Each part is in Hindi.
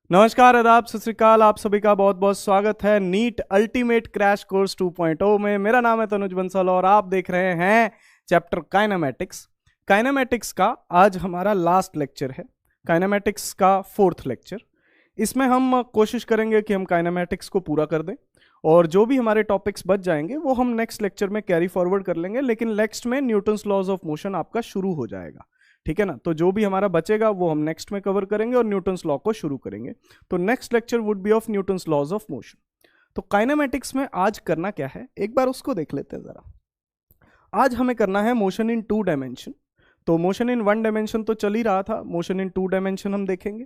नमस्कार, आदाब, सत श्री अकाल। आप सभी का बहुत बहुत स्वागत है नीट अल्टीमेट क्रैश कोर्स 2.0 में। मेरा नाम है तनुज बंसल और आप देख रहे हैं चैप्टर काइनेमैटिक्स। काइनेमैटिक्स का आज हमारा लास्ट लेक्चर है, काइनेमैटिक्स का 4th लेक्चर। इसमें हम कोशिश करेंगे कि हम काइनेमैटिक्स को पूरा कर दें और जो भी हमारे टॉपिक्स बच जाएंगे वो हम नेक्स्ट लेक्चर में कैरी फॉरवर्ड कर लेंगे, लेकिन नेक्स्ट में न्यूटन्स लॉज ऑफ मोशन आपका शुरू हो जाएगा। ठीक है ना। तो जो भी हमारा बचेगा वो हम नेक्स्ट में कवर करेंगे और न्यूटन्स लॉ को शुरू करेंगे। तो next lecture would be of Newton's laws of motion. तो काइनेमैटिक्स में आज करना क्या है, एक बार उसको देख लेते हैं जरा। आज हमें करना है मोशन इन 2 डायमेंशन। तो मोशन इन 1 डायमेंशन तो चल ही रहा था, मोशन इन 2 डायमेंशन हम देखेंगे,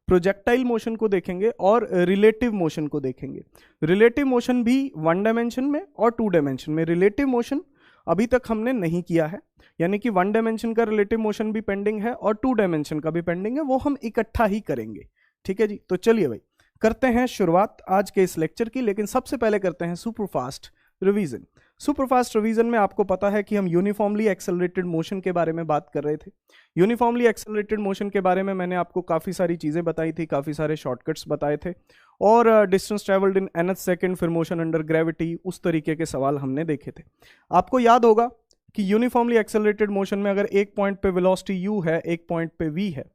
प्रोजेक्टाइल मोशन को देखेंगे और रिलेटिव मोशन को देखेंगे। रिलेटिव मोशन भी 1 डायमेंशन में और 2 डायमेंशन में। रिलेटिव मोशन अभी तक हमने नहीं किया है, यानी कि 1 डायमेंशन का रिलेटिव मोशन भी पेंडिंग है और 2 डायमेंशन का भी पेंडिंग है, वो हम इकट्ठा ही करेंगे। ठीक है जी। तो चलिए भाई करते हैं शुरुआत आज के इस लेक्चर की, लेकिन सबसे पहले करते हैं सुपरफास्ट रिवीजन। सुपरफास्ट रिवीजन में आपको पता है कि हम यूनिफॉर्मली एक्सेलरेटेड मोशन के बारे में बात कर रहे थे। यूनिफॉर्मली एक्सेलरेटेड मोशन के बारे में मैंने आपको काफ़ी सारी चीज़ें बताई थी, काफ़ी सारे शॉर्टकट्स बताए थे और distance travelled in nth second, फिर मोशन अंडर ग्रेविटी, उस तरीके के सवाल हमने देखे थे। आपको याद होगा कि यूनिफॉर्मली एक्सेलरेटेड मोशन में अगर एक पॉइंट पे वेलोसिटी u है, एक पॉइंट पे v है,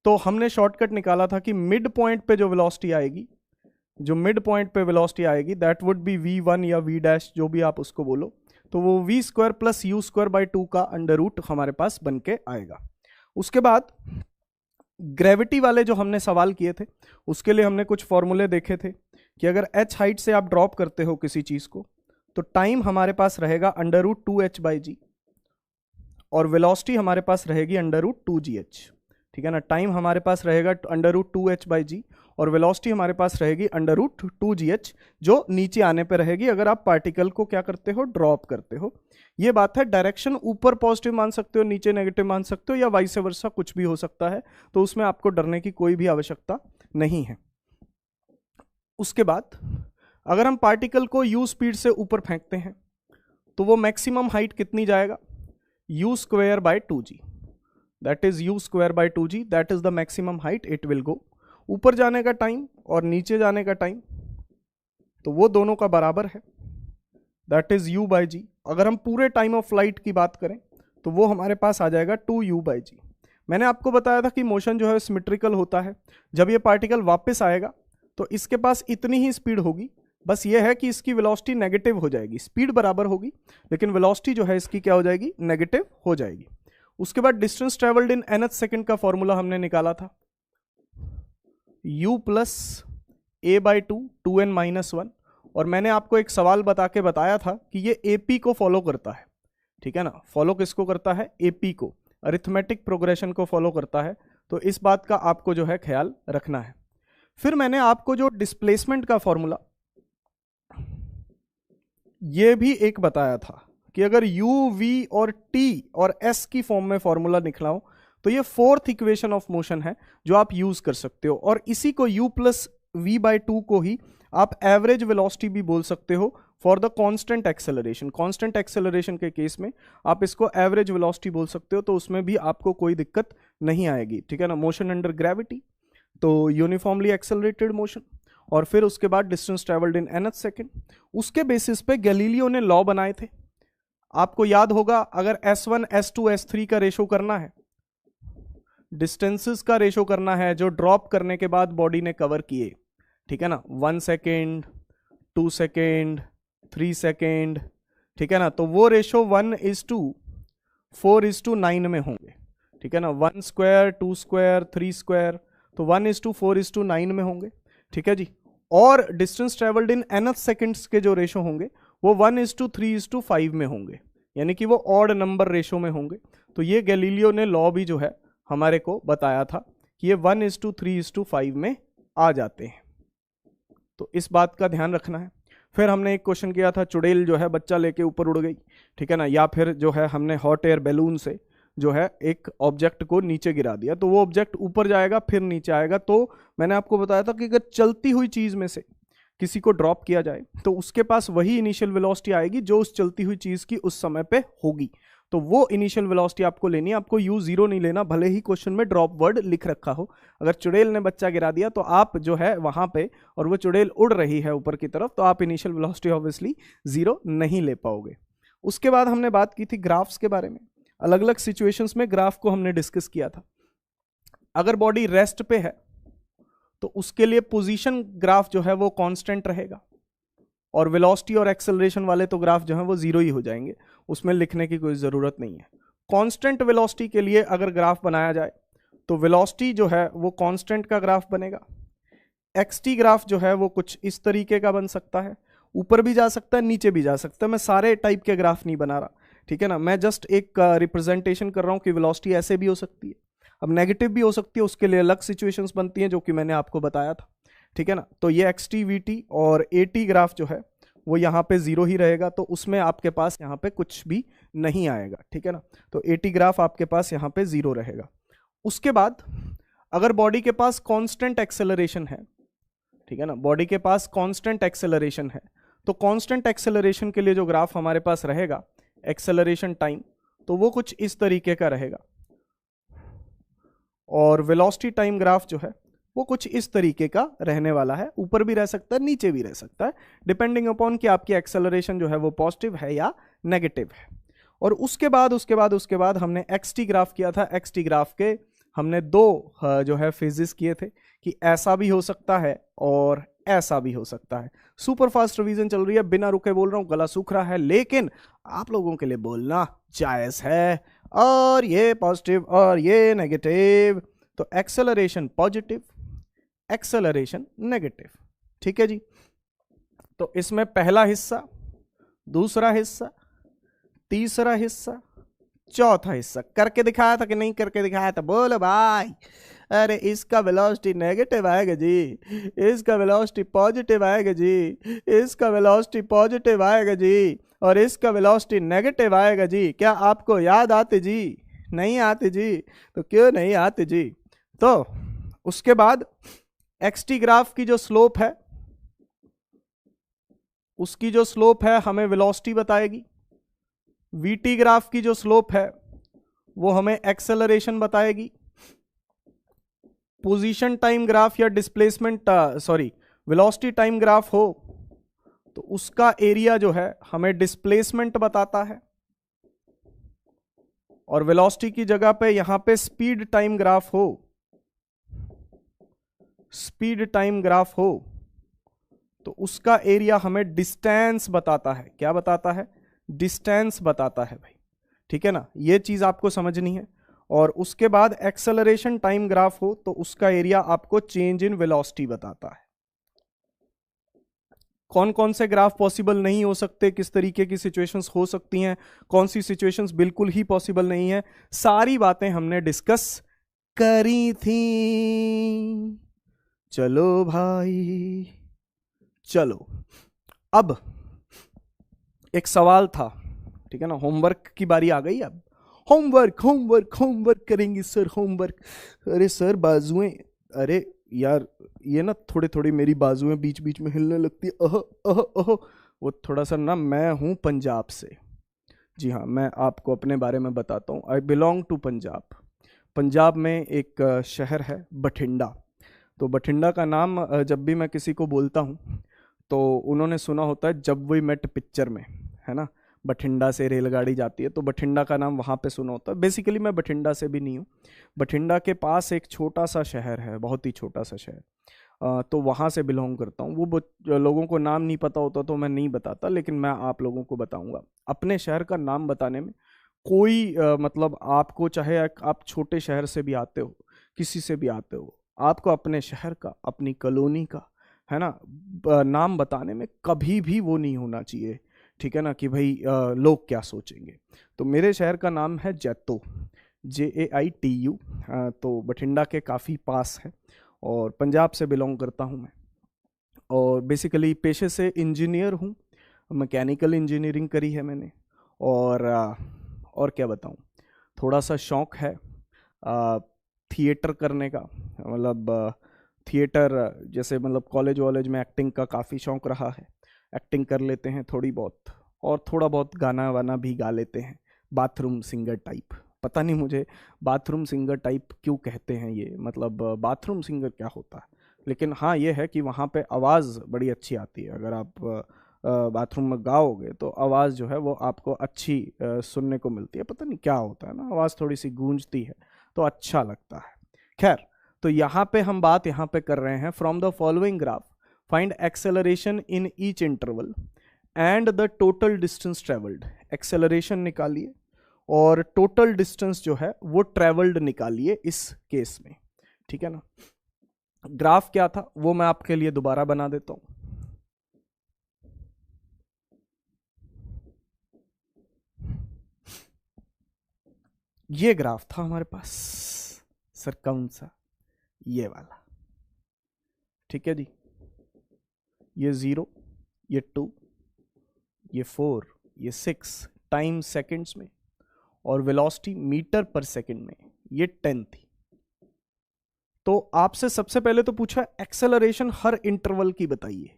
तो हमने शॉर्टकट निकाला था कि मिड पॉइंट पे जो वेलोसिटी आएगी, जो मिड पॉइंट पे वेलोसिटी आएगी, दैट वुड बी v1 या v डैश, जो भी आप उसको बोलो, तो वो v square plus u square by 2 का अंडर रूट हमारे पास बन के आएगा। उसके बाद ग्रेविटी वाले जो हमने सवाल किए थे उसके लिए हमने कुछ फॉर्मूले देखे थे कि अगर h हाइट से आप ड्रॉप करते हो किसी चीज को तो टाइम हमारे पास रहेगा under root 2h by G और वेलोसिटी हमारे पास रहेगी अंडर रूट 2gh। ठीक है ना। टाइम हमारे पास रहेगा under root 2h by G और वेलोसिटी हमारे पास रहेगी अंडर रूट 2gh, जो नीचे आने पे रहेगी अगर आप पार्टिकल को क्या करते हो, ड्रॉप करते हो। ये बात है। डायरेक्शन ऊपर पॉजिटिव मान सकते हो, नीचे नेगेटिव मान सकते हो, या वाइस वर्सा, कुछ भी हो सकता है, तो उसमें आपको डरने की कोई भी आवश्यकता नहीं है। उसके बाद अगर हम पार्टिकल को u स्पीड से ऊपर फेंकते हैं तो वो मैक्सिमम हाइट कितनी जाएगा, u square by 2g, that is u square by 2g, that is the maximum height it will go. ऊपर जाने का टाइम और नीचे जाने का टाइम तो वो दोनों का बराबर है, दैट इज u बाई जी। अगर हम पूरे टाइम ऑफ फ्लाइट की बात करें तो वो हमारे पास आ जाएगा 2u बाई जी। मैंने आपको बताया था कि मोशन जो है सिमेट्रिकल होता है। जब ये पार्टिकल वापस आएगा तो इसके पास इतनी ही स्पीड होगी, बस ये है कि इसकी वेलोसिटी नेगेटिव हो जाएगी। स्पीड बराबर होगी लेकिन वेलोसिटी जो है इसकी क्या हो जाएगी, नेगेटिव हो जाएगी। उसके बाद distance travelled in nth second का फॉर्मूला हमने निकाला था, u plus a by 2n minus 1, और मैंने आपको एक सवाल बता के बताया था कि ये AP को फॉलो करता है। ठीक है ना। फॉलो किसको करता है, AP को, अरिथमेटिक प्रोग्रेशन को फॉलो करता है। तो इस बात का आपको जो है ख्याल रखना है। फिर मैंने आपको जो डिस्प्लेसमेंट का फॉर्मूला ये भी एक बताया था कि अगर u, v और t और s की फॉर्म में फॉर्मूला निकलाओ तो ये 4th इक्वेशन ऑफ मोशन है जो आप यूज कर सकते हो, और इसी को u प्लस v बाई 2 को ही आप एवरेज वेलोसिटी भी बोल सकते हो for the constant acceleration. Constant acceleration के केस में आप इसको एवरेज वेलोसिटी बोल सकते हो, तो उसमें भी आपको कोई दिक्कत नहीं आएगी। ठीक है ना। मोशन अंडर ग्रेविटी तो यूनिफॉर्मली एक्सेलरेटेड मोशन, और फिर उसके बाद distance travelled in nth second. उसके बेसिस पे गैलीलियो ने लॉ बनाए थे। आपको याद होगा अगर S1, S2, S3 का रेशो करना है, डिस्टेंसेस का रेशो करना है जो ड्रॉप करने के बाद बॉडी ने कवर किए, ठीक है ना, 1 सेकेंड, 2 सेकेंड, 3 सेकेंड, ठीक है ना, तो वो रेशो 1:4:9 में होंगे। ठीक है ना। 1 स्क्वायर, 2 स्क्वायर, 3 स्क्वायर, तो 1:4:9 में होंगे। ठीक है जी। और distance travelled in nth seconds के जो रेशो होंगे वो 1:3:5 में होंगे, यानी कि वो ऑड नंबर रेशो में होंगे। तो ये गैलीलियो ने लॉ भी जो है हमारे को बताया था कि ये 1:3:5 में आ जाते हैं। तो इस बात का ध्यान रखना है। फिर हमने एक क्वेश्चन किया था, चुड़ैल जो है बच्चा लेके ऊपर उड़ गई, ठीक है ना, या फिर जो है हमने हॉट एयर बैलून से जो है एक ऑब्जेक्ट को नीचे गिरा दिया, तो वो ऑब्जेक्ट ऊपर जाएगा फिर नीचे आएगा। तो मैंने आपको बताया था कि अगर चलती हुई चीज में से किसी को ड्रॉप किया जाए तो उसके पास वही इनिशियल वेलोसिटी आएगी जो उस चलती हुई चीज की उस समय पे होगी। तो वो इनिशियल वेलोसिटी आपको लेनी है, आपको u0 नहीं लेना, भले ही क्वेश्चन में ड्रॉप वर्ड लिख रखा हो। अगर चुड़ैल ने बच्चा गिरा दिया तो आप जो है वहां पे, और वो चुड़ैल उड़ रही है ऊपर की तरफ, तो आप इनिशियल वेलोसिटी ऑब्वियसली 0 नहीं ले पाओगे। उसके बाद हमने बात की थी ग्राफ्स के बारे में। अलग अलग सिचुएशंस में ग्राफ को हमने डिस्कस किया था। अगर बॉडी रेस्ट पे है तो उसके लिए पोजीशन ग्राफ जो है वो कांस्टेंट रहेगा, और वेलोसिटी और एक्सेलरेशन वाले तो ग्राफ जो है वो 0 ही हो जाएंगे, उसमें लिखने की कोई ज़रूरत नहीं है। कांस्टेंट वेलोसिटी के लिए अगर ग्राफ बनाया जाए तो वेलोसिटी जो है वो कांस्टेंट का ग्राफ बनेगा। एक्सटी ग्राफ जो है वो कुछ इस तरीके का बन सकता है, ऊपर भी जा सकता है नीचे भी जा सकता है। मैं सारे टाइप के ग्राफ नहीं बना रहा, ठीक है ना, मैं जस्ट एक रिप्रेजेंटेशन कर रहा हूँ कि वेलोसिटी ऐसे भी हो सकती है, अब नेगेटिव भी हो सकती है, उसके लिए अलग सिचुएशंस बनती हैं जो कि मैंने आपको बताया था, ठीक है ना। तो ये एक्स टी वी टी और ए टी ग्राफ जो है वो यहाँ पे 0 ही रहेगा, तो उसमें आपके पास यहाँ पे कुछ भी नहीं आएगा, ठीक है ना। तो ए टी ग्राफ आपके पास यहाँ पे 0 रहेगा। उसके बाद अगर बॉडी के पास कांस्टेंट एक्सेलरेशन है, ठीक है ना, बॉडी के पास कांस्टेंट एक्सेलरेशन है, तो कांस्टेंट एक्सेलरेशन के लिए जो ग्राफ हमारे पास रहेगा एक्सेलरेशन टाइम, तो वो कुछ इस तरीके का रहेगा। और वेलोसिटी टाइम ग्राफ जो है वो कुछ इस तरीके का रहने वाला है, ऊपर भी रह सकता है नीचे भी रह सकता है, डिपेंडिंग अपॉन कि आपकी एक्सेलरेशन जो है वो पॉजिटिव है या नेगेटिव है। और उसके बाद हमने एक्सटी ग्राफ किया था। एक्सटी ग्राफ के हमने दो जो है फेजेस किए थे कि ऐसा भी हो सकता है और ऐसा भी हो सकता है। सुपर फास्ट रिवीजन चल रही है, बिना रुके बोल रहा हूँ, गला सूख रहा है, लेकिन आप लोगों के लिए बोलना जायज है। और ये पॉजिटिव और ये नेगेटिव, तो एक्सेलरेशन पॉजिटिव, एक्सेलरेशन नेगेटिव, ठीक है जी। तो इसमें पहला हिस्सा, दूसरा हिस्सा, तीसरा हिस्सा, चौथा हिस्सा करके दिखाया था कि नहीं करके दिखाया था, बोलो भाई। अरे इसका वेलोसिटी नेगेटिव आएगा जी, इसका वेलोसिटी पॉजिटिव आएगा जी, इसका वेलोसिटी पॉजिटिव आएगा जी, और इसका वेलोसिटी नेगेटिव आएगा जी। क्या आपको याद आते जी? नहीं आते जी? तो क्यों नहीं आते जी? तो उसके बाद एक्सटी ग्राफ की जो स्लोप है, उसकी जो स्लोप है हमें वेलोसिटी बताएगी। वीटी ग्राफ की जो स्लोप है वो हमें एक्सेलरेशन बताएगी। पोजीशन टाइम ग्राफ या डिस्प्लेसमेंट वेलोसिटी टाइम ग्राफ हो तो उसका एरिया जो है हमें डिस्प्लेसमेंट बताता है। और वेलोसिटी की जगह पे यहां पे स्पीड टाइम ग्राफ हो, स्पीड टाइम ग्राफ हो तो उसका एरिया हमें डिस्टेंस बताता है। क्या बताता है? डिस्टेंस बताता है भाई, ठीक है ना, ये चीज आपको समझनी है। और उसके बाद एक्सेलरेशन टाइम ग्राफ हो तो उसका एरिया आपको चेंज इन वेलोसिटी बताता है। कौन कौन से ग्राफ पॉसिबल नहीं हो सकते, किस तरीके की सिचुएशंस हो सकती हैं, कौन सी सिचुएशंस बिल्कुल ही पॉसिबल नहीं है, सारी बातें हमने डिस्कस करी थी। चलो भाई चलो, अब एक सवाल था, ठीक है ना, होमवर्क की बारी आ गई। अब होमवर्क होमवर्क होमवर्क करेंगे सर, होमवर्क। अरे सर बाजुएं, अरे यार ये ना थोड़ी थोड़ी मेरी बाजुएं बीच बीच में हिलने लगती है, अह अह अह। वो थोड़ा सा ना, मैं हूँ पंजाब से, जी हाँ, मैं आपको अपने बारे में बताता हूँ। I belong to Punjab. Punjab में एक शहर है बठिंडा। तो बठिंडा का नाम जब भी मैं किसी को बोलता हूँ तो उन्होंने सुना होता है जब वी मेट पिक्चर में, है ना, बठिंडा से रेलगाड़ी जाती है, तो बठिंडा का नाम वहाँ पे सुना होता है। बेसिकली मैं बठिंडा से भी नहीं हूँ। बठिंडा के पास एक छोटा सा शहर है, बहुत ही छोटा सा शहर, तो वहाँ से बिलोंग करता हूँ। वो लोगों को नाम नहीं पता होता तो मैं नहीं बताता, लेकिन मैं आप लोगों को बताऊँगा। अपने शहर का नाम बताने में कोई मतलब आपको, चाहे आप छोटे शहर से भी आते हो, किसी से भी आते हो, आपको अपने शहर का, अपनी कॉलोनी का, है ना, नाम बताने में कभी भी वो नहीं होना चाहिए, ठीक है ना, कि भाई लोग क्या सोचेंगे। तो मेरे शहर का नाम है जैतो, JAITU। तो बठिंडा के काफ़ी पास है और पंजाब से बिलोंग करता हूँ मैं। और बेसिकली पेशे से इंजीनियर हूँ, मैकेनिकल इंजीनियरिंग करी है मैंने। और क्या बताऊँ, थोड़ा सा शौक़ है थिएटर करने का, मतलब थिएटर जैसे, मतलब कॉलेज वॉलेज में एक्टिंग का काफ़ी शौक़ रहा है, एक्टिंग कर लेते हैं थोड़ी बहुत, और थोड़ा बहुत गाना वाना भी गा लेते हैं, बाथरूम सिंगर टाइप, पता नहीं मुझे बाथरूम सिंगर टाइप क्यों कहते हैं ये, मतलब बाथरूम सिंगर क्या होता है, लेकिन हाँ ये है कि वहाँ पे आवाज़ बड़ी अच्छी आती है। अगर आप बाथरूम में गाओगे तो आवाज़ जो है वो आपको अच्छी सुनने को मिलती है, पता नहीं क्या होता है ना, आवाज़ थोड़ी सी गूंजती है तो अच्छा लगता है। खैर, तो यहाँ पे हम बात यहाँ पे कर रहे हैं, from the following graph find acceleration in each interval and the total distance travelled. Acceleration निकालिए और टोटल डिस्टेंस जो है वो ट्रेवल्ड निकालिए इस केस में, ठीक है ना। ग्राफ क्या था वो मैं आपके लिए दोबारा बना देता हूं। ये ग्राफ था हमारे पास, सर कौन सा, ये वाला, ठीक है जी। ये 0, ये 2, ये 4, ये 6 टाइम सेकंड्स में, और वेलोसिटी मीटर पर सेकंड में ये 10 थी। तो आपसे सबसे पहले तो पूछा एक्सेलरेशन हर इंटरवल की बताइए।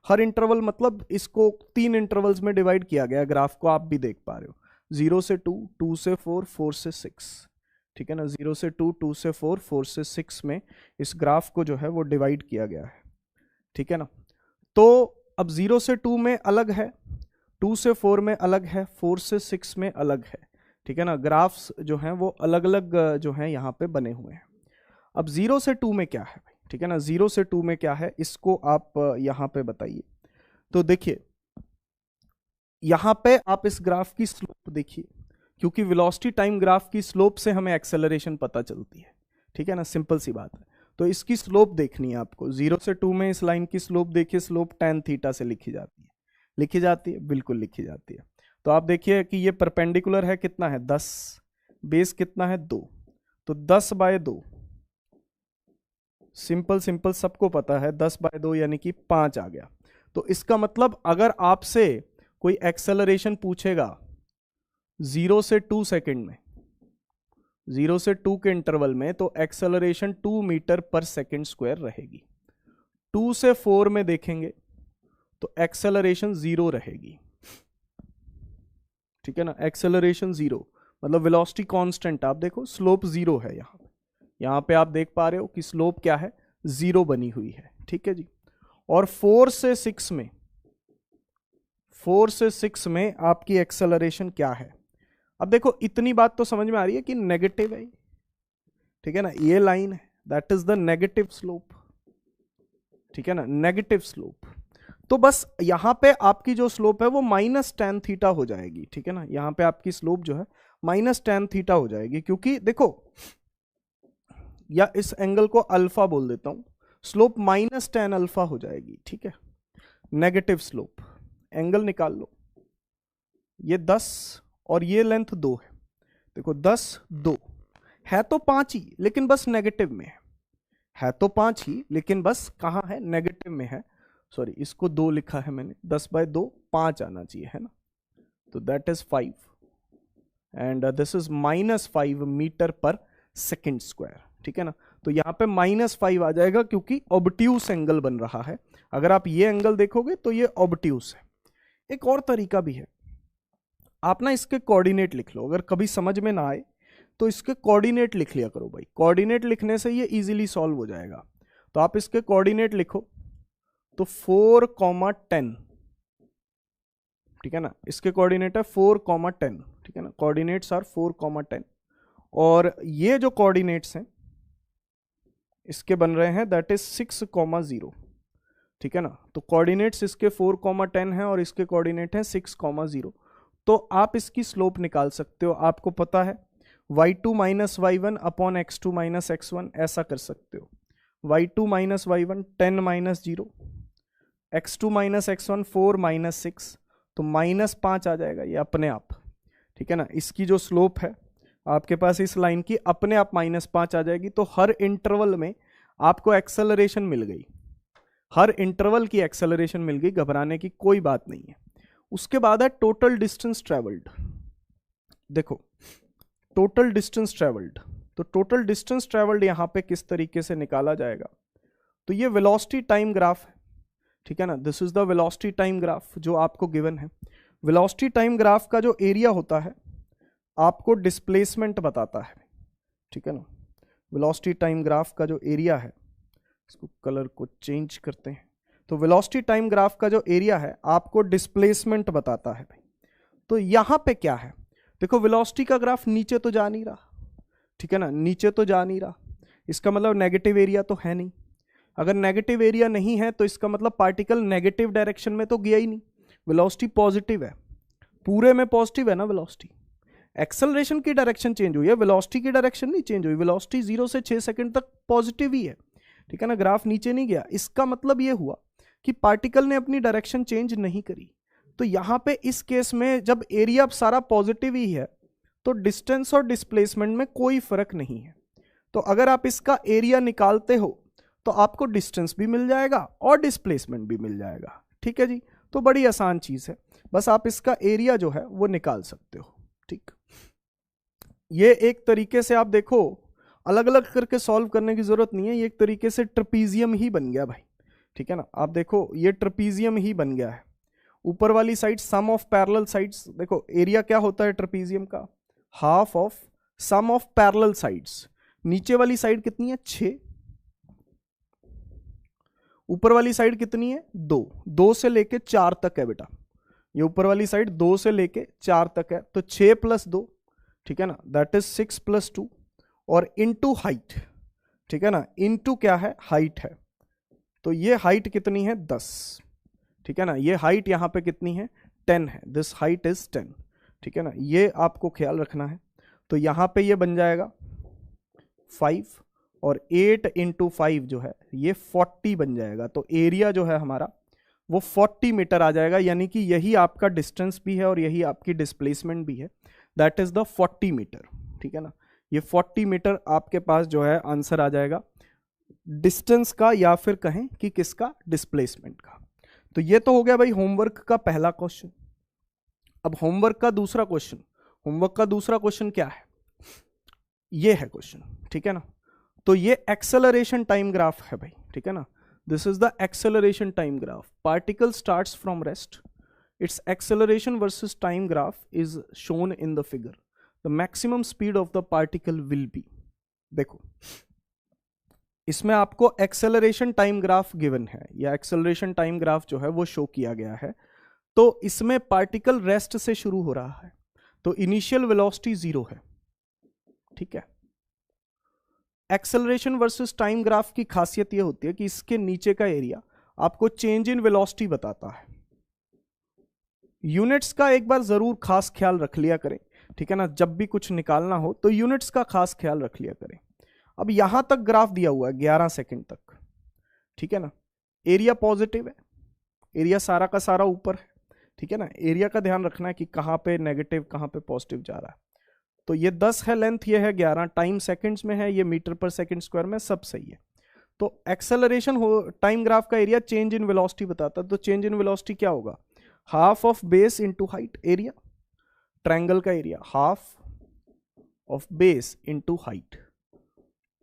हर इंटरवल मतलब इसको 3 इंटरवल्स में डिवाइड किया गया, ग्राफ को आप भी देख पा रहे हो, 0 से 2, 2 से 4, 4 से 6, ठीक है ना। 0 से 2, 2 से 4, 4 से 6 में इस ग्राफ को जो है वो डिवाइड किया गया है, ठीक है ना। तो अब 0 से 2 में अलग है, 2 से 4 में अलग है, 4 से 6 में अलग है, ठीक है ना। ग्राफ्स जो हैं वो अलग अलग जो हैं यहाँ पे बने हुए हैं। अब 0 से 2 में क्या है भाई, ठीक है ना, 0 से 2 में क्या है इसको आप यहाँ पे बताइए। तो देखिए यहाँ पे आप इस ग्राफ की स्लोप देखिए, क्योंकि वेलोसिटी टाइम ग्राफ की स्लोप से हमें एक्सेलरेशन पता चलती है, ठीक है ना, सिंपल सी बात है। तो इसकी स्लोप देखनी है आपको। 0 से 2 में इस लाइन की स्लोप देखिए, स्लोप tan थीटा से लिखी जाती है, लिखी जाती है, बिल्कुल लिखी जाती है। तो आप देखिए कि ये परपेंडिकुलर है, कितना है 10, बेस कितना है 2, तो 10/2, सिंपल सिंपल सबको पता है 10/2 यानी कि 5 आ गया। तो इसका मतलब अगर आपसे कोई एक्सेलरेशन पूछेगा 0 से 2 सेकंड में, 0 से 2 के इंटरवल में, तो एक्सेलरेशन 2 मीटर पर सेकंड स्क्वायर रहेगी। 2 से 4 में देखेंगे तो एक्सेलरेशन 0 रहेगी, ठीक है ना। एक्सेलरेशन 0 मतलब वेलोसिटी कांस्टेंट, आप देखो स्लोप 0 है यहाँ पे आप देख पा रहे हो कि स्लोप क्या है, 0 बनी हुई है, ठीक है जी। और 4 से 6 में, 4 से 6 में आपकी एक्सेलरेशन क्या है। अब देखो इतनी बात तो समझ में आ रही है कि नेगेटिव है, ठीक है ना, ये लाइन है, that is the negative slope, ठीक है ना, नेगेटिव स्लोप। तो बस यहां पे आपकी जो स्लोप है वो -tan थीटा हो जाएगी, ठीक है ना। यहां पे आपकी स्लोप जो है -tan थीटा हो जाएगी, क्योंकि देखो, या इस एंगल को अल्फा बोल देता हूं, स्लोप -tan अल्फा हो जाएगी, ठीक है। नेगेटिव स्लोप, एंगल निकाल लो, ये 10 और ये लेंथ 2 है, देखो 10 2 है तो 5 ही, लेकिन बस नेगेटिव में है तो 5 ही, लेकिन बस कहाँ है, नेगेटिव में है। सॉरी, इसको 2 लिखा है मैंने, 10/2 5 आना चाहिए, है ना। तो that is 5 and this is -5 metre per second square, ठीक है ना। तो यहाँ पे -5 आ जाएगा क्योंकि ऑब्ट्यूस एंगल बन रहा है। अगर आप ये एंगल देखोगे तो ये ऑब्ट्यूस है। एक और तरीका भी है, आप ना इसके कोऑर्डिनेट लिख लो, अगर कभी समझ में ना आए तो इसके कोऑर्डिनेट लिख लिया करो भाई। कोऑर्डिनेट लिखने से ये इजीली सॉल्व हो जाएगा। तो आप इसके कोऑर्डिनेट लिखो, तो 4,10, ठीक है ना, इसके कोऑर्डिनेट है 4,10, ठीक है ना, कोऑर्डिनेट्स आर 4,10। और ये जो कोऑर्डिनेट्स हैं इसके बन रहे हैं दैट इज 6,0, ठीक है ना। तो कोऑर्डिनेट्स इसके 4,10 हैं और इसके कोऑर्डिनेट हैं 6,0। तो आप इसकी स्लोप निकाल सकते हो, आपको पता है y2 - y1 upon x2 - x1, ऐसा कर सकते हो। y2 - y1 10 - 0, x2 - x1 4 - 6, तो -5 आ जाएगा ये अपने आप, ठीक है ना। इसकी जो स्लोप है आपके पास इस लाइन की, अपने आप -5 आ जाएगी। तो हर इंटरवल में आपको एक्सेलरेशन मिल गई, हर इंटरवल की एक्सेलरेशन मिल गई, घबराने की कोई बात नहीं है। उसके बाद है टोटल डिस्टेंस ट्रेवल्ड। देखो टोटल डिस्टेंस ट्रेवल्ड, तो टोटल डिस्टेंस ट्रेवल्ड यहां पे किस तरीके से निकाला जाएगा, तो ये वेलोसिटी टाइम ग्राफ है, ठीक है ना। This is the velocity time graph जो आपको गिवन है। वेलोसिटी टाइम ग्राफ का जो एरिया होता है आपको डिस्प्लेसमेंट बताता है, ठीक है ना। वेलोसिटी टाइम ग्राफ का जो एरिया है, इसको कलर को चेंज करते हैं, तो वेलोसिटी टाइम ग्राफ का जो एरिया है आपको डिस्प्लेसमेंट बताता है भाई। तो यहां पे क्या है, देखो वेलोसिटी का ग्राफ नीचे तो जा नहीं रहा, ठीक है ना, नीचे तो जा नहीं रहा, इसका मतलब नेगेटिव एरिया तो है नहीं। अगर नेगेटिव एरिया नहीं है तो इसका मतलब पार्टिकल नेगेटिव डायरेक्शन में तो गया ही नहीं, वेलोसिटी पॉजिटिव है, पूरे में पॉजिटिव है ना वेलोसिटी। एक्सेलरेशन की डायरेक्शन चेंज हुई है, वेलोसिटी की डायरेक्शन नहीं चेंज हुई, वेलोसिटी 0 से 6 सेकंड तक पॉजिटिव ही है, ठीक है ना, ग्राफ नीचे नहीं गया। इसका मतलब ये हुआ कि पार्टिकल ने अपनी डायरेक्शन चेंज नहीं करी। तो यहां पे इस केस में जब एरिया सारा पॉजिटिव ही है तो डिस्टेंस और डिस्प्लेसमेंट में कोई फर्क नहीं है। तो अगर आप इसका एरिया निकालते हो तो आपको डिस्टेंस भी मिल जाएगा और डिस्प्लेसमेंट भी मिल जाएगा, ठीक है जी। तो बड़ी आसान चीज है, बस आप इसका एरिया जो है वो निकाल सकते हो, ठीक। ये एक तरीके से आप देखो अलग अलग करके सॉल्व करने की जरूरत नहीं है, ये एक तरीके से ट्रेपीजियम ही बन गया भाई, ठीक है ना। आप देखो ये ट्रेपीजियम ही बन गया है। ऊपर वाली side sum of parallel sides, देखो एरिया क्या होता है ट्रेपीजियम का, half of sum of parallel sides. नीचे वाली साइड कितनी है 6, ऊपर वाली साइड कितनी है 2, 2 से लेके 4 तक है बेटा, ये ऊपर वाली साइड 2 से लेके 4 तक है, तो 6 + 2, ठीक है ना, दैट इज 6 + 2, और इनटू हाइट, ठीक है ना, इनटू क्या है हाइट है, तो ये हाइट कितनी है 10, ठीक है ना, ये हाइट यहां पे कितनी है 10 है, दिस हाइट इज 10, ठीक है ना, ये आपको ख्याल रखना है। तो यहां पे ये बन जाएगा 5 और 8 × 5 जो है ये 40 बन जाएगा। तो एरिया जो है हमारा वो 40 मीटर आ जाएगा, यानी कि यही आपका डिस्टेंस भी है और यही आपकी डिस्प्लेसमेंट भी है, दैट इज द 40 मीटर, ठीक है ना। ये 40 मीटर आपके पास जो है आंसर आ जाएगा डिस्टेंस का, या फिर कहें कि किसका, डिस्प्लेसमेंट का। तो ये तो हो गया भाई होमवर्क का पहला क्वेश्चन। अब होमवर्क का दूसरा क्वेश्चन, होमवर्क का दूसरा क्वेश्चन क्या है, ये है क्वेश्चन, ठीक है ना। तो ये एक्सेलरेशन टाइम ग्राफ है भाई, ठीक है ना, this is the acceleration time graph. Particle starts from rest, it's acceleration versus time graph is shown in the figure, the maximum speed of the particle will be. देखो इसमें आपको एक्सेलरेशन टाइम ग्राफ गिवन है, या एक्सेलरेशन टाइम ग्राफ जो है वो शो किया गया है। तो इसमें पार्टिकल रेस्ट से शुरू हो रहा है, तो इनिशियल वेलोसिटी 0 है, ठीक है। एक्सेलरेशन वर्सेस टाइम ग्राफ की खासियत यह होती है कि इसके नीचे का एरिया आपको चेंज इन वेलोसिटी बताता है। यूनिट्स का एक बार जरूर खास ख्याल रख लिया करें, ठीक है ना, जब भी कुछ निकालना हो तो यूनिट्स का खास ख्याल रख लिया करें। अब यहां तक ग्राफ दिया हुआ है 11 सेकंड तक, ठीक है ना, एरिया पॉजिटिव है, एरिया सारा का सारा ऊपर है, ठीक है ना। एरिया का ध्यान रखना है कि कहां पे नेगेटिव कहां पे पॉजिटिव जा रहा है। तो ये 10 है लेंथ, ये है 11, टाइम सेकंड्स में है, ये मीटर/सेकंड² में, सब सही है। तो एक्सेलरेशन हो टाइम ग्राफ का एरिया चेंज इन वेलोसिटी बताता है, तो चेंज इन वेलोसिटी क्या होगा, half of base into height, area triangle का area half of base into height,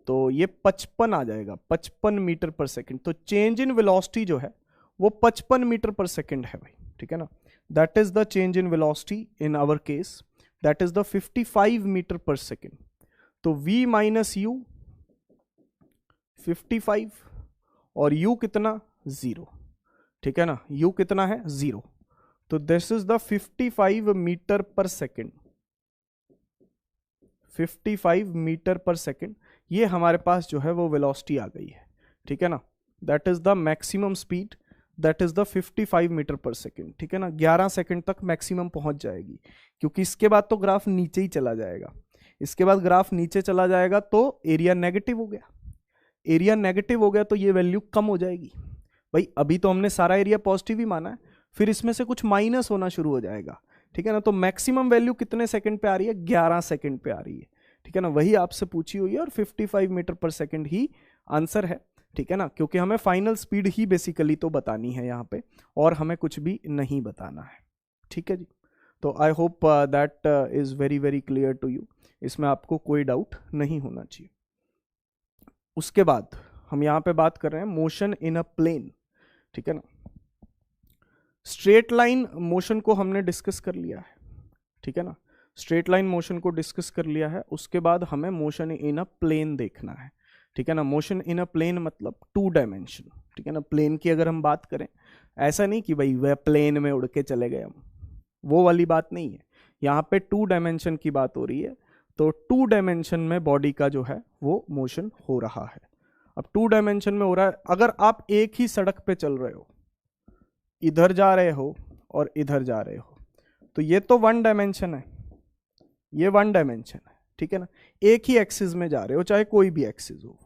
तो ये 55 आ जाएगा, 55 मीटर/सेकंड। तो चेंज इन वेलोसिटी जो है वो 55 मीटर/सेकंड है भाई, ठीक है ना, that is the change in velocity in our case, that is the 55 metre per second. तो v - u 55 और u कितना 0, ठीक है ना, u कितना है 0, तो this is the 55 metre per second, 55 metre per second, ये हमारे पास जो है वो वेलोसिटी आ गई है, ठीक है ना, that is the maximum speed, that is the 55 metre per second, ठीक है ना। 11 सेकंड तक मैक्सिमम पहुंच जाएगी, क्योंकि इसके बाद तो ग्राफ नीचे ही चला जाएगा, इसके बाद ग्राफ नीचे चला जाएगा तो एरिया नेगेटिव हो गया, एरिया नेगेटिव हो गया तो ये वैल्यू कम हो जाएगी भाई। अभी तो हमने सारा एरिया पॉजिटिव ही माना है, फिर इसमें से कुछ माइनस होना शुरू हो जाएगा, ठीक है ना। तो मैक्सिमम वैल्यू कितने सेकंड पे आ रही है, 11 सेकंड पे आ रही है, ठीक है ना, वही आपसे पूछी हुई है, और 55 मीटर/सेकंड ही आंसर है, ठीक है ना, क्योंकि हमें फाइनल स्पीड ही बेसिकली तो बतानी है यहाँ पे, और हमें कुछ भी नहीं बताना है, ठीक है जी। तो I hope that is very very clear to you, इसमें आपको कोई डाउट नहीं होना चाहिए। उसके बाद हम यहाँ पे बात कर रहे हैं मोशन इन अ प्लेन, ठीक है ना। स्ट्रेट लाइन मोशन को हमने डिस्कस कर लिया है, ठीक है ना। स्ट्रेट लाइन मोशन को डिस्कस कर लिया है, उसके बाद हमें मोशन इन अ प्लेन देखना है, ठीक है ना। मोशन इन अ प्लेन मतलब 2 डायमेंशन, ठीक है ना। प्लेन की अगर हम बात करें, ऐसा नहीं कि भाई वह प्लेन में उड़ के चले गए हम, वो वाली बात नहीं है, यहाँ पे 2 डायमेंशन की बात हो रही है। तो 2 डायमेंशन में बॉडी का जो है वो मोशन हो रहा है। अब 2 डायमेंशन में हो रहा है, अगर आप एक ही सड़क पे चल रहे हो, इधर जा रहे हो और इधर जा रहे हो, तो ये तो 1 डायमेंशन है, ये 1 डायमेंशन है, ठीक है ना। एक ही एक्सिस में जा रहे हो, चाहे कोई भी एक्सिस हो।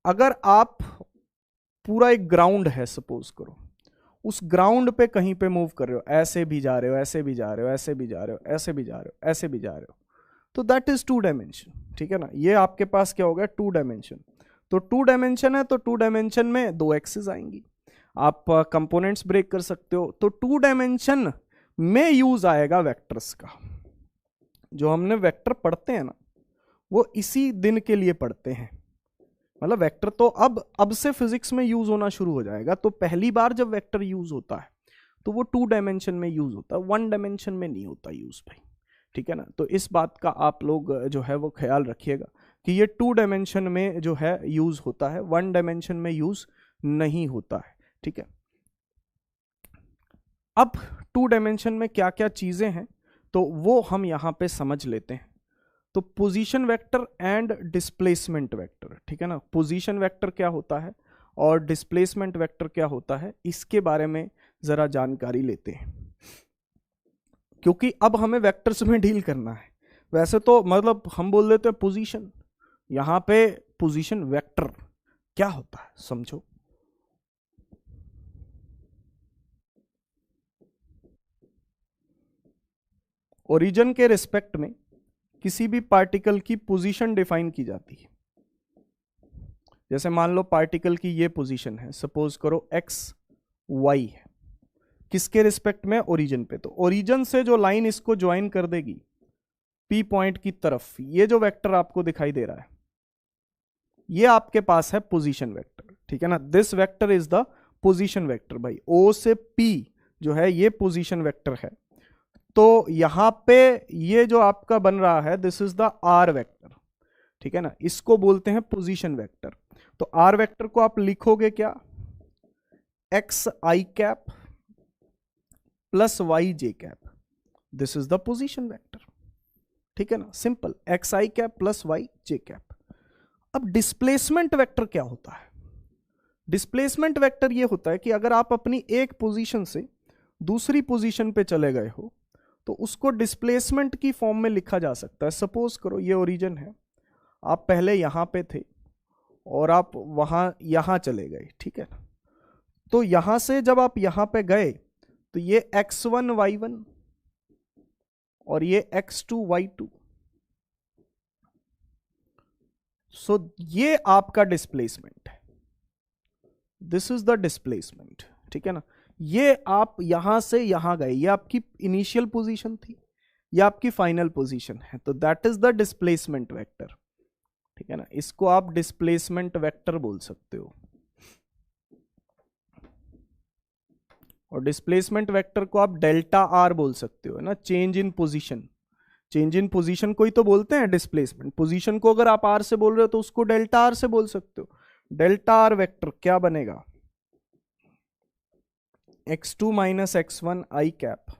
अगर आप पूरा एक ग्राउंड है सपोज करो, उस ग्राउंड पे कहीं पे मूव कर रहे हो, ऐसे भी जा रहे हो, ऐसे भी जा रहे हो, ऐसे भी जा रहे हो, ऐसे भी जा रहे हो, ऐसे भी जा रहे हो, तो दैट इज 2 डायमेंशन, ठीक है ना। ये आपके पास क्या हो गया, 2 डायमेंशन। तो 2 डायमेंशन है तो 2 डायमेंशन में 2 एक्सिस आएंगी, आप कंपोनेंट्स ब्रेक कर सकते हो। तो 2 डायमेंशन में यूज आएगा वेक्टर्स का। जो हमने वेक्टर पढ़ते हैं ना, वो इसी दिन के लिए पढ़ते हैं, मतलब वेक्टर तो अब से फिजिक्स में यूज होना शुरू हो जाएगा। तो पहली बार जब वेक्टर यूज होता है तो वो 2 डायमेंशन में यूज होता है, 1 डायमेंशन में नहीं होता यूज भाई, ठीक है ना। तो इस बात का आप लोग जो है वो ख्याल रखिएगा कि ये 2 डायमेंशन में जो है यूज होता है, 1 डायमेंशन में यूज नहीं होता है, ठीक है। अब 2 डायमेंशन में क्या क्या चीजें हैं तो वो हम यहां पे समझ लेते हैं। तो position vector and displacement vector, ठीक है ना। पोजीशन वेक्टर क्या होता है और डिस्प्लेसमेंट वेक्टर क्या होता है, इसके बारे में जरा जानकारी लेते हैं, क्योंकि अब हमें वेक्टर्स में डील करना है। वैसे तो मतलब हम बोल देते हैं पोजीशन, यहां पे पोजीशन वेक्टर क्या होता है समझो। ओरिजिन के रिस्पेक्ट में किसी भी पार्टिकल की पोजीशन डिफाइन की जाती है। जैसे मान लो पार्टिकल की ये पोजीशन है, सपोज करो एक्स वाई है, किसके रिस्पेक्ट में, ओरिजिन पे। तो ओरिजिन से जो लाइन इसको ज्वाइन कर देगी पी पॉइंट की तरफ, ये जो वेक्टर आपको दिखाई दे रहा है, ये आपके पास है पोजीशन वेक्टर, ठीक है ना। This vector is the position vector भाई। ओ से पी जो है ये पोजीशन वेक्टर है। तो यहां पे ये जो आपका बन रहा है, this is the r vector, ठीक है ना, इसको बोलते हैं पोजीशन वेक्टर। तो आर वेक्टर को आप लिखोगे क्या, x i cap plus y j cap, this is the position vector, ठीक है ना, simple, x i cap plus y j cap. अब डिस्प्लेसमेंट वेक्टर क्या होता है, डिस्प्लेसमेंट वेक्टर ये होता है कि अगर आप अपनी एक पोजीशन से दूसरी पोजीशन पे चले गए हो तो उसको डिस्प्लेसमेंट की फॉर्म में लिखा जा सकता है। सपोज करो ये ओरिजिन है, आप पहले यहां पे थे और आप यहां चले गए, ठीक है ना। तो यहां से जब आप यहां पे गए तो ये x1 y1 और ये x2 y2, सो ये आपका डिस्प्लेसमेंट है, दिस इज द डिस्प्लेसमेंट, ठीक है ना। ये आप यहां से यहां गए, ये आपकी इनिशियल पोजीशन थी, ये आपकी फाइनल पोजीशन है, तो that is the displacement vector, ठीक है ना। इसको आप डिस्प्लेसमेंट वेक्टर बोल सकते हो। और डिस्प्लेसमेंट वेक्टर को आप डेल्टा आर बोल सकते हो ना, change in position. Change in position को ही तो बोलते हैं डिस्प्लेसमेंट। पोजीशन को अगर आप आर से बोल रहे हो तो उसको डेल्टा आर से बोल सकते हो। डेल्टा आर वेक्टर क्या बनेगा, x2 माइनस x1 आई कैप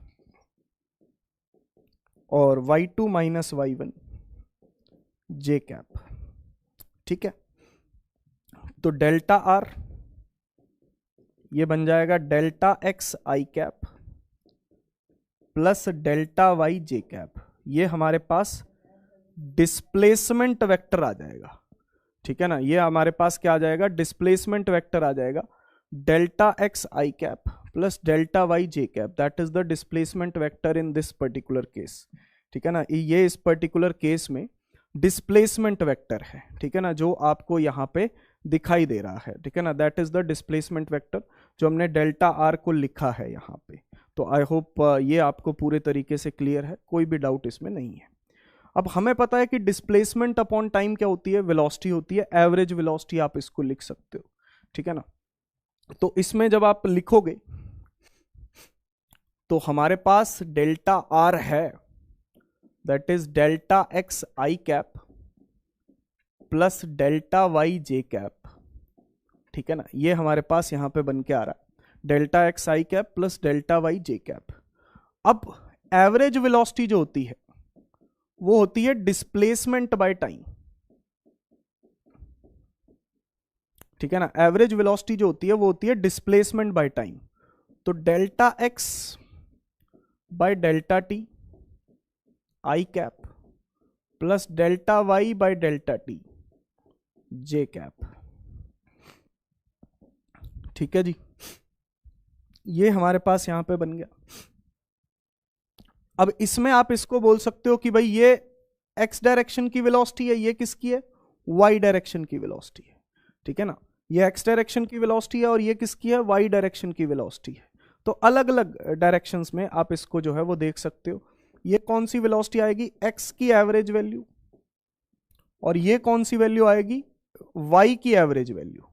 और y2 माइनस y1 जे कैप, ठीक है। तो डेल्टा आर ये बन जाएगा delta x i cap plus delta y j cap, ये हमारे पास डिस्प्लेसमेंट वेक्टर आ जाएगा, ठीक है ना। ये हमारे पास क्या आ जाएगा, डिस्प्लेसमेंट वेक्टर आ जाएगा, delta x i cap plus delta y j cap, that is the displacement vector in this particular case, ठीक है ना। ये इस पर्टिकुलर केस में डिस्प्लेसमेंट वेक्टर है, ठीक है ना, जो आपको यहां पे दिखाई दे रहा है, ठीक है ना। That is the displacement vector जो हमने डेल्टा आर को लिखा है यहां पे। तो आई होप ये आपको पूरे तरीके से क्लियर है, कोई भी डाउट इसमें नहीं है। अब हमें पता है कि डिस्प्लेसमेंट अपॉन टाइम क्या होती है, वेलोसिटी होती है, एवरेज वेलोसिटी आप इसको लिख सकते हो, ठीक है ना। तो इसमें जब आप लिखोगे तो हमारे पास डेल्टा आर है that is delta x i cap plus delta y j cap, ठीक है ना, ये हमारे पास यहां पे बन के आ रहा है delta x i cap plus delta y j cap. अब एवरेज वेलोसिटी जो होती है वो होती है डिस्प्लेसमेंट बाय टाइम, ठीक है ना, एवरेज वेलोसिटी जो होती है वो होती है डिस्प्लेसमेंट बाय टाइम। तो delta x by delta T I cap plus delta y by delta t j cap, ठीक है जी, ये हमारे पास यहां पे बन गया। अब इसमें आप इसको बोल सकते हो कि भाई ये एक्स डायरेक्शन की वेलोसिटी है, ये किसकी है, वाई डायरेक्शन की वेलोसिटी है, ठीक है ना, ये एक्स डायरेक्शन की वेलोसिटी है और ये किसकी है, वाई डायरेक्शन की वेलोसिटी है। तो अलग अलग डायरेक्शंस में आप इसको जो है वो देख सकते हो। ये कौन सी वेलोसिटी आएगी, एक्स की एवरेज वैल्यू, और ये कौन सी वैल्यू आएगी, वाई की एवरेज वैल्यू,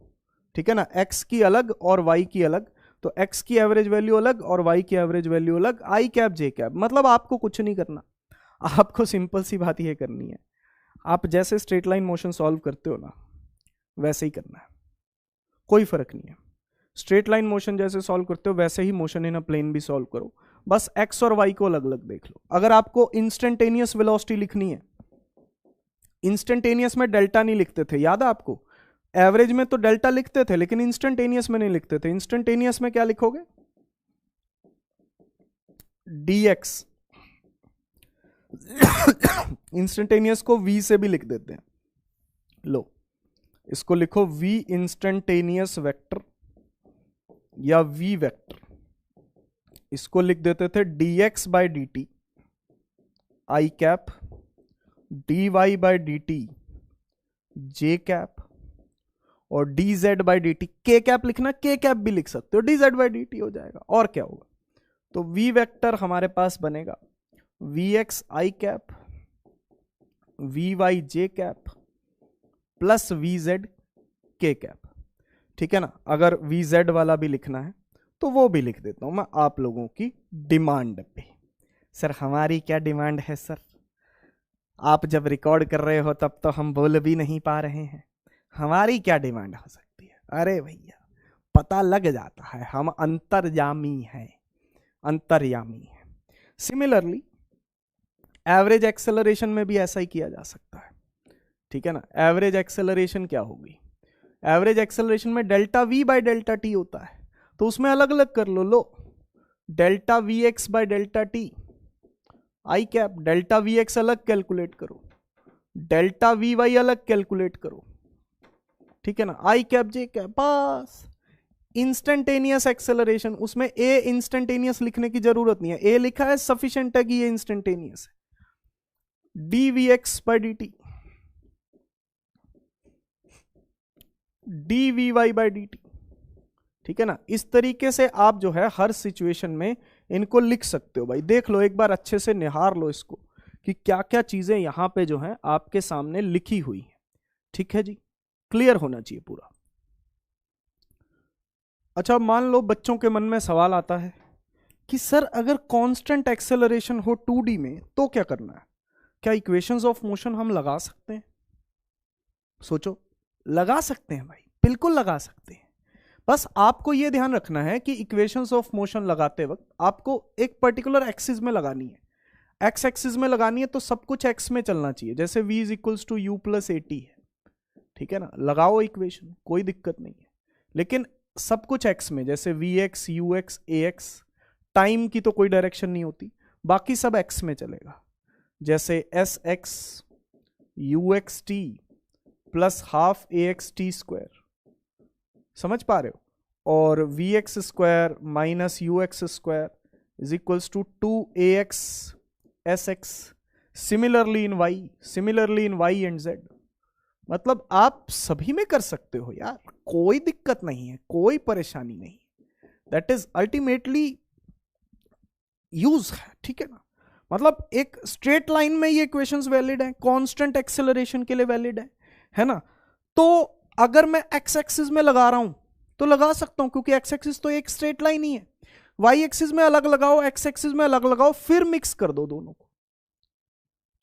ठीक है ना, एक्स की अलग और वाई की अलग। तो एक्स की एवरेज वैल्यू अलग और वाई की एवरेज वैल्यू अलग, आई कैप जे कैप। मतलब आपको कुछ नहीं करना, आपको सिंपल सी बात ये करनी है, आप जैसे स्ट्रेट लाइन मोशन सॉल्व करते हो ना वैसे ही करना है, कोई फर्क नहीं है। स्ट्रेट लाइन मोशन जैसे सॉल्व करते हो वैसे ही मोशन इन अ प्लेन भी सॉल्व करो, बस एक्स और वाई को अलग अलग देख लो। अगर आपको इंस्टेंटेनियस वेलोसिटी लिखनी है, इंस्टेंटेनियस में डेल्टा नहीं लिखते थे, याद है आपको, एवरेज में तो डेल्टा लिखते थे लेकिन इंस्टेंटेनियस में नहीं लिखते थे। इंस्टेंटेनियस में क्या लिखोगे, dx, इंस्टेंटेनियस को v से भी लिख देते हैं, लो इसको लिखो v इंस्टेंटेनियस वेक्टर या v वेक्टर, इसको लिख देते थे dx by d T I cap dy by d T j cap और dz बाई डी टी के कैप लिखना, के कैप भी लिख सकते हो, dz बाई डी टी हो जाएगा। और क्या होगा, तो v वेक्टर हमारे पास बनेगा vx आई कैप vy जे कैप प्लस vz के कैप, ठीक है ना। अगर vz वाला भी लिखना है तो वो भी लिख देता हूं मैं आप लोगों की डिमांड पे। सर हमारी क्या डिमांड है सर, आप जब रिकॉर्ड कर रहे हो तब तो हम बोल भी नहीं पा रहे हैं, हमारी क्या डिमांड हो सकती है। अरे भैया पता लग जाता है, हम अंतर्यामी हैं, अंतर्यामी है। सिमिलरली एवरेज एक्सेलरेशन में भी ऐसा ही किया जा सकता है, ठीक है ना। एवरेज एक्सेलरेशन क्या होगी, एवरेज एक्सेलरेशन में delta V by delta T होता है, तो उसमें अलग अलग कर लो, लो delta V x by delta T I cap, delta V X अलग कैलकुलेट करो, डेल्टा वी वाई अलग कैलकुलेट करो, ठीक है ना, आई कैप जे कैप, बस। इंस्टेंटेनियस एक्सेलरेशन, उसमें ए इंस्टेंटेनियस लिखने की जरूरत नहीं है, ए लिखा है सफिशिएंट है कि ये इंस्टेंटेनियस है, d v x by d t d v y by d t, ठीक है ना। इस तरीके से आप जो है हर सिचुएशन में इनको लिख सकते हो। भाई देख लो एक बार अच्छे से निहार लो इसको कि क्या क्या चीजें यहां पे जो है आपके सामने लिखी हुई है, ठीक है जी, क्लियर होना चाहिए पूरा। अच्छा मान लो बच्चों के मन में सवाल आता है कि सर अगर कांस्टेंट एक्सेलरेशन हो 2D में तो क्या करना है, क्या इक्वेशंस ऑफ मोशन हम लगा सकते हैं। सोचो, लगा सकते हैं भाई, बिल्कुल लगा सकते हैं। बस आपको यह ध्यान रखना है कि इक्वेशंस ऑफ मोशन लगाते वक्त आपको एक पर्टिकुलर एक्सिस में लगानी है। एक्स एक्सिस में लगानी है तो सब कुछ एक्स में चलना चाहिए, जैसे v is equals to u plus a t है, ठीक है ना, लगाओ इक्वेशन, कोई दिक्कत नहीं है। लेकिन सब कुछ एक्स में, जैसे v x u x a x, time की तो कोई डायरेक्शन नहीं होती, बाकी सब एक्स में चलेगा, जैसे s x u x t plus half a x t square, समझ पा रहे हो, और v x square minus u x square is equals to 2ax s x, similarly in y and z. मतलब आप सभी में कर सकते हो यार, कोई दिक्कत नहीं है, कोई परेशानी नहीं, दैट इज अल्टीमेटली यूज है, ठीक है ना। मतलब एक स्ट्रेट लाइन में ये इक्वेशंस वैलिड है, कांस्टेंट एक्सेलरेशन के लिए वैलिड है ना। तो अगर मैं एक्स एक्सिस में लगा रहा हूं तो लगा सकता हूं, क्योंकि एक्स एक्सिस तो एक स्ट्रेट लाइन ही है। वाई एक्सिस में अलग लगाओ, एक्स एक्सिस में अलग लगाओ, फिर मिक्स कर दो दोनों को,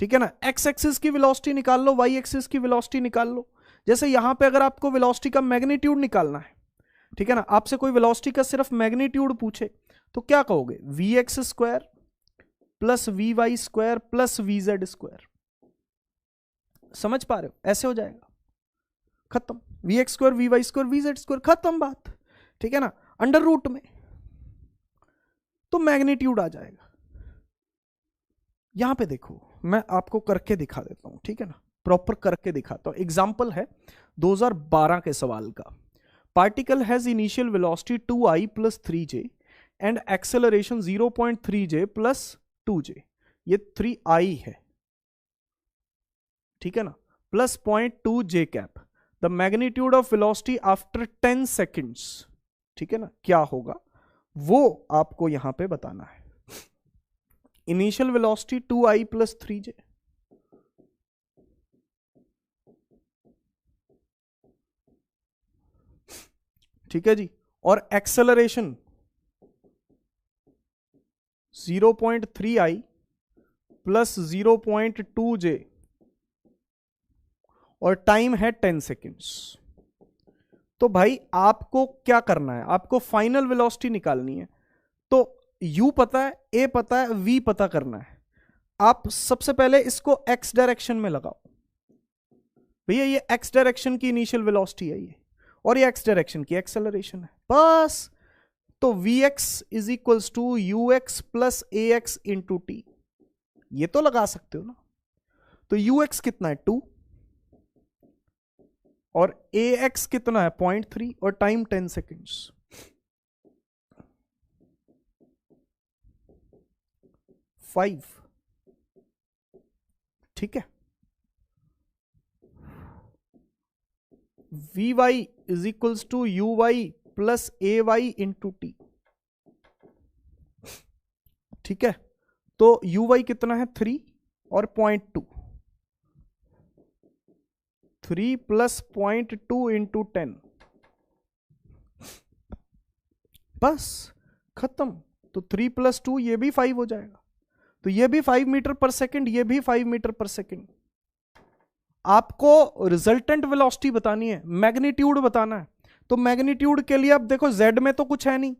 ठीक है ना। एक्स एक्सिस की वेलोसिटी निकाल लो, वाई एक्सिस की वेलोसिटी निकाल लो। जैसे यहां पे अगर आपको वेलोसिटी का मैग्नीट्यूड निकालना है, ठीक है ना, आपसे कोई वेलोसिटी का सिर्फ मैग्नीट्यूड पूछे तो क्या कहोगे, v x square plus v y square plus v z square. समझ पा रहे हो, ऐसे हो जाएगा, खत्म। V x square v y square v z square, खत्म बात, ठीक है ना। अंडर रूट में तो मैग्नीट्यूड आ जाएगा। यहां पे देखो, मैं आपको करके दिखा देता हूं, ठीक है ना, प्रॉपर करके दिखाता हूं। एग्जाम्पल है 2012 के सवाल का। Particle has initial velocity 2i plus 3j and acceleration 0.3j plus 2j। ये 3i है, ठीक है ना, plus 0.2j cap. The magnitude of velocity after 10 seconds, ठीक है ना, क्या होगा वो आपको यहां पे बताना है। Initial velocity 2i plus 3j, ठीक है जी, और एक्सेलरेशन 0.3i प्लस 0.2j और टाइम है 10 सेकेंड्स। तो भाई आपको क्या करना है, आपको फाइनल वेलोसिटी निकालनी है। तो u पता है, a पता है, v पता करना है। आप सबसे पहले इसको x डायरेक्शन में लगाओ। भैया ये x डायरेक्शन की इनिशियल वेलोसिटी है ये, और ये x डायरेक्शन की एक्सेलरेशन है, बस। तो vx is equals to ux plus ax into t, ये तो लगा सकते हो ना। तो ux कितना है 2 और ax कितना है 0.3 और टाइम 10 सेकेंड्स। फाइव, ठीक है। We y is equals to u y plus a y into t, ठीक है। तो यू वाई कितना है 3 और 0.2, 3 प्लस 0.2 इंटू 10, बस खत्म। तो 3 प्लस 2 ये भी 5 हो जाएगा। तो ये भी 5 मीटर पर सेकेंड, ये भी 5 मीटर पर सेकेंड। आपको रिजल्टेंट वेलोसिटी बतानी है, मैग्नीट्यूड बताना है। तो मैग्नीट्यूड के लिए अब देखो z में तो कुछ है नहीं,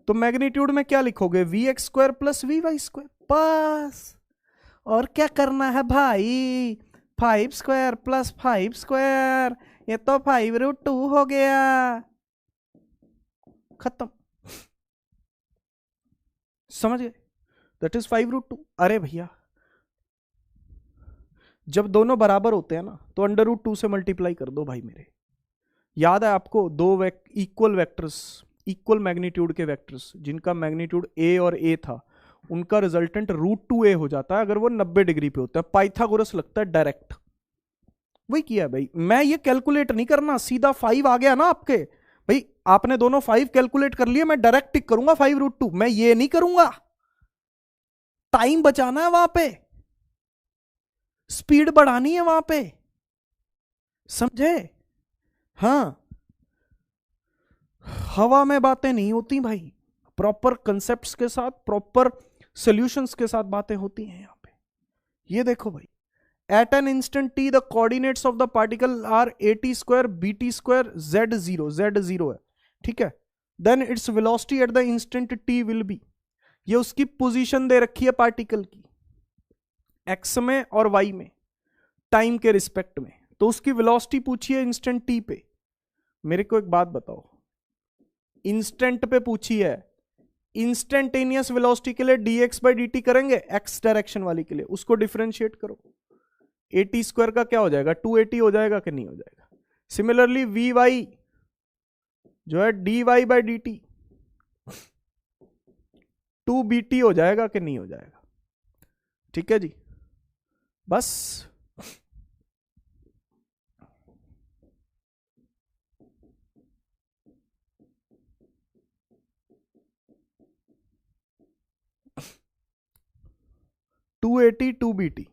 तो मैग्नीट्यूड में क्या लिखोगे, v x square plus v y square, बस। और क्या करना है भाई, 5 स्क्वायर प्लस 5 स्क्वायर, ये तो 5√2 हो गया, खत्म। समझ गए, दैट इज 5√2। अरे भैया जब दोनों बराबर होते हैं ना तो √2 से मल्टीप्लाई कर दो भाई मेरे। याद है आपको, दो इक्वल वेक्टर्स, इक्वल मैग्नीट्यूड के वेक्टर्स जिनका मैग्नीट्यूड a और a था, उनका रिजल्टेंट √2a हो जाता है अगर वो 90 डिग्री पे होता है। पाइथागोरस लगता है डायरेक्ट, वही किया भाई। मैं ये कैलकुलेट नहीं करना, सीधा 5 आ गया ना आपके, भाई आपने दोनों 5 कैलकुलेट कर लिए, मैं डायरेक्ट टिक करूंगा 5√2, मैं ये नहीं करूंगा। टाइम बचाना है वहां पे, स्पीड बढ़ानी है वहां पे, समझे। हाँ, हवा में बातें नहीं होती भाई, प्रॉपर कंसेप्ट्स के साथ, प्रॉपर सॉल्यूशंस के साथ बातें होती हैं यहां पे। ये देखो भाई, at an instant t the coordinates of the particle are at square bt square z0 है, ठीक है। Then its velocity at the instant t will be, ये उसकी पोजीशन दे रखी है पार्टिकल की, एक्स में और वाई में, टाइम के रिस्पेक्ट में। तो उसकी वेलोसिटी पूछी है इंस्टेंट टी पे। मेरे को एक बात बताओ, इंस्टेंट पे पूछी है, इंस्टेंटेनियस वेलोसिटी के लिए dx बाई dt करेंगे, एक्स डायरेक्शन वाली के लिए, उसको डिफरेंशिएट करो, at स्क्वायर का क्या हो जाएगा 280 हो जाएगा कि नहीं हो जाएगा। सिमिलरली वी वाई जो है dy बाई dt 2bt हो जाएगा कि नहीं हो जाएगा, ठीक है जी, बस। टू 2bt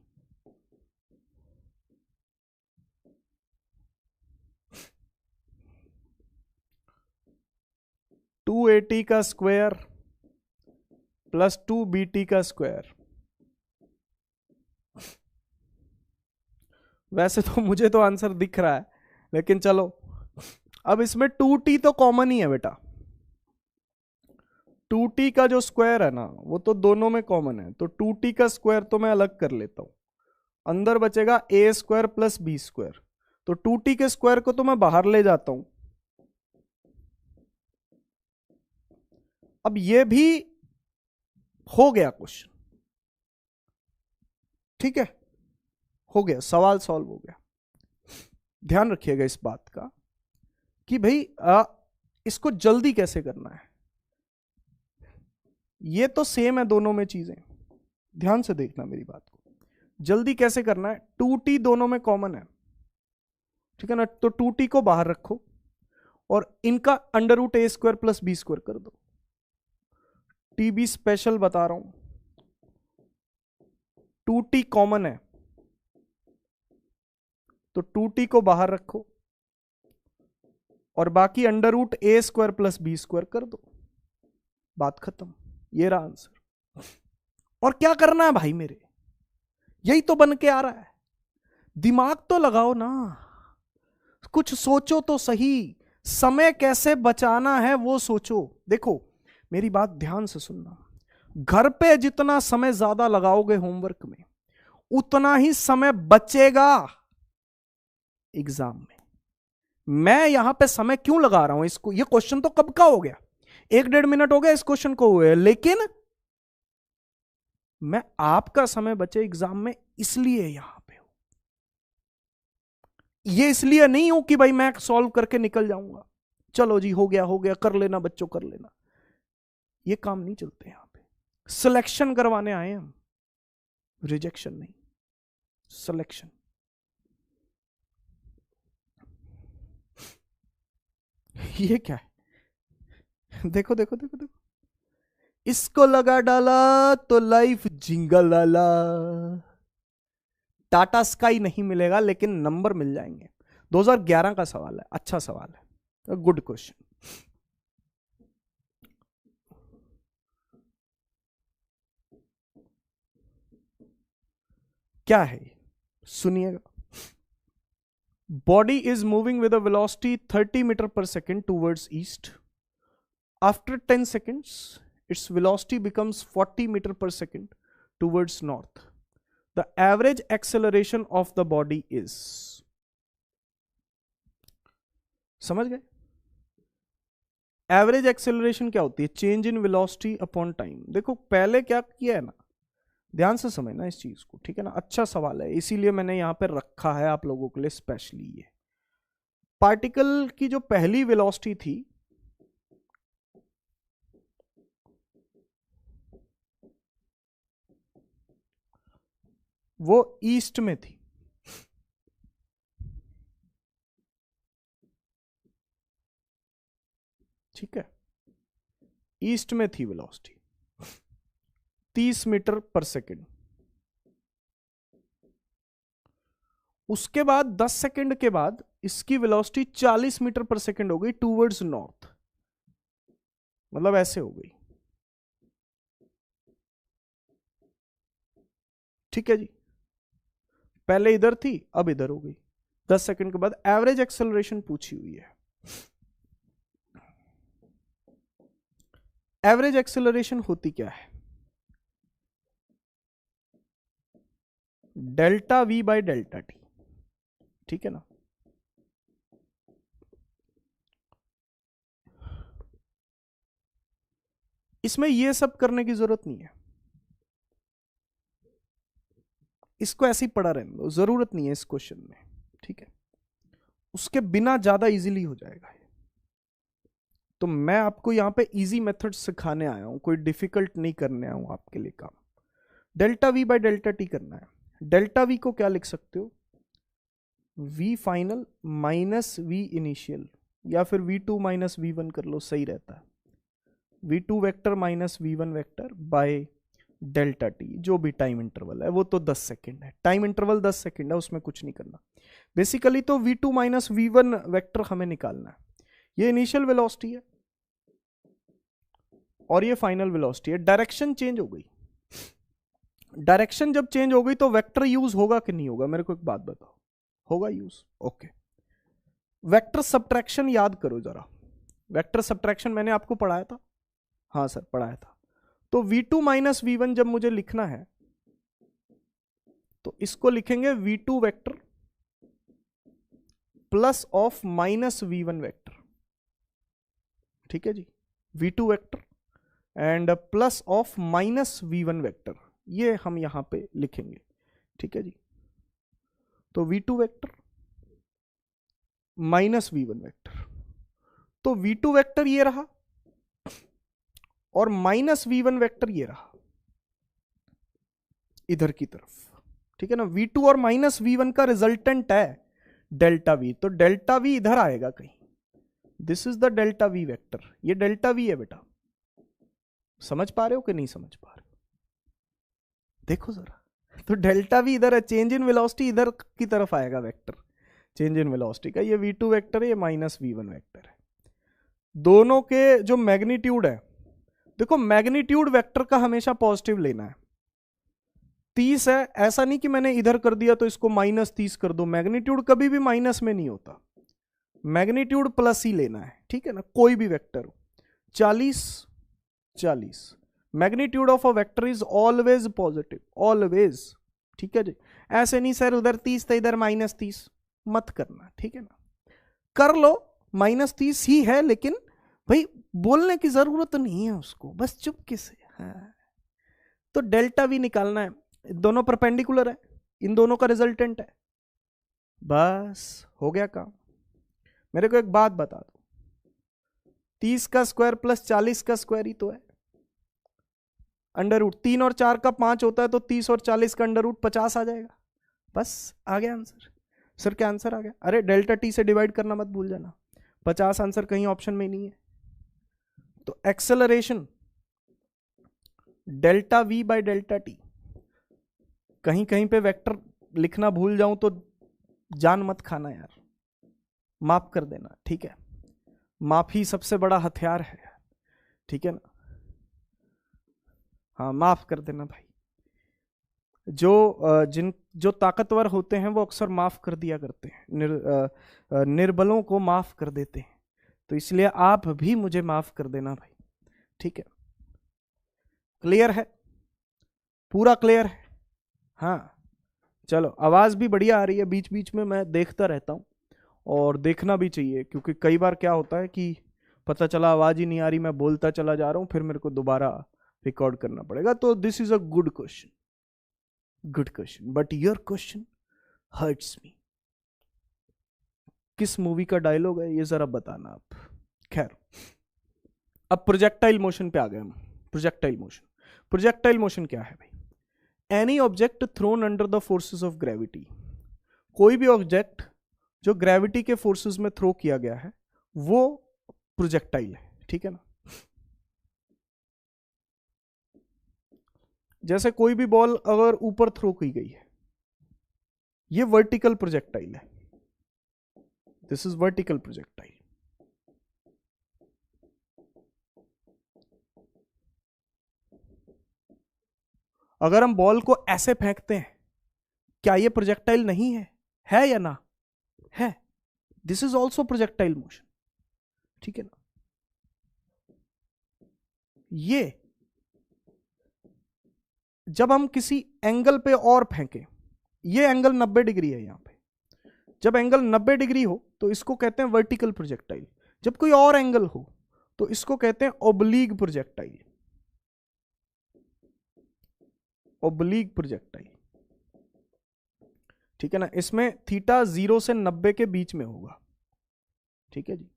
280 का स्क्वायर प्लस 2bt का स्क्वायर, वैसे तो मुझे तो आंसर दिख रहा है, लेकिन चलो। अब इसमें 2t तो कॉमन ही है बेटा, 2t का जो स्क्वायर है ना वो तो दोनों में कॉमन है, तो 2t का स्क्वायर तो मैं अलग कर लेता हूं, अंदर बचेगा a square plus b square, तो 2t के स्क्वायर को तो मैं बाहर ले जाता हूं। अब ये भी हो गया क्वेश्चन, ठीक है, हो गया, सवाल सॉल्व हो गया। ध्यान रखिएगा इस बात का कि भाई इसको जल्दी कैसे करना है, ये तो सेम है दोनों में चीजें, ध्यान से देखना मेरी बात को, जल्दी कैसे करना है। 2t दोनों में कॉमन है, ठीक है ना, तो 2t को बाहर रखो और इनका अंडर रूट ए स्क्वायर प्लस बी स्क्वायर कर दो। टी बी स्पेशल बता रहा हूं, 2t कॉमन है तो 2t को बाहर रखो और बाकी अंडर रूट ए स्क्वायर प्लस बी स्क्वायर कर दो, बात खत्म, ये रहा आंसर। और क्या करना है भाई मेरे, यही तो बन के आ रहा है, दिमाग तो लगाओ ना, कुछ सोचो तो सही, समय कैसे बचाना है वो सोचो। देखो मेरी बात ध्यान से सुनना, घर पे जितना समय ज्यादा लगाओगे होमवर्क में उतना ही समय बचेगा एग्जाम में। मैं यहां पे समय क्यों लगा रहा हूं इसको, ये क्वेश्चन तो कब का हो गया, 1-1.5 मिनट हो गया इस क्वेश्चन को हुए, लेकिन मैं आपका समय बचे एग्जाम में इसलिए यहां पे हूं, ये इसलिए नहीं हूं कि भाई मैं सॉल्व करके निकल जाऊंगा, चलो जी हो गया कर लेना बच्चों कर लेना, ये काम नहीं चलते यहां पे। सिलेक्शन करवाने आए हम, रिजेक्शन नहीं, सिलेक्शन। ये क्या है, देखो देखो देखो देखो, इसको लगा डाला तो लाइफ जिंगल लाला, टाटा स्काई नहीं मिलेगा लेकिन नंबर मिल जाएंगे। 2011 का सवाल है, अच्छा सवाल है, गुड क्वेश्चन। क्या है सुनिएगा, body is moving with a velocity 30 metre per second towards east, after 10 seconds its velocity becomes 40 meter per second towards north, the average acceleration of the body is, समझ गए। एवरेज एक्सेलरेशन क्या होती है, change in velocity upon time. देखो पहले क्या किया है ना, ध्यान से समझना इस चीज को, ठीक है ना, अच्छा सवाल है इसीलिए मैंने यहां पे रखा है आप लोगों के लिए स्पेशली। ये पार्टिकल की जो पहली वेलोसिटी थी वो ईस्ट में थी, ठीक है, ईस्ट में थी वेलोसिटी 30 मीटर पर सेकेंड, उसके बाद 10 सेकेंड के बाद इसकी वेलोसिटी 40 मीटर पर सेकेंड हो गई टूवर्ड्स नॉर्थ, मतलब ऐसे हो गई, ठीक है जी, पहले इधर थी अब इधर हो गई। 10 सेकेंड के बाद एवरेज एक्सेलरेशन पूछी हुई है, एवरेज एक्सेलरेशन होती क्या है, delta v by delta T, ठीक है ना। इसमें यह सब करने की जरूरत नहीं है, इसको ऐसे ही पढ़ा रहने दो, जरूरत नहीं है इस क्वेश्चन में, ठीक है, उसके बिना ज्यादा इजीली हो जाएगा। तो मैं आपको यहां पे इजी मेथड सिखाने आया हूं, कोई डिफिकल्ट नहीं करने आया हूं आपके लिए काम। Delta v by delta t करना है, डेल्टा वी को क्या लिख सकते हो, v final minus v initial, या फिर v2 माइनस v1 कर लो, सही रहता है, v2 vector minus v1 vector by delta T, जो भी टाइम इंटरवल है वो तो 10 सेकेंड है, टाइम इंटरवल 10 सेकेंड है, उसमें कुछ नहीं करना बेसिकली। तो v2 माइनस v1 वेक्टर हमें निकालना है, ये इनिशियल वेलोसिटी है और ये फाइनल वेलोसिटी है। डायरेक्शन चेंज हो गई, डायरेक्शन जब चेंज हो गई तो वेक्टर यूज होगा कि नहीं होगा, मेरे को एक बात बताओ, होगा यूज। ओके, वेक्टर सब्ट्रैक्शन याद करो जरा। वेक्टर सब्ट्रैक्शन मैंने आपको पढ़ाया था, हाँ सर पढ़ाया था। तो v2 माइनस v1 जब मुझे लिखना है तो इसको लिखेंगे v2 vector plus of minus v1 vector, ठीक है जी, v2 vector and plus of minus v1 vector, ये हम यहां पे लिखेंगे, ठीक है जी। तो v2 vector minus v1 vector, तो v2 वेक्टर ये रहा और माइनस v1 वेक्टर ये रहा इधर की तरफ, ठीक है ना। v2 और माइनस v1 का रिजल्टेंट है डेल्टा v, तो डेल्टा v इधर आएगा कहीं, this is the delta v vector, ये डेल्टा v है बेटा। समझ पा रहे हो कि नहीं समझ पा रहे हो? देखो जरा, तो डेल्टा v इधर है, चेंज इन वेलोसिटी इधर की तरफ आएगा वेक्टर, चेंज इन वेलोसिटी का। ये v2 वेक्टर है, ये माइनस v1 वेक्टर है। दोनों के जो मैग्नीट्यूड है, देखो मैग्नीट्यूड वेक्टर का हमेशा पॉजिटिव लेना है। 30 है, ऐसा नहीं कि मैंने इधर कर दिया तो इसको माइनस 30 कर दो, मैग्नीट्यूड कभी भी माइनस में नहीं होता, मैग्नीट्यूड प्लस ही लेना है, ठीक है ना, कोई भी वेक्टर हो। 40 40, magnitude of a vector is always positive, always, ठीक है जी। ऐसे नहीं सर उधर 30 था इधर माइनस 30, मत करना, ठीक है ना। कर लो, माइनस 30 ही है, लेकिन भाई बोलने की जरूरत नहीं है उसको, बस चुपके से। हाँ, तो डेल्टा वी निकालना है, दोनों परपेंडिकुलर है, इन दोनों का रिजल्टेंट है, बस हो गया काम। मेरे को एक बात बता दो, 30 का स्क्वायर प्लस 40 का स्क्वायर ही तो है, अंडर रूट 3 और 4 का 5 होता है, तो 30 और 40 का अंडर रूट 50 आ जाएगा, बस आ गया आंसर। सर क्या आंसर आ गया? अरे डेल्टा टी से डिवाइड करना मत भूल जाना, 50 आंसर कहीं ऑप्शन में नहीं है। तो acceleration delta v by delta T, कहीं कहीं पे वेक्टर लिखना भूल जाऊं तो जान मत खाना यार, माफ कर देना, ठीक है। माफी सबसे बड़ा हथियार है, ठीक है ना, हाँ माफ कर देना भाई। जो ताकतवर होते हैं वो अक्सर माफ कर दिया करते हैं, निर्बलों को माफ कर देते हैं, तो इसलिए आप भी मुझे माफ कर देना भाई, ठीक है। क्लियर है, पूरा क्लियर है? हाँ चलो, आवाज भी बढ़िया आ रही है, बीच बीच में मैं देखता रहता हूँ और देखना भी चाहिए, क्योंकि कई बार क्या होता है कि पता चला आवाज ही नहीं आ रही, मैं बोलता चला जा रहा हूँ, फिर मेरे को दोबारा रिकॉर्ड करना पड़ेगा। तो this is a good question, good question, but your question hurts me. किस मूवी का डायलॉग है ये जरा बताना आप। खैर, अब प्रोजेक्टाइल मोशन पे आ गए हम। प्रोजेक्टाइल मोशन, प्रोजेक्टाइल मोशन क्या है भाई? Any object thrown under the forces of gravity, कोई भी ऑब्जेक्ट जो ग्रेविटी के फोर्सेस में थ्रो किया गया है वो प्रोजेक्टाइल है, ठीक है ना। जैसे कोई भी बॉल अगर ऊपर थ्रो की गई है, ये वर्टिकल प्रोजेक्टाइल है, दिस इज वर्टिकल प्रोजेक्टाइल। अगर हम बॉल को ऐसे फेंकते हैं, क्या ये प्रोजेक्टाइल नहीं है? है या ना है? This is also projectile motion, ठीक है ना। ये जब हम किसी एंगल पे और फेंकें, ये एंगल 90 डिग्री है यहां पे, जब एंगल 90 डिग्री हो तो इसको कहते हैं वर्टिकल प्रोजेक्टाइल। जब कोई और एंगल हो तो इसको कहते हैं ओब्लीग प्रोजेक्टाइल, ओब्लीग प्रोजेक्टाइल, ठीक है ना। इसमें थीटा 0 से 90 के बीच में होगा, ठीक है जी,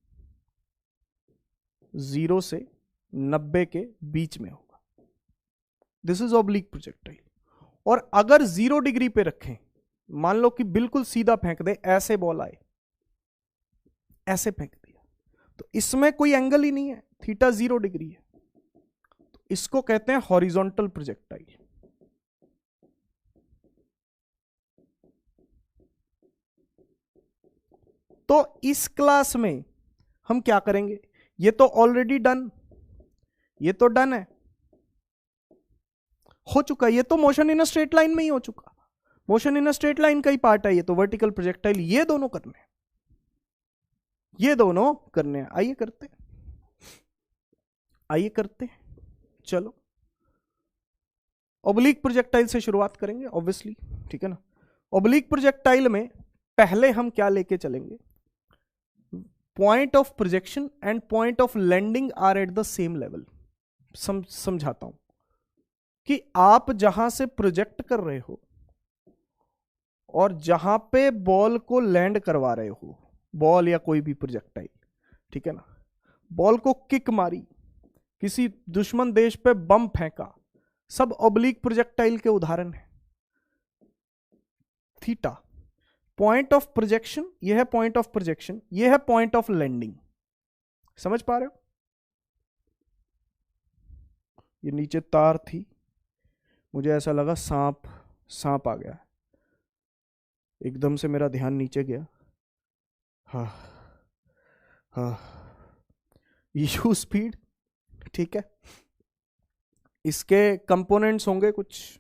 0 से 90 के बीच में होगा, दिस इज ऑब्लिक प्रोजेक्टाइल। और अगर 0 डिग्री पे रखें, मान लो कि बिल्कुल सीधा फेंक दे, ऐसे बॉल आए, ऐसे फेंक दिया, तो इसमें कोई एंगल ही नहीं है, थीटा 0 डिग्री है, तो इसको कहते हैं हॉरिजॉन्टल प्रोजेक्टाइल। तो इस क्लास में हम क्या करेंगे? ये तो ऑलरेडी डन, ये तो डन है, हो चुका, ये तो मोशन इन स्ट्रेट लाइन में ही हो चुका, motion in a straight line का ही पार्ट है ये, तो वर्टिकल प्रोजेक्टाइल ये दोनों करने हैं, ये दोनों करने हैं। आइए करते हैं, आइए करते हैं। चलो ओब्लिक प्रोजेक्टाइल से शुरुआत करेंगे ऑब्वियसली, ठीक है ना। ओब्लिक प्रोजेक्टाइल में पहले हम क्या लेके चलेंगे, point of projection and point of landing are at the same level. समझाता हूं कि आप जहां से प्रोजेक्ट कर रहे हो और जहां पे बॉल को लैंड करवा रहे हो, बॉल या कोई भी प्रोजेक्टाइल, ठीक है ना, बॉल को किक मारी, किसी दुश्मन देश पे बम फेंका, सब ओब्लिक प्रोजेक्टाइल के उदाहरण हैं। थीटा पॉइंट ऑफ प्रोजेक्शन, यह है पॉइंट ऑफ प्रोजेक्शन, यह है पॉइंट ऑफ लैंडिंग। समझ पा रहे हो? ये नीचे तार थी, मुझे ऐसा लगा सांप सांप आ गया, एकदम से मेरा ध्यान नीचे गया। हाँ हाँ, यू स्पीड, ठीक है। इसके कंपोनेंट्स होंगे कुछ,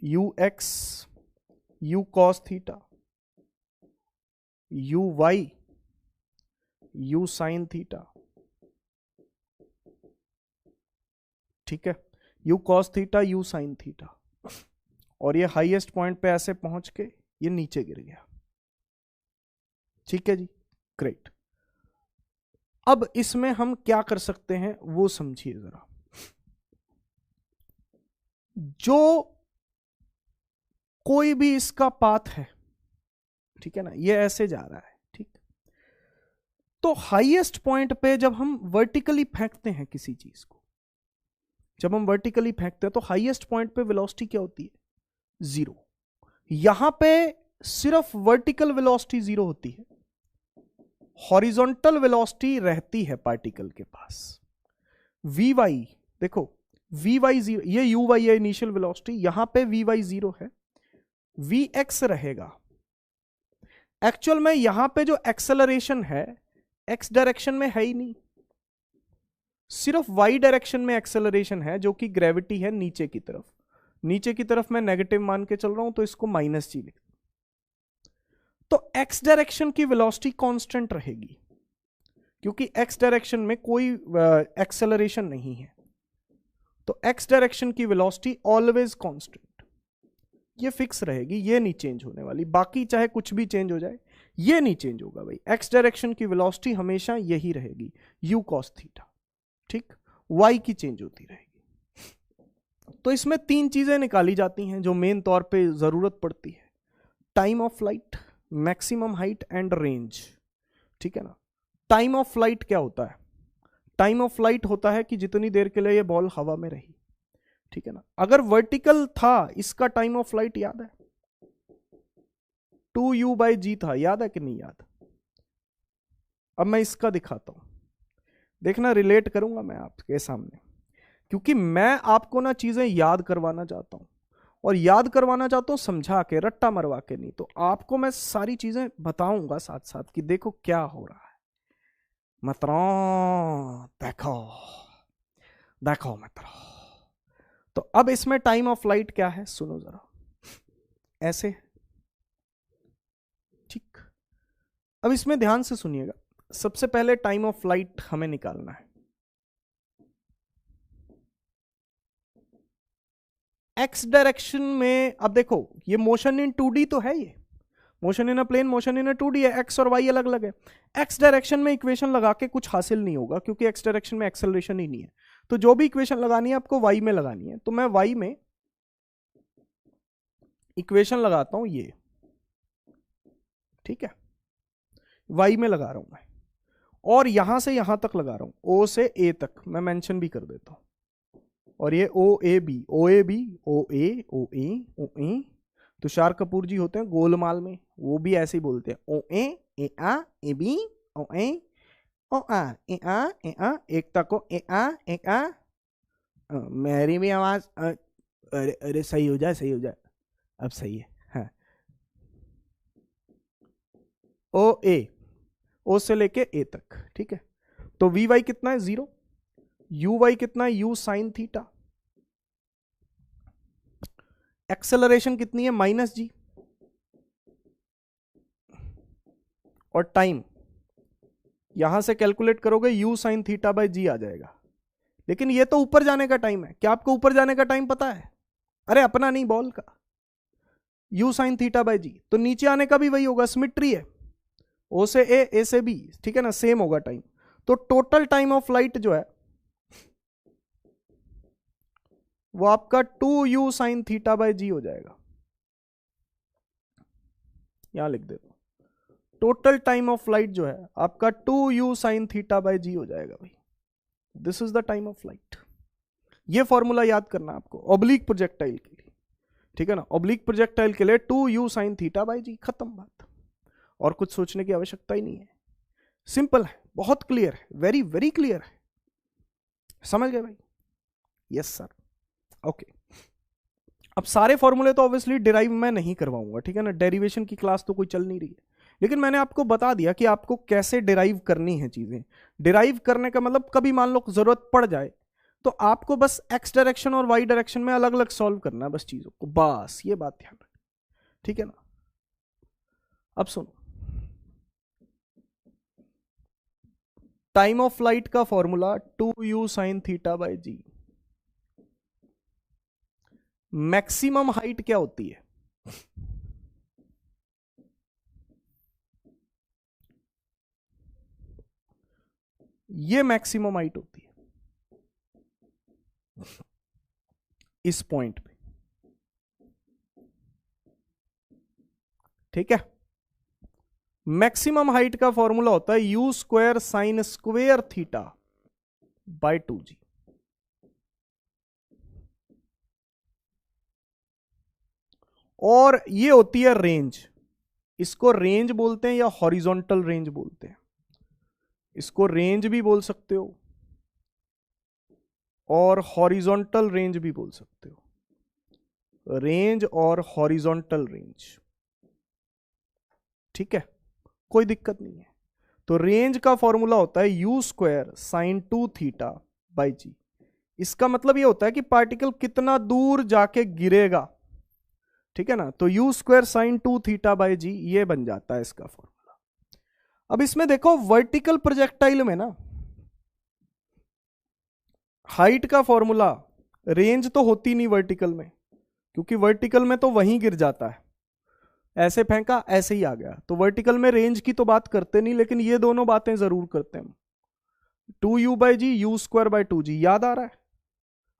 u x, u cos theta, you y, u sine theta, ठीक है। U cos theta, u sine theta, और ये हाईएस्ट पॉइंट पे ऐसे पहुंच के ये नीचे गिर गया, ठीक है जी, ग्रेट। अब इसमें हम क्या कर सकते हैं वो समझिए जरा। जो कोई भी इसका पाथ है, ठीक है ना, ये ऐसे जा रहा है, ठीक। तो हाईएस्ट पॉइंट पे जब हम वर्टिकली फेंकते हैं किसी चीज को, जब हम वर्टिकली फेंकते हैं तो हाईएस्ट पॉइंट पे वेलोसिटी क्या होती है, 0। यहां पे सिर्फ वर्टिकल वेलोसिटी 0 होती है, हॉरिजॉन्टल वेलोसिटी रहती है पार्टिकल के पास। वी वाई देखो, वी वाई 0, ये यू वाई है इनिशियल वेलोसिटी, यहां पे वी वाई 0 है, वी एक्स रहेगा। एक्चुअल में यहां पे जो एक्सेलरेशन है एक्स डायरेक्शन में है ही नहीं, सिर्फ वाई डायरेक्शन में एक्सेलरेशन है, जो कि ग्रेविटी है नीचे की तरफ। नीचे की तरफ मैं नेगेटिव मान के चल रहा हूं तो इसको माइनस जी लिख, तो एक्स डायरेक्शन की वेलोसिटी कांस्टेंट रहेगी, क्योंकि एक्स डायरेक्शन में कोई एक्सेलरेशन नहीं है, तो एक्स डायरेक्शन की वेलोसिटी ऑलवेज कांस्टेंट, ये फिक्स रहेगी, ये नहीं चेंज होने वाली। बाकी चाहे कुछ भी चेंज हो जाए, ये नहीं चेंज होगा भाई, एक्स डायरेक्शन की वेलोसिटी हमेशा यही रहेगी, यू कॉस थीटा, ठीक। वाई की चेंज होती रहेगी। तो इसमें 3 चीजें निकाली जाती हैं जो मेन तौर पे जरूरत पड़ती है, time of flight, maximum height and range, ठीक है ना। टाइम ऑफ फ्लाइट क्या होता है, टाइम ऑफ फ्लाइट होता है कि जितनी देर के लिए ये बॉल हवा में रही, ठीक है ना। अगर वर्टिकल था, इसका टाइम ऑफ फ्लाइट याद है, 2u/g था, याद है कि नहीं याद। अब मैं इसका दिखाता हूं, देखना रिलेट करूंगा मैं आपके सामने, क्योंकि मैं आपको ना चीजें याद करवाना चाहता हूं, और याद करवाना चाहता हूं समझा के, रट्टा मरवा के नहीं। तो आपको मैं सारी चीजें बताऊंगा साथ साथ कि देखो क्या हो रहा है। मित्रों देखो, देखो मित्रों, तो अब इसमें टाइम ऑफ फ्लाइट क्या है सुनो जरा, ऐसे, ठीक। अब इसमें ध्यान से सुनिएगा, सबसे पहले टाइम ऑफ फ्लाइट हमें निकालना है। एक्स डायरेक्शन में, अब देखो ये मोशन इन 2D तो है, ये motion in a plane, motion in a 2D है, एक्स और वाई अलग अलग है। एक्स डायरेक्शन में इक्वेशन लगा के कुछ हासिल नहीं होगा, क्योंकि एक्स डायरेक्शन में एक्सेलरेशन ही नहीं है। तो जो भी इक्वेशन लगानी है आपको वाई में लगानी है, तो मैं वाई में इक्वेशन लगाता हूं ये, ठीक है, वाई में लगा रहा हूं मैं, और यहां से यहां तक लगा रहा हूं, ओ से ए तक मैं मेंशन भी कर देता हूं, और ये O A B, O A B, O A, O A, O A. Tushar Kapoor ji होते हैं गोलमाल में, वो भी ऐसे ही बोलते हैं, ओ ए आ, ए बी, ओ ए, ओ आ, ए आ, ए आ, एकता को ए आ, ए आ। मेरी भी आवाज, अरे अरे सही हो जाए, सही हो जाए, अब सही है, हाँ। ओ ए, ओ से लेके ए तक, ठीक है। तो वी वाई कितना है 0, यू वाई कितना है, यू साइन थीटा, एक्सेलरेशन कितनी है, -g, और टाइम यहां से कैलकुलेट करोगे u sin थीटा बाई जी आ जाएगा। लेकिन ये तो ऊपर जाने का टाइम है, क्या आपको ऊपर जाने का टाइम पता है? अरे अपना नहीं, बॉल का, u sin थीटा बाई जी। तो नीचे आने का भी वही होगा, सिमिट्री है, ओ से ए से बी, ठीक है ना, सेम होगा टाइम। तो टोटल टाइम ऑफ लाइट जो है वो आपका 2u sin थीटा बाई जी हो जाएगा। यहां लिख देता हूं, टोटल टाइम ऑफ लाइट जो है आपका 2u sin थीटा बाई जी हो जाएगा भाई। This is the time of light. ये फॉर्मूला याद करना आपको ऑब्लिक प्रोजेक्टाइल के लिए, ठीक है ना, ऑब्लिक प्रोजेक्टाइल के लिए 2u sin थीटा बाई जी, खत्म बात। और कुछ सोचने की आवश्यकता ही नहीं है, सिंपल है, बहुत क्लियर है, वेरी वेरी क्लियर है। समझ गए भाई? Yes sir, okay. अब सारे फॉर्मूले तो ऑब्वियसली डिराइव मैं नहीं करवाऊंगा, ठीक है ना, डेरिवेशन की क्लास तो कोई चल नहीं रही है, लेकिन मैंने आपको बता दिया कि आपको कैसे डिराइव करनी है चीजें। डिराइव करने का मतलब कभी मान लो जरूरत पड़ जाए तो आपको बस एक्स डायरेक्शन और वाई डायरेक्शन में अलग अलग सॉल्व करना है बस चीजों को, बस ये बात ध्यान रखना, ठीक है ना। अब सुनो, टाइम ऑफ लाइट का formula 2u sin theta by g. Maximum height क्या होती है? ये मैक्सिमम हाइट होती है इस पॉइंट पे, ठीक है। मैक्सिमम हाइट का फॉर्मूला होता है u square sine square theta by 2g। और ये होती है रेंज, इसको रेंज बोलते हैं या हॉरिजॉन्टल रेंज बोलते हैं, इसको रेंज भी बोल सकते हो और हॉरिजॉन्टल रेंज भी बोल सकते हो, रेंज और हॉरिजॉन्टल रेंज, ठीक है, कोई दिक्कत नहीं है। तो रेंज का फॉर्मूला होता है u square sine 2 theta by G. इसका मतलब ये होता है कि पार्टिकल कितना दूर जाके गिरेगा, ठीक है ना, तो u square sine 2 theta by जी ये बन जाता है इसका फॉर्मूला। अब इसमें देखो वर्टिकल प्रोजेक्टाइल में ना हाइट का फॉर्मूला, रेंज तो होती नहीं वर्टिकल में, क्योंकि वर्टिकल में तो वहीं गिर जाता है, ऐसे फेंका ऐसे ही आ गया, तो वर्टिकल में रेंज की तो बात करते नहीं, लेकिन ये दोनों बातें जरूर करते हैं। 2u by g, u square by 2g, याद आ रहा है?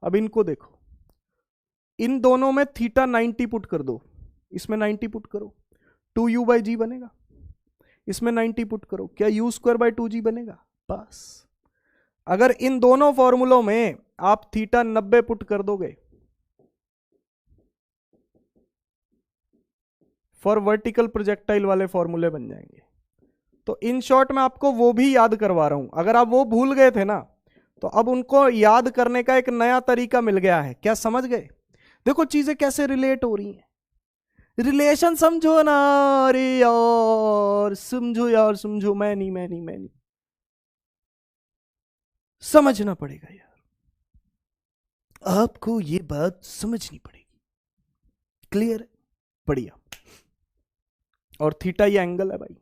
अब इनको देखो, इन दोनों में थीटा 90 पुट कर दो, इसमें 90 पुट करो, 2u बाई जी बनेगा, इसमें 90 पुट करो, क्या u स्क्वायर बाई 2g बनेगा? बस। अगर इन दोनों फॉर्मूलों में आप थीटा 90 पुट कर दोगे, फॉर वर्टिकल प्रोजेक्टाइल वाले फॉर्मूले बन जाएंगे। तो इन शॉर्ट में आपको वो भी याद करवा रहा हूं, अगर आप वो भूल गए थे ना तो अब उनको याद करने का एक नया तरीका मिल गया है, क्या समझ गए? देखो चीजें कैसे रिलेट हो रही हैं, रिलेशन समझो ना, अरे यार समझो यार समझो, मैं नहीं समझना पड़ेगा यार, आपको ये बात समझनी पड़ेगी, क्लियर है? बढ़िया। और थीटा ये एंगल है भाई,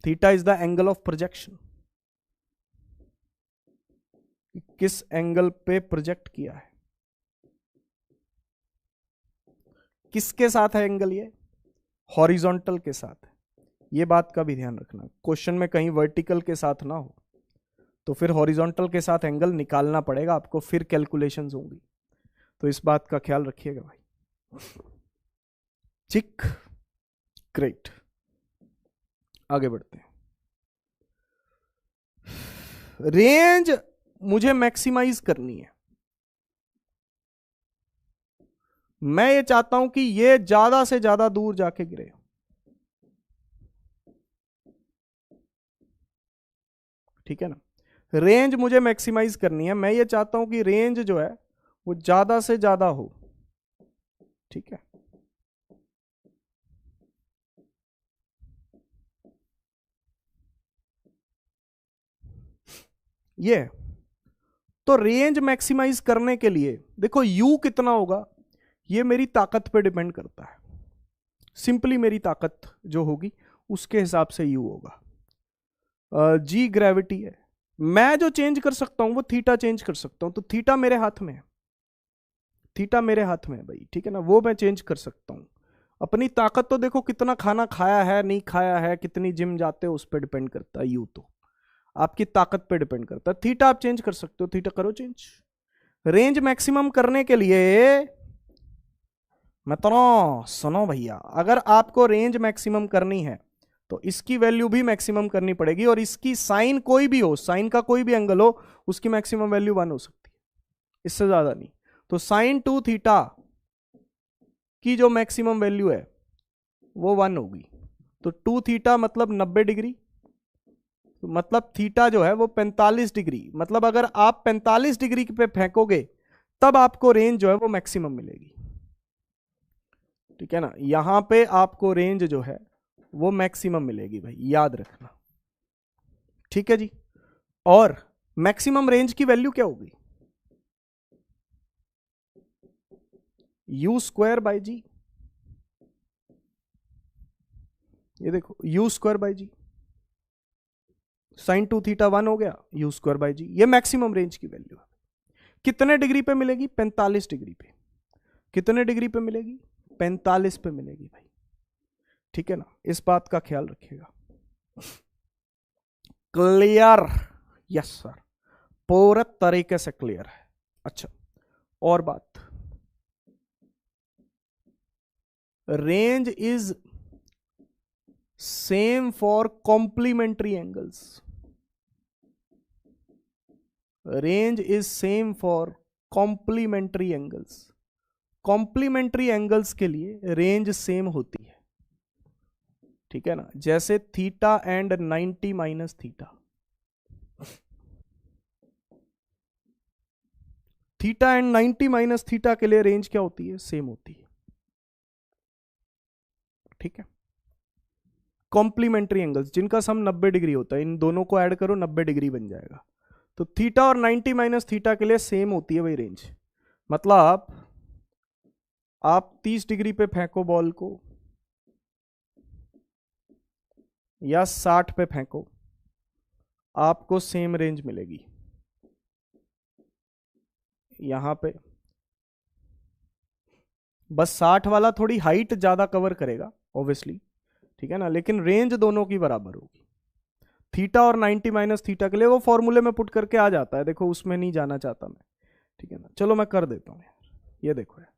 theta is the angle of projection, किस एंगल पे प्रोजेक्ट किया है, किसके साथ है एंगल, ये हॉरिजॉन्टल के साथ है। ये बात का भी ध्यान रखना, क्वेश्चन में कहीं वर्टिकल के साथ ना हो तो फिर हॉरिजॉन्टल के साथ एंगल निकालना पड़ेगा आपको, फिर कैलकुलेशंस होंगी, तो इस बात का ख्याल रखिएगा भाई, ठीक, ग्रेट। आगे बढ़ते हैं। रेंज मुझे मैक्सिमाइज करनी है, मैं ये चाहता हूं कि ये ज्यादा से ज्यादा दूर जाके गिरे, ठीक है ना, रेंज मुझे मैक्सिमाइज करनी है, मैं ये चाहता हूं कि रेंज जो है वो ज्यादा से ज्यादा हो, ठीक है। ये तो रेंज मैक्सिमाइज करने के लिए देखो यू कितना होगा, ये मेरी ताकत पे डिपेंड करता है। सिंपली मेरी ताकत जो होगी उसके हिसाब से यू होगा। जी ग्रेविटी है, मैं जो चेंज कर सकता हूं वो थीटा चेंज कर सकता हूं, तो थीटा मेरे हाथ में है, थीटा मेरे हाथ में है भाई, ठीक है ना, वो मैं चेंज कर सकता हूं। अपनी ताकत तो देखो कितना खाना खाया है नहीं खाया है, कितनी जिम जाते हो उस पर डिपेंड करता है, यू तो आपकी ताकत पे डिपेंड करता है। थीटा आप चेंज कर सकते हो, थीटा करो चेंज। रेंज मैक्सिमम करने के लिए मित्रों सुनो भैया, अगर आपको रेंज मैक्सिमम करनी है तो इसकी वैल्यू भी मैक्सिमम करनी पड़ेगी, और इसकी साइन कोई भी हो, साइन का कोई भी एंगल हो, उसकी मैक्सिमम वैल्यू 1 हो सकती है, इससे ज्यादा नहीं। तो साइन 2 थीटा की जो मैक्सिमम वैल्यू है वो 1 होगी। तो 2 थीटा मतलब 90 डिग्री, तो मतलब थीटा जो है वो 45 डिग्री, मतलब अगर आप 45 डिग्री पे फेंकोगे तब आपको रेंज जो है वो मैक्सिमम मिलेगी, ठीक है ना। यहां पे आपको रेंज जो है वो मैक्सिमम मिलेगी भाई, याद रखना, ठीक है जी। और मैक्सिमम रेंज की वैल्यू क्या होगी, यू स्क्वायर बाई जी, ये देखो u square by g, sine 2 theta 1 हो गया, यू स्क्वायर बाई जी, ये मैक्सिमम रेंज की वैल्यू है। कितने डिग्री पे मिलेगी, 45 डिग्री पे। कितने डिग्री पे मिलेगी, 45 पे मिलेगी भाई, ठीक है ना, इस बात का ख्याल रखिएगा। क्लियर, यस सर, पूरे तरीके से क्लियर है। अच्छा और बात, range is same for complementary angles, range is same for complementary angles. Complementary angles के लिए रेंज सेम होती है, ठीक है ना, जैसे theta and 90 minus theta, theta and 90 minus theta के लिए रेंज क्या होती है, सेम होती है, ठीक है। कॉम्प्लीमेंट्री एंगल्स जिनका सम 90 डिग्री होता है, इन दोनों को ऐड करो 90 डिग्री बन जाएगा। तो थीटा और 90 माइनस थीटा के लिए सेम होती है भाई रेंज, मतलब आप 30 डिग्री पे फेंको बॉल को या 60 पे फेंको, आपको सेम रेंज मिलेगी। यहां पे बस 60 वाला थोड़ी हाइट ज्यादा कवर करेगा ऑब्वियसली, ठीक है ना, लेकिन रेंज दोनों की बराबर होगी। थीटा और 90 माइनस थीटा के लिए वो फॉर्मूले में पुट करके आ जाता है, देखो उसमें नहीं जाना चाहता मैं, ठीक है ना, चलो मैं कर देता हूं यार। ये देखो यार,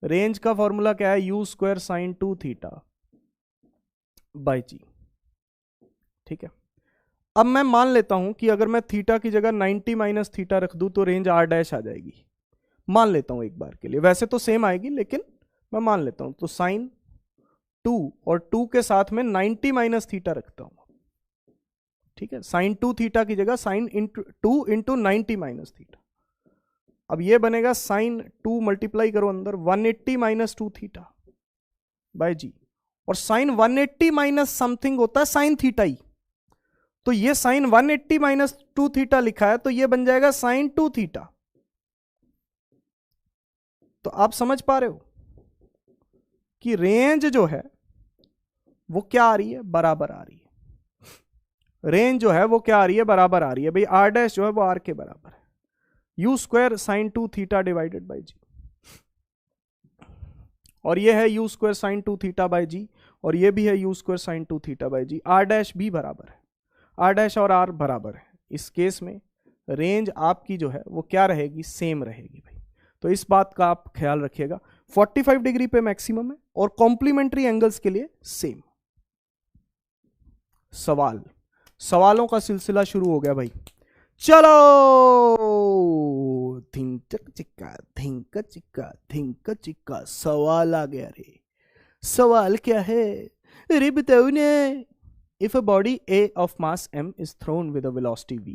रेंज का फॉर्मूला क्या है, U square sine 2 theta by G, ठीक है। अब मैं मान लेता हूं कि अगर मैं थीटा की जगह 90 माइनस थीटा रख दूं तो रेंज आर डैश आ जाएगी, मान लेता हूं एक बार के लिए, वैसे तो सेम आएगी लेकिन मैं मान लेता हूं। तो साइन 2 और 2 के साथ में 90 माइनस थीटा रखता हूं, ठीक है, साइन 2 थीटा की जगह साइन 2 इंटू 90 माइनस थीटा। अब ये बनेगा साइन 2 मल्टीप्लाई करो अंदर 180 माइनस 2 थीटा बाय जी, और साइन 180 माइनस समथिंग होता है साइन थीटा ही, तो ये साइन 180 माइनस 2 थीटा लिखा है, तो ये बन जाएगा साइन 2 थीटा। तो आप समझ पा रहे हो कि रेंज जो है वो क्या आ रही है, बराबर आ रही है, रेंज जो है वो क्या आ रही है, बराबर आ रही है भाई, आर डैश जो है वो आर के बराबर है, U square sine 2 theta divided by G, और ये है U square sine 2 theta by G, और ये भी है U square sine 2 theta by G. R dash भी बराबर है, आर डैश और आर बराबर है, इस केस में रेंज आपकी जो है वो क्या रहेगी, सेम रहेगी भाई, तो इस बात का आप ख्याल रखिएगा। 45 डिग्री पे मैक्सिमम है और कॉम्प्लीमेंट्री एंगल्स के लिए सेम। सवालों का सिलसिला शुरू हो गया भाई, चलो धिंक चिक्का धिंक चिक्का धिंक चिक्का, सवाल आ गया रे। सवाल क्या है, अरे बताओ ना। If a body A of mass m is thrown with a velocity v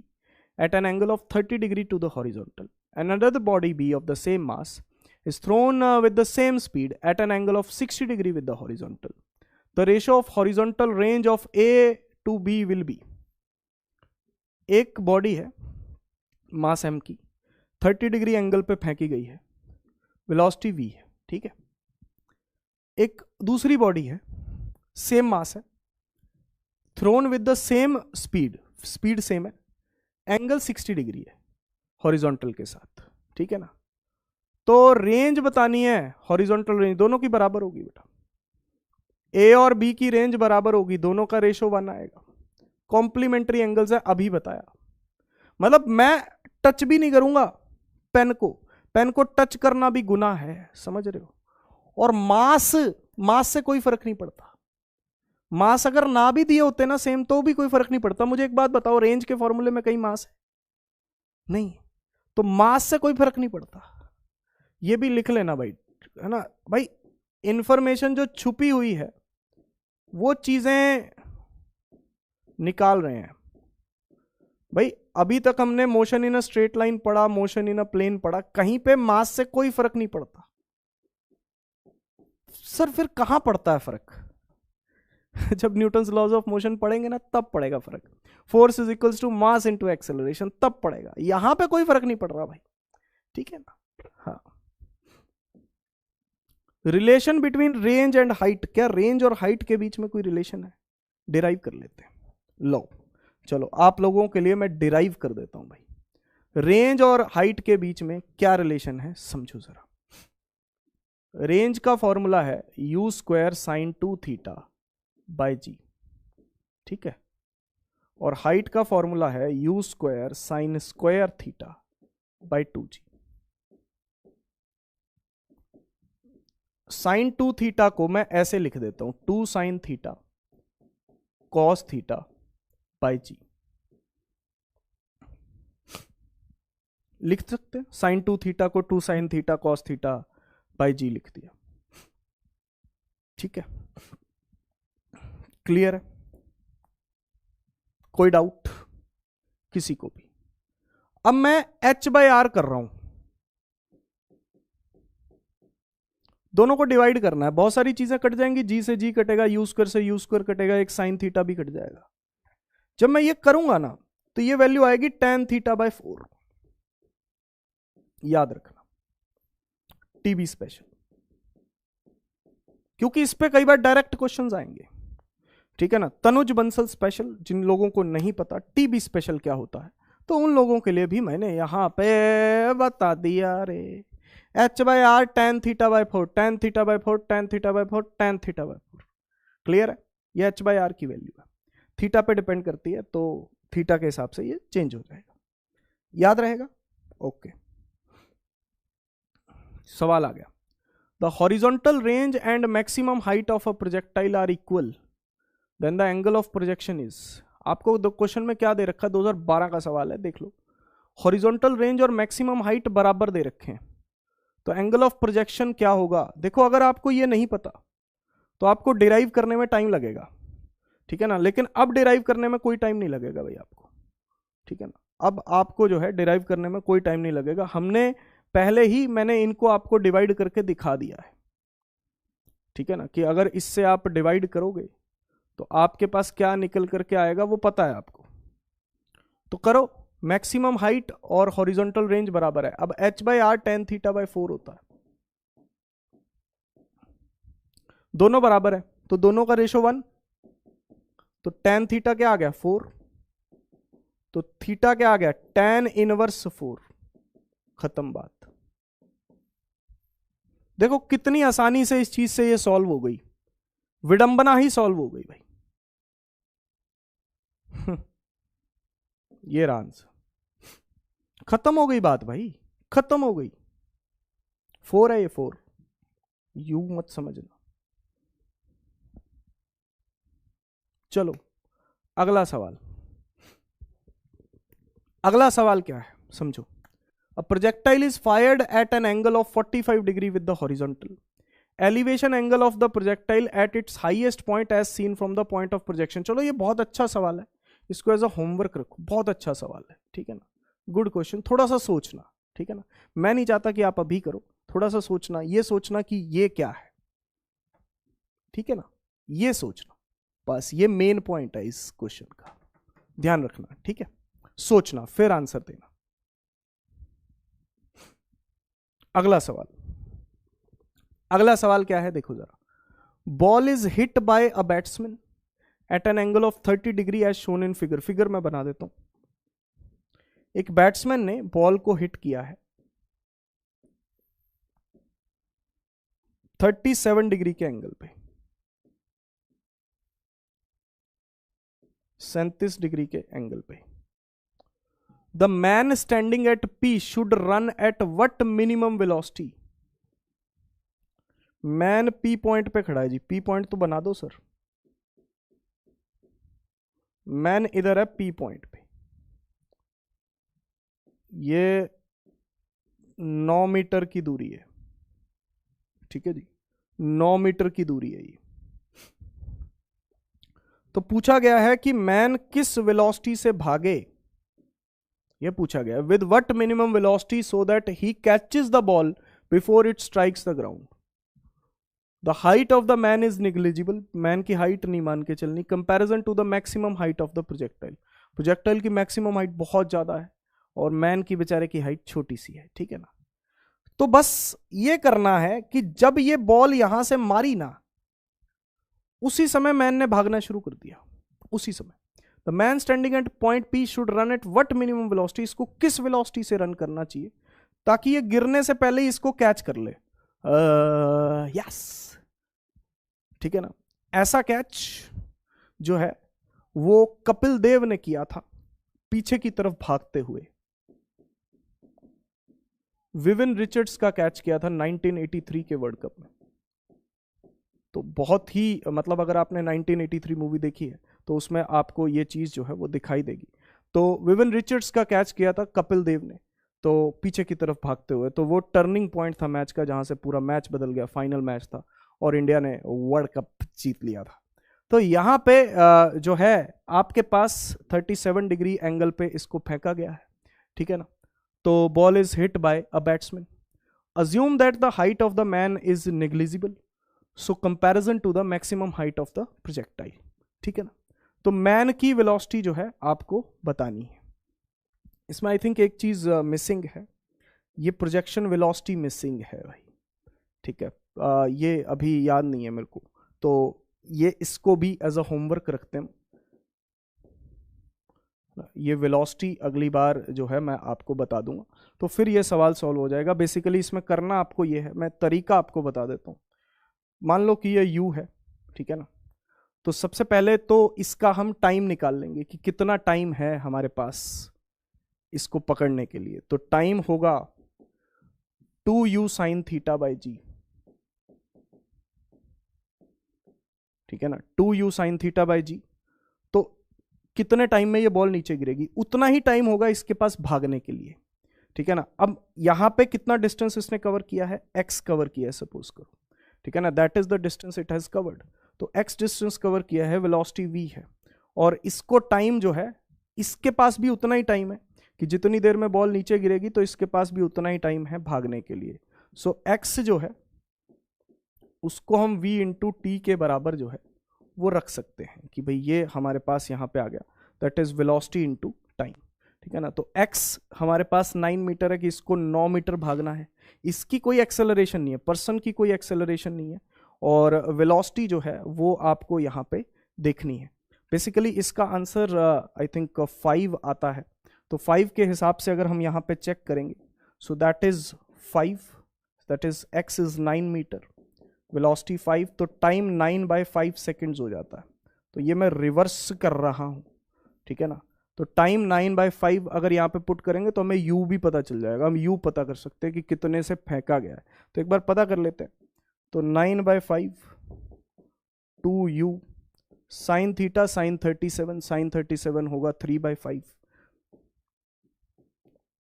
at an angle of 30 degree to the horizontal, and another body B of the same mass is thrown with the same speed at an angle of 60 degree with the horizontal, the ratio of horizontal range of A to B will be। एक बॉडी है मास m की, 30 डिग्री एंगल पे फेंकी गई है, वेलोसिटी v है, ठीक है। एक दूसरी बॉडी है, सेम मास है, thrown with the same speed, speed same है, एंगल 60 डिग्री है हॉरिजॉन्टल के साथ, ठीक है ना। तो रेंज बतानी है, हॉरिजॉन्टल रेंज दोनों की बराबर होगी बेटा, ए और बी की रेंज बराबर होगी, दोनों का रेशो 1 आएगा, कॉम्प्लीमेंट्री एंगल्स है, अभी बताया। मतलब मैं टच भी नहीं करूंगा पेन को टच करना भी गुनाह है, समझ रहे हो। और मास से कोई फर्क नहीं पड़ता, मास अगर ना भी दिए होते ना सेम तो भी कोई फर्क नहीं पड़ता। मुझे एक बात बताओ, रेंज के फॉर्मूले में कहीं मास है नहीं, तो मास से कोई फर्क नहीं पड़ता, ये भी लिख लेना भाई, है ना भाई। इंफॉर्मेशन जो छुपी हुई है वो चीजें निकाल रहे हैं भाई। अभी तक हमने motion in a straight line पढ़ा, मोशन इन अ प्लेन पढ़ा, कहीं पे मास से कोई फर्क नहीं पड़ता। सर फिर कहां पड़ता है फर्क? जब न्यूटन्स लॉज ऑफ मोशन पढ़ेंगे ना तब पड़ेगा फर्क। Force is equals to mass into acceleration, तब पड़ेगा, यहां पे कोई फर्क नहीं पड़ रहा भाई, ठीक है ना। हाँ, relation between range and height, क्या रेंज और हाइट के बीच में कोई रिलेशन है? डिराइव कर लेते हैं, लो चलो आप लोगों के लिए मैं डिराइव कर देता हूं भाई। रेंज और हाइट के बीच में क्या रिलेशन है समझो जरा। रेंज का फॉर्मूला है u square sine 2 theta by G, ठीक है। और हाइट का फॉर्मूला है u square sine square theta by 2g। Sine 2 theta को मैं ऐसे लिख देता हूं, 2 sine theta cos theta by G, लिख सकते हैं। साइन 2 थीटा को 2 sine theta cos theta by G लिख दिया, ठीक है। क्लियर है? कोई डाउट किसी को भी? अब मैं h बाय आर कर रहा हूं, दोनों को डिवाइड करना है, बहुत सारी चीजें कट जाएंगी, जी से जी कटेगा, यू स्क्वायर से यू स्क्वायर कटेगा, एक साइन थीटा भी कट जाएगा। जब मैं ये करूंगा ना तो ये वैल्यू आएगी tan थीटा बाय 4, याद रखना, टीबी स्पेशल, क्योंकि इस पे कई बार डायरेक्ट क्वेश्चंस आएंगे, ठीक है ना। तनुज बंसल स्पेशल, जिन लोगों को नहीं पता टीबी स्पेशल क्या होता है, तो उन लोगों के लिए भी मैंने यहां पे बता दिया रे। h by r tan theta by 4, tan theta by 4, tan theta by 4, tan theta by 4, clear है? ये h बाय आर की वैल्यू है, थीटा पे डिपेंड करती है, तो थीटा के हिसाब से ये चेंज हो जाएगा, याद रहेगा? ओके, सवाल आ गया। The horizontal range and maximum height of a projectile are equal, then the angle of projection is. आपको दो क्वेश्चन में क्या दे रखा है, 2012 का सवाल है, देख लो। हॉरिजॉन्टल रेंज और मैक्सिमम हाइट बराबर दे रखे हैं, तो एंगल ऑफ प्रोजेक्शन क्या होगा? देखो अगर आपको ये नहीं पता तो आपको डिराइव करने में टाइम लगेगा, ठीक है ना, लेकिन अब डिराइव करने में कोई टाइम नहीं लगेगा भाई आपको, ठीक है ना। अब आपको जो है डिराइव करने में कोई टाइम नहीं लगेगा, हमने पहले ही मैंने इनको आपको डिवाइड करके दिखा दिया है, ठीक है ना, कि अगर इससे आप डिवाइड करोगे तो आपके पास क्या निकल करके आएगा वो पता है आपको। तो करो, मैक्सिमम हाइट और हॉरिजॉन्टल रेंज बराबर है। अब h by r tan theta by 4 होता है, दोनों बराबर है तो दोनों का रेशो 1, तो tan थीटा क्या आ गया 4, तो थीटा क्या आ गया tan इनवर्स 4, खत्म बात। देखो कितनी आसानी से इस चीज से ये सॉल्व हो गई, विडंबना ही सॉल्व हो गई भाई। ये रहा आंसर, खत्म हो गई बात भाई, खत्म हो गई। 4 है ये 4, यू मत समझना। चलो अगला सवाल, अगला सवाल क्या है समझो। A projectile is fired at an angle of 45 degree with the horizontal. Elevation angle of the projectile at its highest point as seen from the point of projection. चलो ये बहुत अच्छा सवाल है, इसको एज अ होमवर्क रखो, बहुत अच्छा सवाल है, ठीक है ना, गुड क्वेश्चन। थोड़ा सा सोचना, ठीक है ना, मैं नहीं चाहता कि आप अभी करो, थोड़ा सा सोचना, ये सोचना कि ये क्या है, ठीक है ना, ये सोचना, बस ये मेन पॉइंट है इस क्वेश्चन का, ध्यान रखना, ठीक है। सोचना फिर आंसर देना। अगला सवाल, अगला सवाल क्या है देखो जरा। Ball is hit by a batsman at an angle of 30 degree as shown in figure. Figure मैं बना देता हूं। एक बैट्समैन ने बॉल को हिट किया है 37 डिग्री के एंगल पे, 37 डिग्री के एंगल पे। The man standing at P should run at what minimum velocity. Man P point पे खड़ा है जी, पी पॉइंट तो बना दो सर। मैन इधर है पी पॉइंट पे, ये 9 मीटर की दूरी है, ठीक है जी, 9 मीटर की दूरी है ये। तो पूछा गया है कि मैन किस वेलोसिटी से भागे, ये पूछा गया है। With what minimum velocity so that he catches the ball before it strikes the ground. The height of the man is negligible, man की हाइट नहीं मान के चलनी, comparison to the maximum height of the projectile. Projectile की मैक्सिमम हाइट बहुत ज्यादा है और मैन की बेचारे की हाइट छोटी सी है, ठीक है ना। तो बस ये करना है कि जब ये बॉल यहां से मारी ना, उसी समय मैन ने भागना शुरू कर दिया, उसी समय। The man standing at point P should run at what minimum velocity, इसको किस वेलोसिटी से रन करना चाहिए ताकि ये गिरने से पहले ही इसको कैच कर ले। यस, ठीक है ना। ऐसा कैच जो है वो कपिल देव ने किया था पीछे की तरफ भागते हुए। विविन रिचर्ड्स का कैच किया था 1983 के वर्ल्ड कप में। तो बहुत ही मतलब अगर आपने 1983 मूवी देखी है तो उसमें आपको ये चीज जो है वो दिखाई देगी। तो विविन रिचर्ड्स का कैच किया था कपिल देव ने, तो पीछे की तरफ भागते हुए। तो वो टर्निंग पॉइंट था मैच का, जहां से पूरा मैच बदल गया, फाइनल मैच था और इंडिया ने वर्ल्ड कप जीत लिया था। तो यहाँ पे जो है आपके पास 37 डिग्री एंगल पे इसको फेंका गया है, ठीक है ना। तो ball is hit by a batsman, assume that the height of the man is negligible, so comparison to the maximum height of the projectile, ठीक है ना। तो मैन की वेलोसिटी जो है आपको बतानी है। इसमें आई थिंक एक चीज मिसिंग है, ये प्रोजेक्शन वेलोसिटी मिसिंग है भाई, ठीक है। ये अभी याद नहीं है मेरे को, तो ये इसको भी एज अ होमवर्क रखते हैं। ये वेलोसिटी अगली बार जो है मैं आपको बता दूंगा, तो फिर ये सवाल सॉल्व हो जाएगा। बेसिकली इसमें करना आपको ये है, मैं तरीका आपको बता देता हूँ। मान लो कि ये u है, ठीक है ना। तो सबसे पहले तो इसका हम टाइम निकाल लेंगे कि कितना टाइम है हमारे पास इसको पकड़ने के लिए। तो टाइम होगा 2u sin theta by G, ठीक है ना, 2u sin थीटा बाई जी। तो कितने टाइम में ये बॉल नीचे गिरेगी, उतना ही टाइम होगा इसके पास भागने के लिए, ठीक है ना। अब यहां पे कितना डिस्टेंस इसने कवर किया है, x कवर किया है सपोज करो, ठीक है ना, that is the distance it has covered. तो x डिस्टेंस कवर किया है, वेलोसिटी v है, और इसको टाइम जो है, इसके पास भी उतना ही टाइम है कि जितनी देर में बॉल नीचे गिरेगी तो इसके पास भी उतना ही टाइम है भागने के लिए। सो x जो है उसको हम v इंटू टी के बराबर जो है वो रख सकते हैं कि भाई ये हमारे पास यहाँ पे आ गया, that is velocity into time, ठीक है ना। तो x हमारे पास 9 मीटर है कि इसको 9 मीटर भागना है, इसकी कोई एक्सेलरेशन नहीं है, पर्सन की कोई एक्सेलरेशन नहीं है, और वेलोसिटी जो है वो आपको यहाँ पे देखनी है। बेसिकली इसका आंसर आई थिंक 5 आता है। तो 5 के हिसाब से अगर हम यहाँ पे चेक करेंगे, so that is 5, that is x is 9 metre, velocity 5, तो टाइम 9/5 सेकेंड्स हो जाता है। तो ये मैं रिवर्स कर रहा हूँ, ठीक है ना। तो टाइम 9/5 अगर यहाँ पे पुट करेंगे तो हमें u भी पता चल जाएगा, हम u पता कर सकते हैं कि कितने से फेंका गया है। तो एक बार पता कर लेते हैं। तो 9/5 2u साइन थीटा साइन 37 होगा 3/5,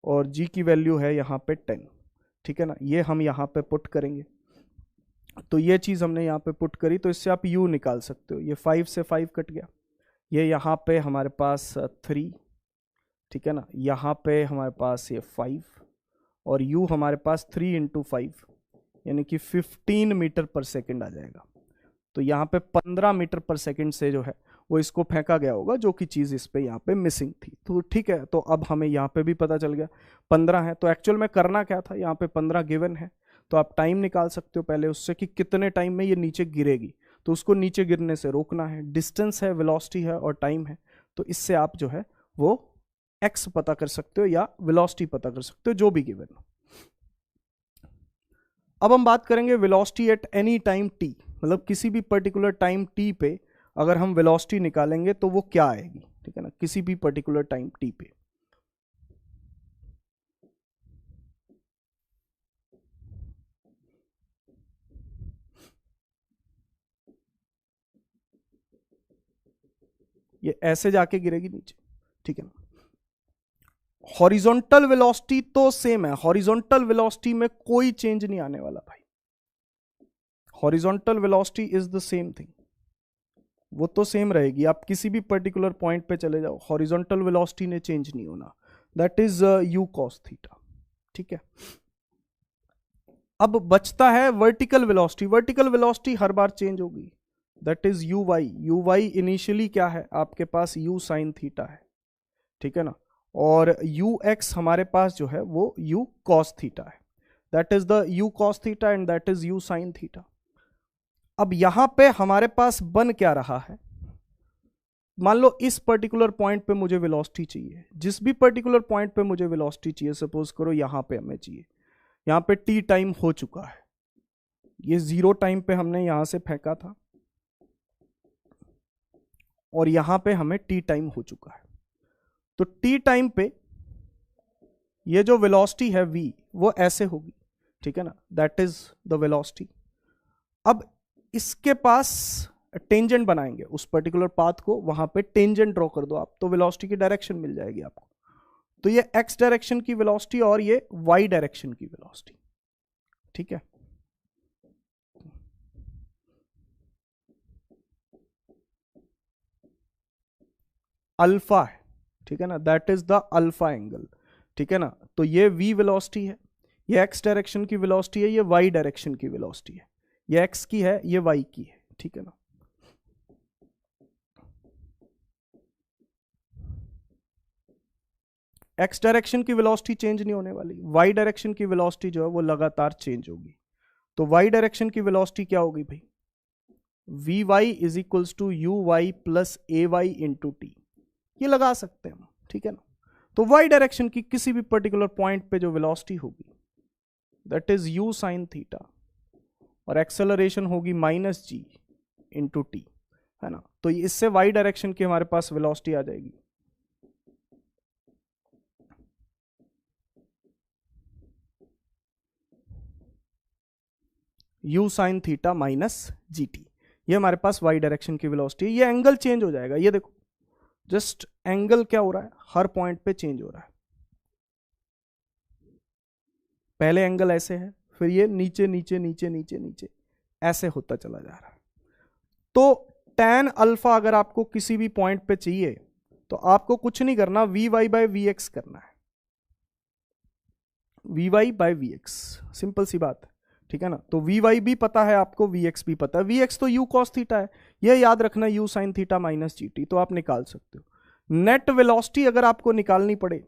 और g की वैल्यू है यहाँ पे 10, ठीक है ना। ये हम यहाँ पे पुट करेंगे, तो ये चीज हमने यहाँ पे पुट करी, तो इससे आप u निकाल सकते हो। ये 5 से 5 कट गया, ये यहाँ पे हमारे पास 3, ठीक है ना, यहाँ पे हमारे पास ये 5, और u हमारे पास 3 इंटू 5 यानी कि 15 मीटर पर सेकेंड आ जाएगा। तो यहाँ पे 15 मीटर पर सेकेंड से जो है वो इसको फेंका गया होगा, जो कि चीज इस पे यहाँ पे मिसिंग थी। तो ठीक है, तो अब हमें यहाँ पे भी पता चल गया 15 है। तो एक्चुअल में करना क्या था, यहाँ पे 15 गिवन है, तो आप टाइम निकाल सकते हो पहले उससे कि कितने टाइम में ये नीचे गिरेगी। तो उसको नीचे गिरने से रोकना है। डिस्टेंस है, वेलोसिटी है और टाइम है, तो इससे आप जो है वो एक्स पता कर सकते हो या वेलोसिटी पता कर सकते हो, जो भी गिवन हो। अब हम बात करेंगे velocity at any time T, मतलब किसी भी पर्टिकुलर टाइम टी पे अगर हम वेलोसिटी निकालेंगे तो वो क्या आएगी, ठीक है ना, किसी भी पर्टिकुलर टाइम टी पे। ये ऐसे जाके गिरेगी नीचे, ठीक है ना। हॉरिजॉन्टल वेलोसिटी तो सेम है, हॉरिजॉन्टल वेलोसिटी में कोई चेंज नहीं आने वाला भाई। Horizontal velocity is the same thing, वो तो सेम रहेगी। आप किसी भी पर्टिकुलर पॉइंट पे चले जाओ, हॉरिजॉन्टल वेलोसिटी ने चेंज नहीं होना, that is u cos theta, ठीक है। अब बचता है वर्टिकल वेलोसिटी। वर्टिकल वेलोसिटी हर बार चेंज होगी, that is u y. U y initially क्या है आपके पास, यू साइन थीटा है, ठीक है ना। और यू एक्स हमारे पास जो है वो यू कॉस थीटा है, that is the you cos theta and that is you sine theta. अब यहां पे हमारे पास बन क्या रहा है, मान लो इस पर्टिकुलर पॉइंट पे मुझे वेलोसिटी चाहिए, जिस भी पर्टिकुलर पॉइंट पे मुझे वेलोसिटी चाहिए, सपोज करो यहां पे हमें चाहिए, यहां पे टी टाइम हो चुका है, ये 0 टाइम पे हमने यहां से फेंका था और यहां पे हमें टी टाइम हो चुका है। तो टी टाइम पे ये जो वेलोसिटी है v, वो ऐसे होगी, ठीक है ना, दैट इज द वेलोसिटी। अब इसके पास टेंजेंट बनाएंगे उस पर्टिकुलर पाथ को, वहां पे टेंजेंट ड्रॉ कर दो आप, तो वेलोसिटी की डायरेक्शन मिल जाएगी आपको। तो ये x डायरेक्शन की वेलोसिटी और ये y डायरेक्शन की वेलोसिटी, ठीक है। अल्फा है, ठीक है ना, that is the alpha angle, ठीक है ना। तो ये v वेलोसिटी है, ये x डायरेक्शन की वेलोसिटी है, ये y डायरेक्शन की वेलोसिटी है, ये x की है, ये y की है, ठीक है ना। x डायरेक्शन की वेलोसिटी चेंज नहीं होने वाली, y डायरेक्शन की वेलोसिटी जो है वो लगातार चेंज होगी। तो y डायरेक्शन की वेलोसिटी क्या होगी भाई, v y is equals to u y plus a y into t, ये लगा सकते हैं हम, ठीक है ना। तो y डायरेक्शन की किसी भी पर्टिकुलर पॉइंट पे जो वेलोसिटी होगी that is u sine theta, और एक्सेलरेशन होगी माइनस जी इंटू टी, है ना। तो इससे y डायरेक्शन की हमारे पास वेलोसिटी आ जाएगी u sine theta minus G T, ये हमारे पास y डायरेक्शन की वेलोसिटी है। ये एंगल चेंज हो जाएगा, ये देखो जस्ट एंगल क्या हो रहा है, हर पॉइंट पे चेंज हो रहा है। पहले एंगल ऐसे है, फिर ये नीचे नीचे नीचे नीचे नीचे ऐसे होता चला जा रहा है। तो tan अल्फा अगर आपको किसी भी पॉइंट पे चाहिए तो आपको कुछ नहीं करना, V Y by V X करना है, we Y by V X, simple सी बात है, ठीक है ना। तो वी वाई भी पता है आपको, वी एक्स भी पता है, वी एक्स तो यू कॉस थीटा है, यह याद रखना you sine theta minus G T, तो आप निकाल सकते हो। नेट वेलोसिटी अगर आपको निकालनी पड़े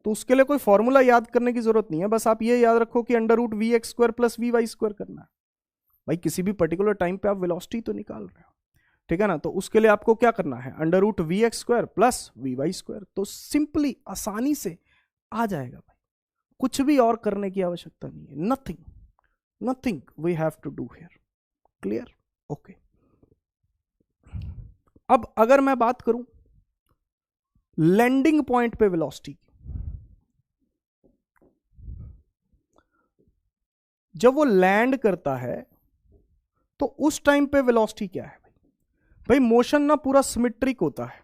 तो उसके लिए कोई फॉर्मूला याद करने की जरूरत नहीं है, बस आप ये याद रखो कि under root v x square plus v y square करना है। भाई किसी भी पर्टिकुलर टाइम पे आप वेलोसिटी तो निकाल रहे हो, ठीक है ना। तो उसके लिए आपको क्या करना है, under root v x square plus v y square, तो सिंपली आसानी से आ जाएगा भाई, कुछ भी और करने की आवश्यकता नहीं है, nothing nothing we have to do here, clear, okay. अब अगर मैं बात करूं लैंडिंग पॉइंट पे वेलोसिटी की, जब वो लैंड करता है तो उस टाइम पे वेलोसिटी क्या है भाई, भाई मोशन ना पूरा सिमेट्रिक होता है,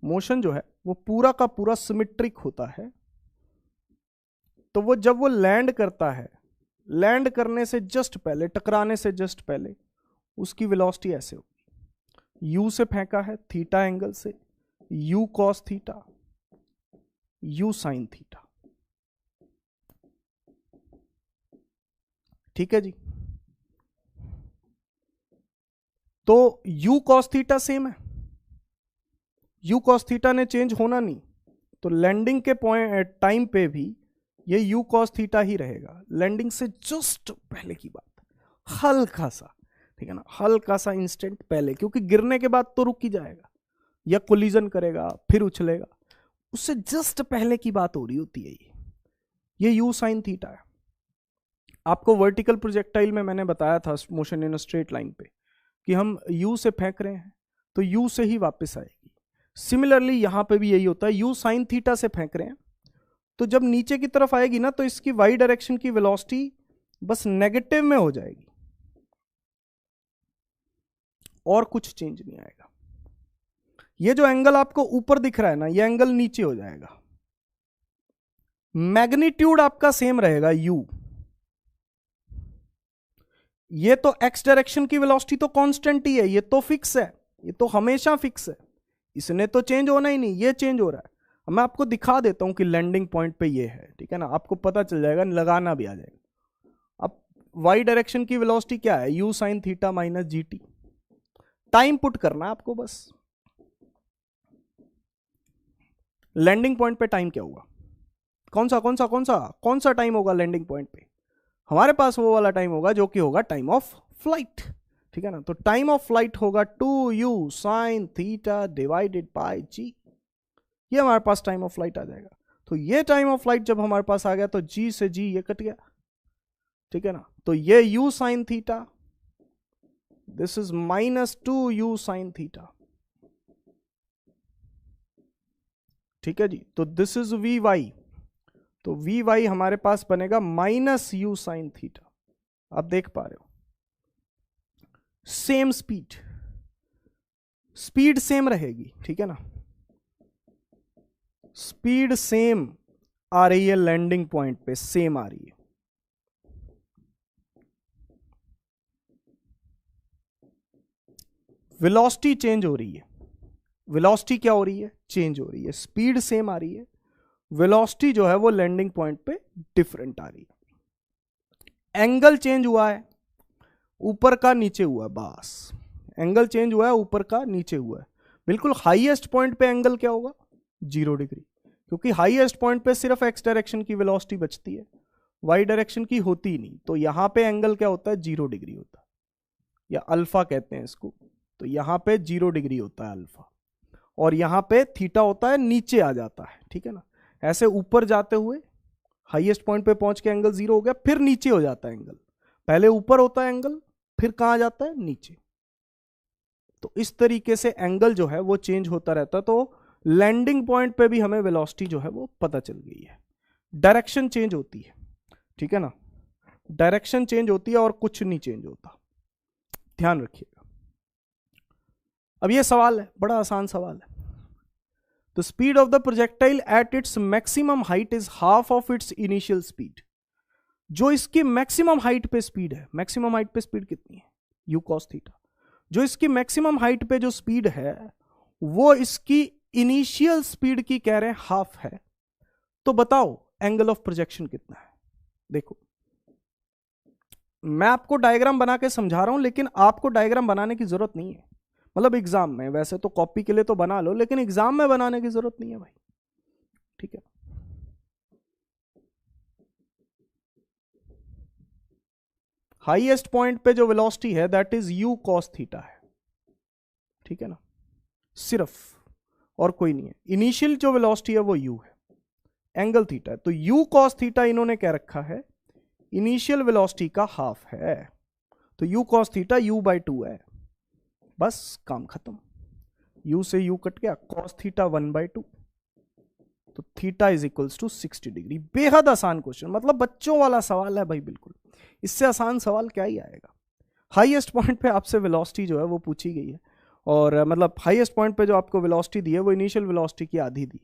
मोशन जो है वो पूरा का पूरा सिमेट्रिक होता है। तो वो जब वो लैंड करता है, लैंड करने से जस्ट पहले, टकराने से जस्ट पहले उसकी वेलोसिटी ऐसे होगी, यू से फेंका है थीटा एंगल से, you cos theta, u sine theta, ठीक है जी। तो u cos थीटा सेम है, u cos थीटा ने चेंज होना नहीं, तो लैंडिंग के पॉइंट टाइम पे भी ये u cos थीटा ही रहेगा। लैंडिंग से जस्ट पहले की बात, हल्का सा, ठीक है ना, हल्का सा इंस्टेंट पहले, क्योंकि गिरने के बाद तो रुक ही जाएगा या कोलिजन करेगा फिर उछलेगा, उससे जस्ट पहले की बात हो रही होती है ये u sin थीटा है। आपको वर्टिकल प्रोजेक्टाइल में मैंने बताया था मोशन इन स्ट्रेट लाइन पे कि हम u से फेंक रहे हैं तो u से ही वापस आएगी। सिमिलरली यहां पे भी यही होता है, u sin थीटा से फेंक रहे हैं तो जब नीचे की तरफ आएगी ना तो इसकी y डायरेक्शन की वेलोसिटी बस नेगेटिव में हो जाएगी और कुछ चेंज नहीं आएगा। ये जो एंगल आपको ऊपर दिख रहा है ना, ये एंगल नीचे हो जाएगा। मैग्नीट्यूड आपका सेम रहेगा u, ये तो x डायरेक्शन की वेलोसिटी तो कांस्टेंट ही है, ये तो फिक्स है, ये तो हमेशा फिक्स है, इसने तो चेंज होना ही नहीं, ये चेंज हो रहा है। मैं आपको दिखा देता हूं कि लैंडिंग पॉइंट पे ये है, ठीक है ना, आपको पता चल जाएगा, लगाना भी आ जाएगा। अब y डायरेक्शन की वेलोसिटी क्या है, u sin theta minus gt। Time put करना है आपको बस। लैंडिंग पॉइंट पे टाइम क्या होगा, कौन सा टाइम होगा लैंडिंग पॉइंट पे, हमारे पास वो वाला टाइम होगा जो कि होगा टाइम ऑफ फ्लाइट, ठीक है ना। तो टाइम ऑफ फ्लाइट होगा 2u sin theta divided by g, ये हमारे पास टाइम ऑफ फ्लाइट आ जाएगा। तो ये टाइम ऑफ फ्लाइट जब हमारे पास आ गया तो g से g ये कट गया, ठीक है ना। तो ये u sin theta, this is minus 2u sin theta, ठीक है जी। तो दिस इज vy, तो vy हमारे पास बनेगा माइनस u sin थीटा। आप देख पा रहे हो, सेम स्पीड सेम रहेगी, ठीक है ना, स्पीड सेम आ रही है, लैंडिंग पॉइंट पे सेम आ रही है। वेलोसिटी चेंज हो रही है, वेलोसिटी क्या हो रही है, चेंज हो रही है, स्पीड सेम आ रही है, वेलोसिटी जो है वो लैंडिंग पॉइंट पे डिफरेंट आ रही है। एंगल चेंज हुआ है, ऊपर का नीचे हुआ, बस एंगल चेंज हुआ है, ऊपर का नीचे हुआ है। बिल्कुल हाईएस्ट पॉइंट पे एंगल क्या होगा, 0 डिग्री, क्योंकि हाईएस्ट पॉइंट पे सिर्फ x डायरेक्शन की वेलोसिटी बचती है, y डायरेक्शन की होती ही नहीं। तो यहां पे एंगल क्या होता है, 0 डिग्री होता है, या अल्फा कहते हैं इसको। तो यहां पे 0 डिग्री होता है अल्फा, और यहां पे थीटा होता है, नीचे आ जाता है, ठीक है ना। ऐसे ऊपर जाते हुए हाईएस्ट पॉइंट पे पहुंच के एंगल 0 हो गया, फिर नीचे हो जाता है एंगल, पहले ऊपर होता है एंगल, फिर कहां जाता है, नीचे। तो इस तरीके से एंगल जो है वो चेंज होता रहता है। तो लैंडिंग पॉइंट पे भी हमें वेलोसिटी जो है वो पता चल गई है। डायरेक्शन चेंज होती है, ठीक है ना, डायरेक्शन चेंज होती है और कुछ नहीं चेंज होता, ध्यान रखिएगा। अब ये सवाल है, बड़ा आसान सवाल है। The speed of the projectile at its maximum height is half of its initial speed। जो इसकी मैक्सिमम हाइट पे स्पीड है, मैक्सिमम हाइट पे स्पीड कितनी है, u cos थीटा, जो इसकी मैक्सिमम हाइट पे जो स्पीड है वो इसकी इनिशियल स्पीड की कह रहे हैं हाफ है। तो बताओ एंगल ऑफ प्रोजेक्शन कितना है। देखो मैं आपको डायग्राम बना के समझा रहा हूं, लेकिन आपको डायग्राम बनाने की जरूरत नहीं है, मतलब एग्जाम में, वैसे तो कॉपी के लिए तो बना लो, लेकिन एग्जाम में बनाने की जरूरत नहीं है भाई, ठीक है। हाईएस्ट पॉइंट पे जो वेलोसिटी है that is u cos theta है, ठीक है ना, सिर्फ, और कोई नहीं है। इनिशियल जो वेलोसिटी है वो u है, एंगल थीटा है। तो u cos थीटा इन्होंने क्या रखा है, इनिशियल वेलोसिटी का हाफ है। तो u cos थीटा u/2 है, बस काम खत्म, u से u कट गया, cos थीटा 1/2, तो theta is equals to 60 degree. बेहद आसान क्वेश्चन, मतलब बच्चों वाला सवाल है भाई, बिल्कुल इससे आसान सवाल क्या ही आएगा। हाईएस्ट पॉइंट पे आपसे वेलोसिटी जो है वो पूछी गई है, और मतलब हाईएस्ट पॉइंट पे जो आपको वेलोसिटी दी है वो इनिशियल वेलोसिटी की आधी दी,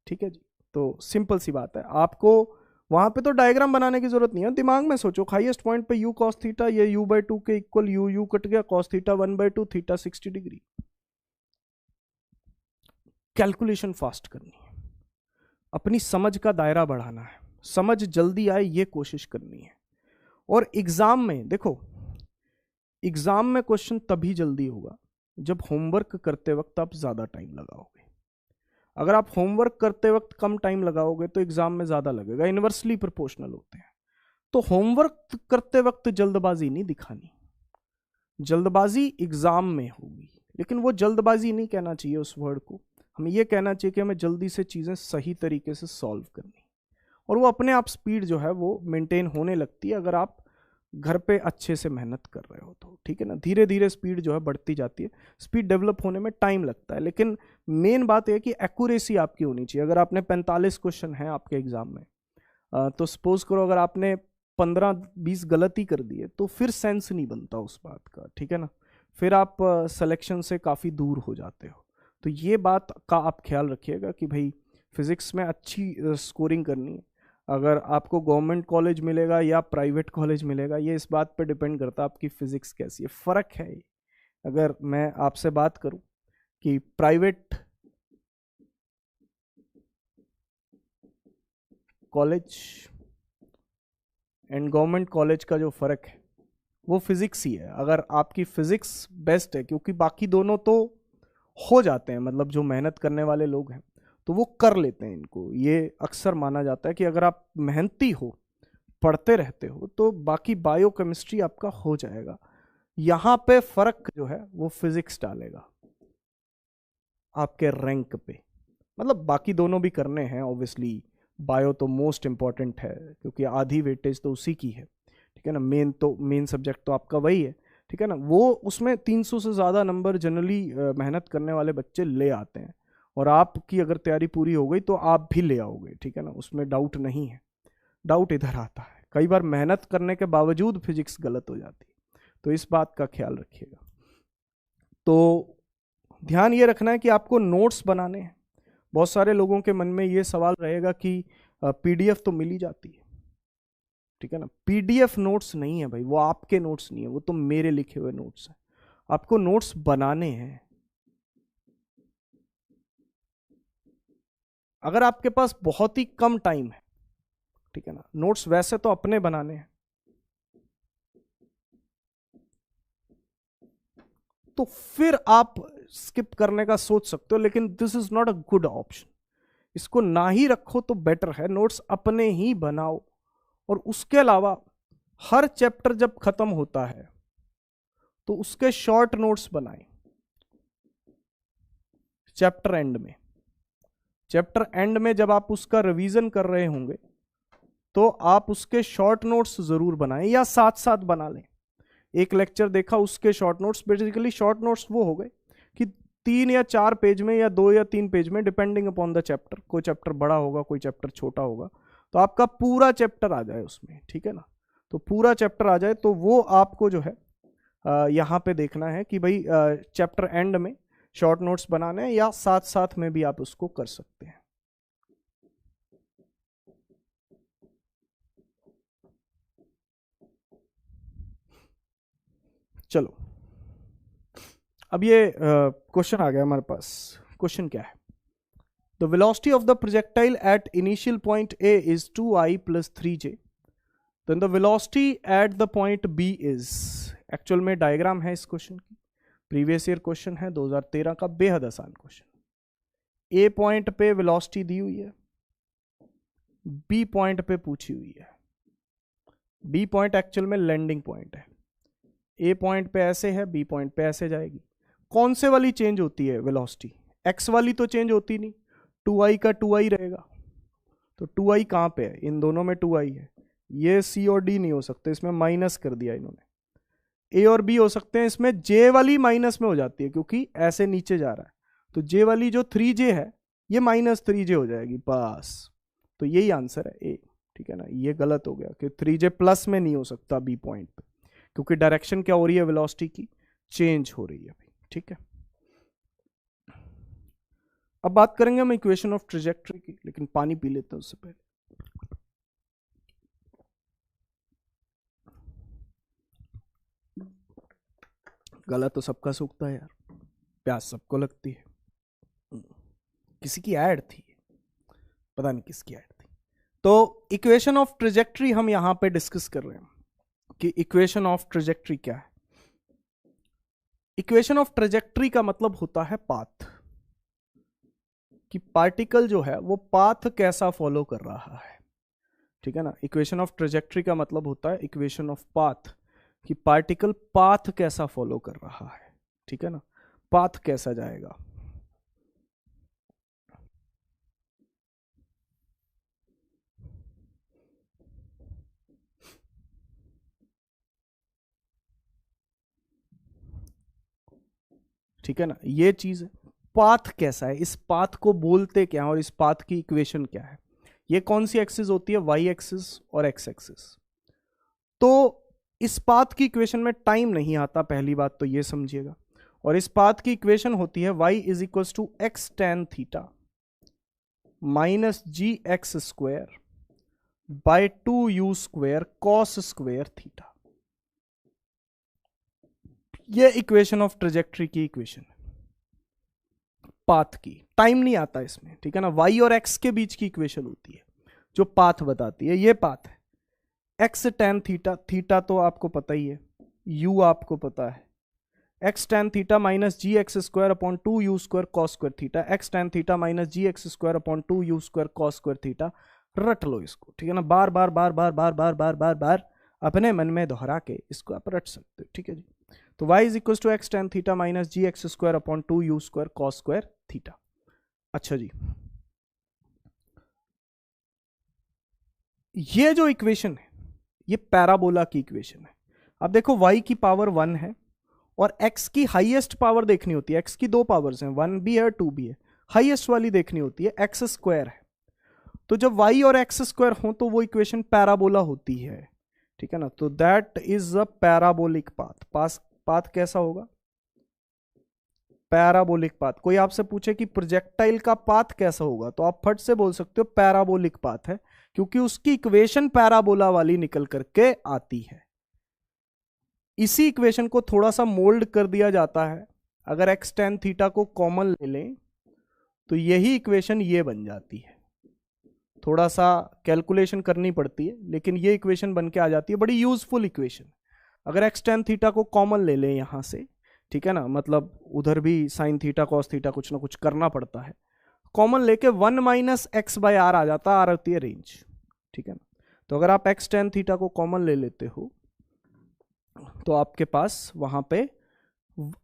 ठीक है जी। तो सिंपल सी बात है, आपको वहां पे तो डायग्राम बनाने की जरूरत नहीं है, दिमाग में सोचो हाईएस्ट पॉइंट पे u cos थीटा, ये u/2 के इक्वल u कट गया, cos theta 1/2, theta 60 degree. Calculation fast करनी है, अपनी समझ का दायरा बढ़ाना है, समझ जल्दी आए ये कोशिश करनी है। और एग्जाम में देखो एग्जाम में क्वेश्चन तभी जल्दी होगा जब होमवर्क करते वक्त आप ज़्यादा टाइम लगाओगे। अगर आप होमवर्क करते वक्त कम टाइम लगाओगे तो एग्जाम में ज़्यादा लगेगा, इनवर्सली प्रोपोर्शनल होते हैं। तो होमवर्क करते वक्त जल्दबाजी नहीं दिखानी, जल्दबाजी एग्जाम में होगी, लेकिन वो जल्दबाजी नहीं कहना चाहिए उस वर्ड को, हमें ये कहना चाहिए कि हमें जल्दी से चीज़ें सही तरीके से सॉल्व करनी, और वो अपने आप स्पीड जो है वो मेंटेन होने लगती है अगर आप घर पे अच्छे से मेहनत कर रहे हो तो, ठीक है ना। धीरे धीरे स्पीड जो है बढ़ती जाती है, स्पीड डेवलप होने में टाइम लगता है, लेकिन मेन बात यह कि एक्यूरेसी आपकी होनी चाहिए। अगर आपने 45 क्वेश्चन है आपके एग्जाम में, तो सपोज करो अगर आपने 15-20 गलती कर दिए तो फिर सेंस नहीं बनता उस बात का, ठीक है ना, फिर आप सिलेक्शन से काफ़ी दूर हो जाते हो। तो ये बात का आप ख्याल रखिएगा कि भाई फिज़िक्स में अच्छी स्कोरिंग करनी है। अगर आपको गवर्नमेंट कॉलेज मिलेगा या प्राइवेट कॉलेज मिलेगा, ये इस बात पे डिपेंड करता है आपकी फ़िज़िक्स कैसी है, फ़र्क है ये। अगर मैं आपसे बात करूं कि private college and government college का जो फ़र्क है वो फिज़िक्स ही है। अगर आपकी फ़िज़िक्स बेस्ट है, क्योंकि बाकी दोनों तो हो जाते हैं, मतलब जो मेहनत करने वाले लोग हैं तो वो कर लेते हैं इनको, ये अक्सर माना जाता है कि अगर आप मेहनती हो, पढ़ते रहते हो, तो बाकी बायो केमिस्ट्री आपका हो जाएगा। यहाँ पे फ़र्क जो है वो फिज़िक्स डालेगा आपके रैंक पे। मतलब बाकी दोनों भी करने हैं ऑब्वियसली, बायो तो मोस्ट इम्पॉर्टेंट है क्योंकि आधी वेटेज तो उसी की है, ठीक है ना। मेन सब्जेक्ट तो आपका वही है, ठीक है ना। वो उसमें 300 से ज़्यादा नंबर जनरली मेहनत करने वाले बच्चे ले आते हैं, और आपकी अगर तैयारी पूरी हो गई तो आप भी ले आओगे, ठीक है ना, उसमें डाउट नहीं है। डाउट इधर आता है कई बार मेहनत करने के बावजूद फिजिक्स गलत हो जाती है, तो इस बात का ख्याल रखिएगा। तो ध्यान ये रखना है कि आपको नोट्स बनाने हैं। बहुत सारे लोगों के मन में ये सवाल रहेगा कि पीडीएफ तो मिल ही जाती है, ठीक है ना। पीडीएफ नोट्स नहीं है भाई, वो आपके नोट्स नहीं है, वो तो मेरे लिखे हुए नोट्स हैं। आपको नोट्स बनाने हैं। अगर आपके पास बहुत ही कम टाइम है, ठीक है ना, नोट्स वैसे तो अपने बनाने हैं, तो फिर आप स्किप करने का सोच सकते हो, लेकिन this is not a good option. इसको ना ही रखो तो बेटर है, नोट्स अपने ही बनाओ। और उसके अलावा हर चैप्टर जब खत्म होता है तो उसके शॉर्ट नोट्स बनाएं चैप्टर एंड में। चैप्टर एंड में जब आप उसका रिवीजन कर रहे होंगे तो आप उसके शॉर्ट नोट्स जरूर बनाएं, या साथ साथ बना लें। एक लेक्चर देखा, उसके short notes, basically short notes वो हो गए कि 3 या 4 पेज में या 2 या 3 पेज में, डिपेंडिंग अपॉन द चैप्टर। कोई चैप्टर बड़ा होगा, कोई चैप्टर छोटा होगा, तो आपका पूरा चैप्टर आ जाए उसमें, ठीक है ना। तो पूरा चैप्टर आ जाए तो वो आपको जो है यहाँ पे देखना है कि भाई चैप्टर एंड में शॉर्ट नोट्स बनाने हैं, या साथ साथ में भी आप उसको कर सकते हैं। चलो, अब ये क्वेश्चन आ गया हमारे पास। क्वेश्चन क्या है? The velocity of the projectile at initial point A is 2i + 3j, then the velocity at the point B is. Actual में डायग्राम है इस क्वेश्चन की, प्रीवियस ईयर क्वेश्चन है 2013 का, बेहद आसान क्वेश्चन। ए पॉइंट पे वेलोसिटी दी हुई है, बी पॉइंट पे पूछी हुई है। बी पॉइंट एक्चुअल में लैंडिंग पॉइंट है। ए पॉइंट पे ऐसे है, बी पॉइंट पे ऐसे जाएगी। कौन से वाली चेंज होती है वेलोसिटी? एक्स वाली तो चेंज होती नहीं, 2i का 2i रहेगा। तो 2i कहाँ पे है? इन दोनों में 2i है। ये सी और डी नहीं हो सकते, इसमें माइनस कर दिया इन्होंने। ए और बी हो सकते हैं, इसमें जे वाली माइनस में हो जाती है क्योंकि ऐसे नीचे जा रहा है, तो जे वाली जो 3j है ये -3j हो जाएगी बस। तो यही आंसर है ए, ठीक है ना। ये गलत हो गया कि 3j प्लस में नहीं हो सकता बी पॉइंट पे, क्योंकि डायरेक्शन क्या हो रही है वेलोसिटी की? चेंज हो रही है, ठीक है। अब बात करेंगे हम इक्वेशन ऑफ ट्रेजेक्टरी की, लेकिन पानी पी लेते हैं उससे पहले। गला तो सबका सूखता है यार, प्यास सबको लगती है। किसी की ऐड थी, पता नहीं किसकी ऐड थी। तो इक्वेशन ऑफ ट्रेजेक्टरी हम यहां पे डिस्कस कर रहे हैं कि इक्वेशन ऑफ ट्रेजेक्टरी क्या है। इक्वेशन ऑफ ट्रेजेक्ट्री का मतलब होता है पाथ, कि पार्टिकल जो है वो पाथ कैसा फॉलो कर रहा है, ठीक है ना। इक्वेशन ऑफ ट्रेजेक्ट्री का मतलब होता है इक्वेशन ऑफ पाथ, कि पार्टिकल पाथ कैसा फॉलो कर रहा है, ठीक है ना, पाथ कैसा जाएगा। ठीक है ना, ये चीज है, पाथ कैसा है, इस पाथ को बोलते क्या है और इस पाथ की इक्वेशन क्या है। ये कौन सी एक्सिस होती है, वाई एक्सिस और एक्स एक्सिस। तो इस पाथ की इक्वेशन में टाइम नहीं आता, पहली बात तो ये समझिएगा। और इस पाथ की इक्वेशन होती है y is equal to x tan theta minus ji x square by 2u square cos square theta. ये इक्वेशन ऑफ ट्रेजेक्ट्री की इक्वेशन है, पाथ की। टाइम नहीं आता इसमें, ठीक है ना, y और x के बीच की इक्वेशन होती है जो पाथ बताती है। ये पाथ है एक्स टेन थीटा, थीटा तो आपको पता ही है, u आपको पता है, एक्स टेन थीटा माइनस जी x square upon 2u square cos square theta, X tan theta minus जी x square upon 2u square cos square theta. रट लो इसको, ठीक है ना, बार बार बार बार बार बार बार बार बार अपने मन में दोहरा के इसको आप रट सकते हो, ठीक है जी। तो y is equal to x tan theta minus ji x square upon 2u square cos square theta. अच्छा जी, ये जो इक्वेशन है ये पैराबोला की इक्वेशन है। अब देखो y की पावर 1 है और x की हाईएस्ट पावर देखनी होती है, x की दो पावर्स हैं, 1 भी है 2 भी है, हाईएस्ट वाली देखनी होती है, x स्क्वायर है। तो जब y और x स्क्वायर हो तो वो इक्वेशन पैराबोला होती है, ठीक है ना। तो that is a parabolic path. Path कैसा होगा, पैराबोलिक पाथ। कोई आपसे पूछे कि प्रोजेक्टाइल का पाथ कैसा होगा तो आप फट से बोल सकते हो पैराबोलिक पाथ है, क्योंकि उसकी इक्वेशन पैराबोला वाली निकल करके आती है। इसी इक्वेशन को थोड़ा सा मोल्ड कर दिया जाता है, अगर एक्स टेन थीटा को कॉमन ले लें तो यही इक्वेशन ये बन जाती है। थोड़ा सा कैलकुलेशन करनी पड़ती है लेकिन ये इक्वेशन बन के आ जाती है, बड़ी यूजफुल इक्वेशन। अगर एक्स टेन थीटा को कॉमन ले लें यहां से, ठीक है ना, मतलब उधर भी साइन थीटा कॉस थीटा कुछ ना कुछ करना पड़ता है, कॉमन लेके 1 माइनस एक्स बाय आर आ जाता है, आर होती है रेंज, ठीक है ना। तो अगर आप एक्स टेन थीटा को कॉमन ले लेते हो तो आपके पास वहां पे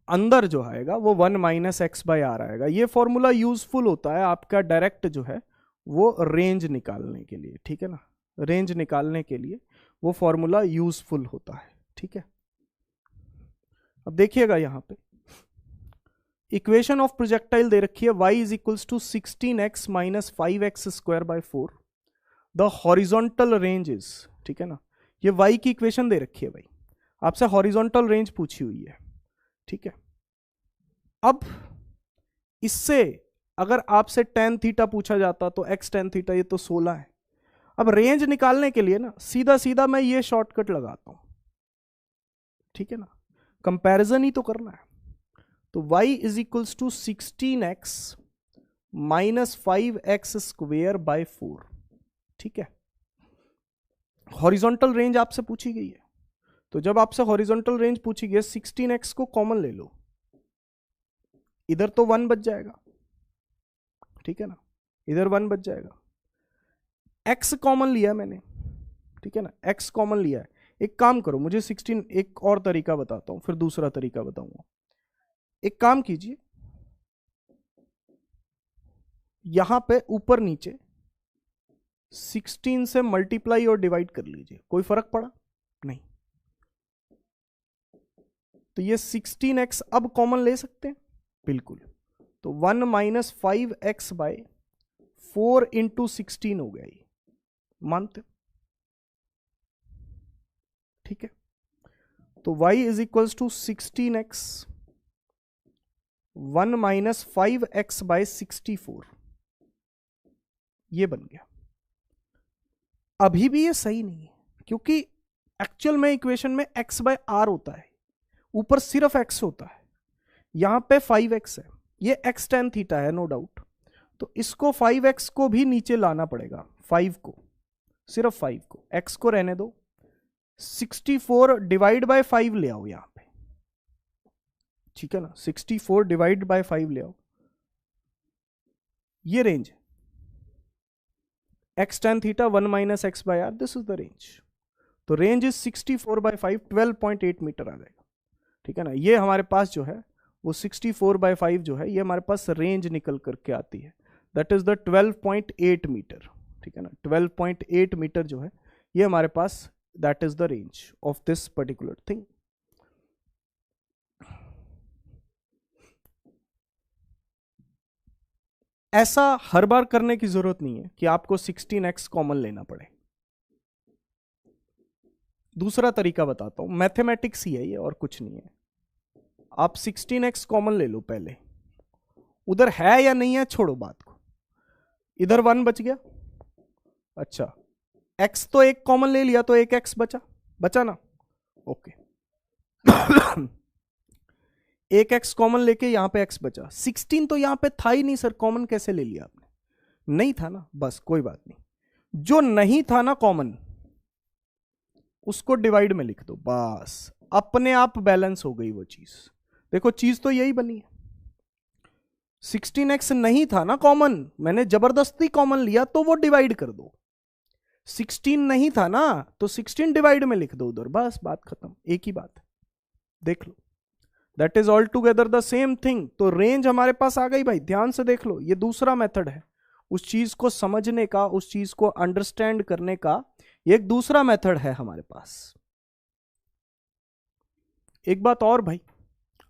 अंदर जो आएगा वो 1 माइनस एक्स बाय आर आएगा। ये फॉर्मूला यूजफुल होता है आपका डायरेक्ट जो है वो रेंज निकालने के लिए, ठीक है ना, रेंज निकालने के लिए वो फॉर्मूला यूजफुल होता है, ठीक है। अब देखिएगा यहां पे इक्वेशन ऑफ प्रोजेक्टाइल दे रखी है, y is equals to 16x minus 5x square by 4, the horizontal range is, ठीक है ना, ये y की इक्वेशन दे रखी है भाई, आपसे हॉरिजॉन्टल रेंज पूछी हुई है, ठीक है। अब इससे अगर आपसे टेन थीटा पूछा जाता तो एक्स टेन थीटा ये तो 16 है। अब रेंज निकालने के लिए ना सीधा सीधा मैं ये शॉर्टकट लगाता हूं, ठीक है ना, कंपैरिजन ही तो करना है। तो y is equals to 16x minus 5x square by 4, ठीक है। हॉरिजॉन्टल रेंज आपसे पूछी गई है, तो जब आपसे हॉरिजॉन्टल रेंज पूछी गई 16x को कॉमन ले लो, इधर तो 1 बच जाएगा, ठीक है ना, इधर 1 बच जाएगा। x कॉमन लिया मैंने, ठीक है ना, x कॉमन लिया है। एक काम करो, मुझे 16, एक और तरीका बताता हूं फिर दूसरा तरीका बताऊंगा। एक काम कीजिए, यहां पे ऊपर नीचे 16 से मल्टीप्लाई और डिवाइड कर लीजिए, कोई फर्क पड़ा नहीं। तो ये 16x अब कॉमन ले सकते हैं, बिल्कुल। तो 1 माइनस 5x बाय 4 इंटू 16 हो गया ये, मानते, ठीक है। तो y is equals to 16x 1 minus 5x by 64, ये बन गया। अभी भी ये सही नहीं है, क्योंकि एक्चुअल में इक्वेशन में x बाय आर होता है, ऊपर सिर्फ x होता है, यहां पे 5x है, ये x टेन थीटा है नो डाउट। तो इसको 5x को भी नीचे लाना पड़ेगा, 5 को, सिर्फ 5 को, x को रहने दो, 64 डिवाइड बाय 5 ले आओ यहां पे, ठीक है ना, 64 डिवाइड बाय 5 ले आओ, ये range x tan theta 1 minus x by r, this is the range. तो रेंज इज 64 बाय 5, 12.8 मीटर आ जाएगा। ठीक है ना, ये हमारे पास जो है वो 64 बाय 5 जो है ये हमारे पास रेंज निकल करके आती है, दैट इज द 12.8 मीटर। ठीक है ना, 12.8 मीटर जो है ये हमारे पास, that is the range of this particular thing. ऐसा हर बार करने की जरूरत नहीं है कि आपको 16x कॉमन लेना पड़े। दूसरा तरीका बताता हूं, मैथमेटिक्स ही है ये और कुछ नहीं है। आप 16x कॉमन ले लो पहले, उधर है या नहीं है छोड़ो बात को, इधर 1 बच गया, अच्छा x तो एक कॉमन ले लिया तो एक x बचा ना, ओके। एक x कॉमन लेके यहां पे x बचा, 16 तो यहां पे था ही नहीं सर, कॉमन कैसे ले लिया आपने, नहीं था ना, बस कोई बात नहीं, जो नहीं था ना कॉमन उसको डिवाइड में लिख दो, बस अपने आप बैलेंस हो गई वो चीज। देखो चीज तो यही बनी है, 16x नहीं था ना कॉमन, मैंने जबरदस्ती कॉमन लिया तो वो डिवाइड कर दो। 16 नहीं था ना तो 16 डिवाइड में लिख दो उधर, बस बात खत्म, एक ही बात है, देख लो, that is all together the same thing. तो रेंज हमारे पास आ गई भाई, ध्यान से देख लो, ये दूसरा मेथड है उस चीज को समझने का, उस चीज को अंडरस्टैंड करने का, ये एक दूसरा मेथड है हमारे पास। एक बात और भाई,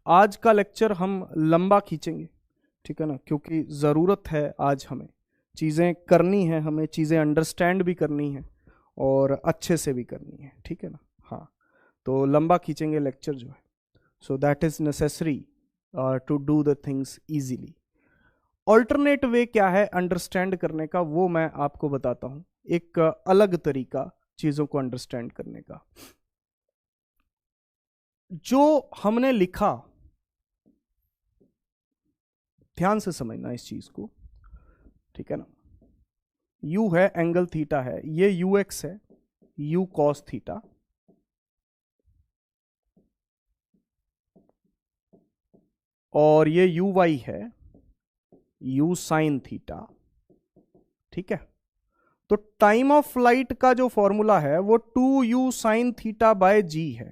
आज का लेक्चर हम लंबा खींचेंगे, ठीक है ना, क्योंकि जरूरत है आज हमें चीजें करनी है, हमें चीजें अंडरस्टैंड भी करनी है और अच्छे से भी करनी है, ठीक है ना, हाँ, तो लंबा खींचेंगे लेक्चर जो है, so that is necessary to do the things easily. Alternate way क्या है अंडरस्टैंड करने का, वो मैं आपको बताता हूं, एक अलग तरीका चीजों को अंडरस्टैंड करने का। जो हमने लिखा, ध्यान से समझना इस चीज को, ठीक है ना, u है, एंगल थीटा है, ये ux है, u cos थीटा, और ये uy है, u sin थीटा, ठीक है। तो टाइम ऑफ फ्लाइट का जो फॉर्मूला है वो 2u sin theta by G है,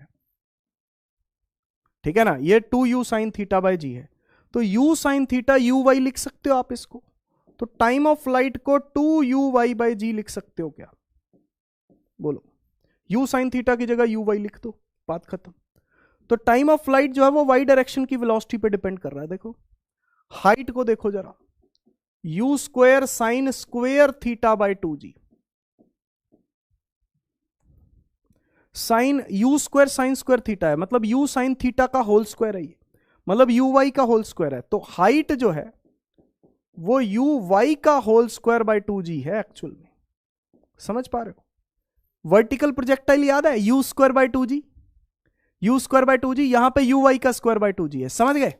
ठीक है ना, ये 2u sin theta by G है। तो u sin थीटा uy लिख सकते हो आप इसको, तो टाइम ऑफ फ्लाइट को 2uy बाय जी लिख सकते हो क्या, बोलो, u sin थीटा की जगह uy लिख दो, बात खत्म। तो टाइम ऑफ फ्लाइट जो है वो y डायरेक्शन की वेलोसिटी पे डिपेंड कर रहा है। देखो हाइट को देखो जरा, u square sine square theta by 2g, sine u square sine square theta है, मतलब u साइन थीटा का होल स्क्वायर है, ये मतलब uy का होल स्क्वायर है। तो हाइट जो है वो uy का होल स्क्वायर बाय 2g है एक्चुअल में, समझ पा रहे हो। वर्टिकल प्रोजेक्टाइल याद है, u square by 2g, u square by 2g, यहां पे uy का स्क्वायर बाय 2g है, समझ गए।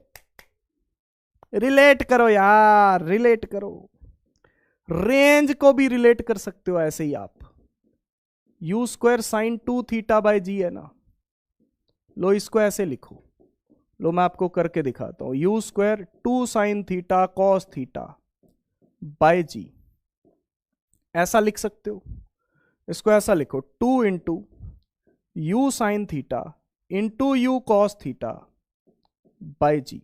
रिलेट करो यार, रिलेट करो, रेंज को भी रिलेट कर सकते हो ऐसे ही आप, u square sine 2 theta by G है ना, लो इसको ऐसे लिखो, लो मैं आपको करके दिखाता हूं, u square 2 sine theta cos theta by G, ऐसा लिख सकते हो। इसको ऐसा लिखो, 2 into U sine theta into U cos theta by G,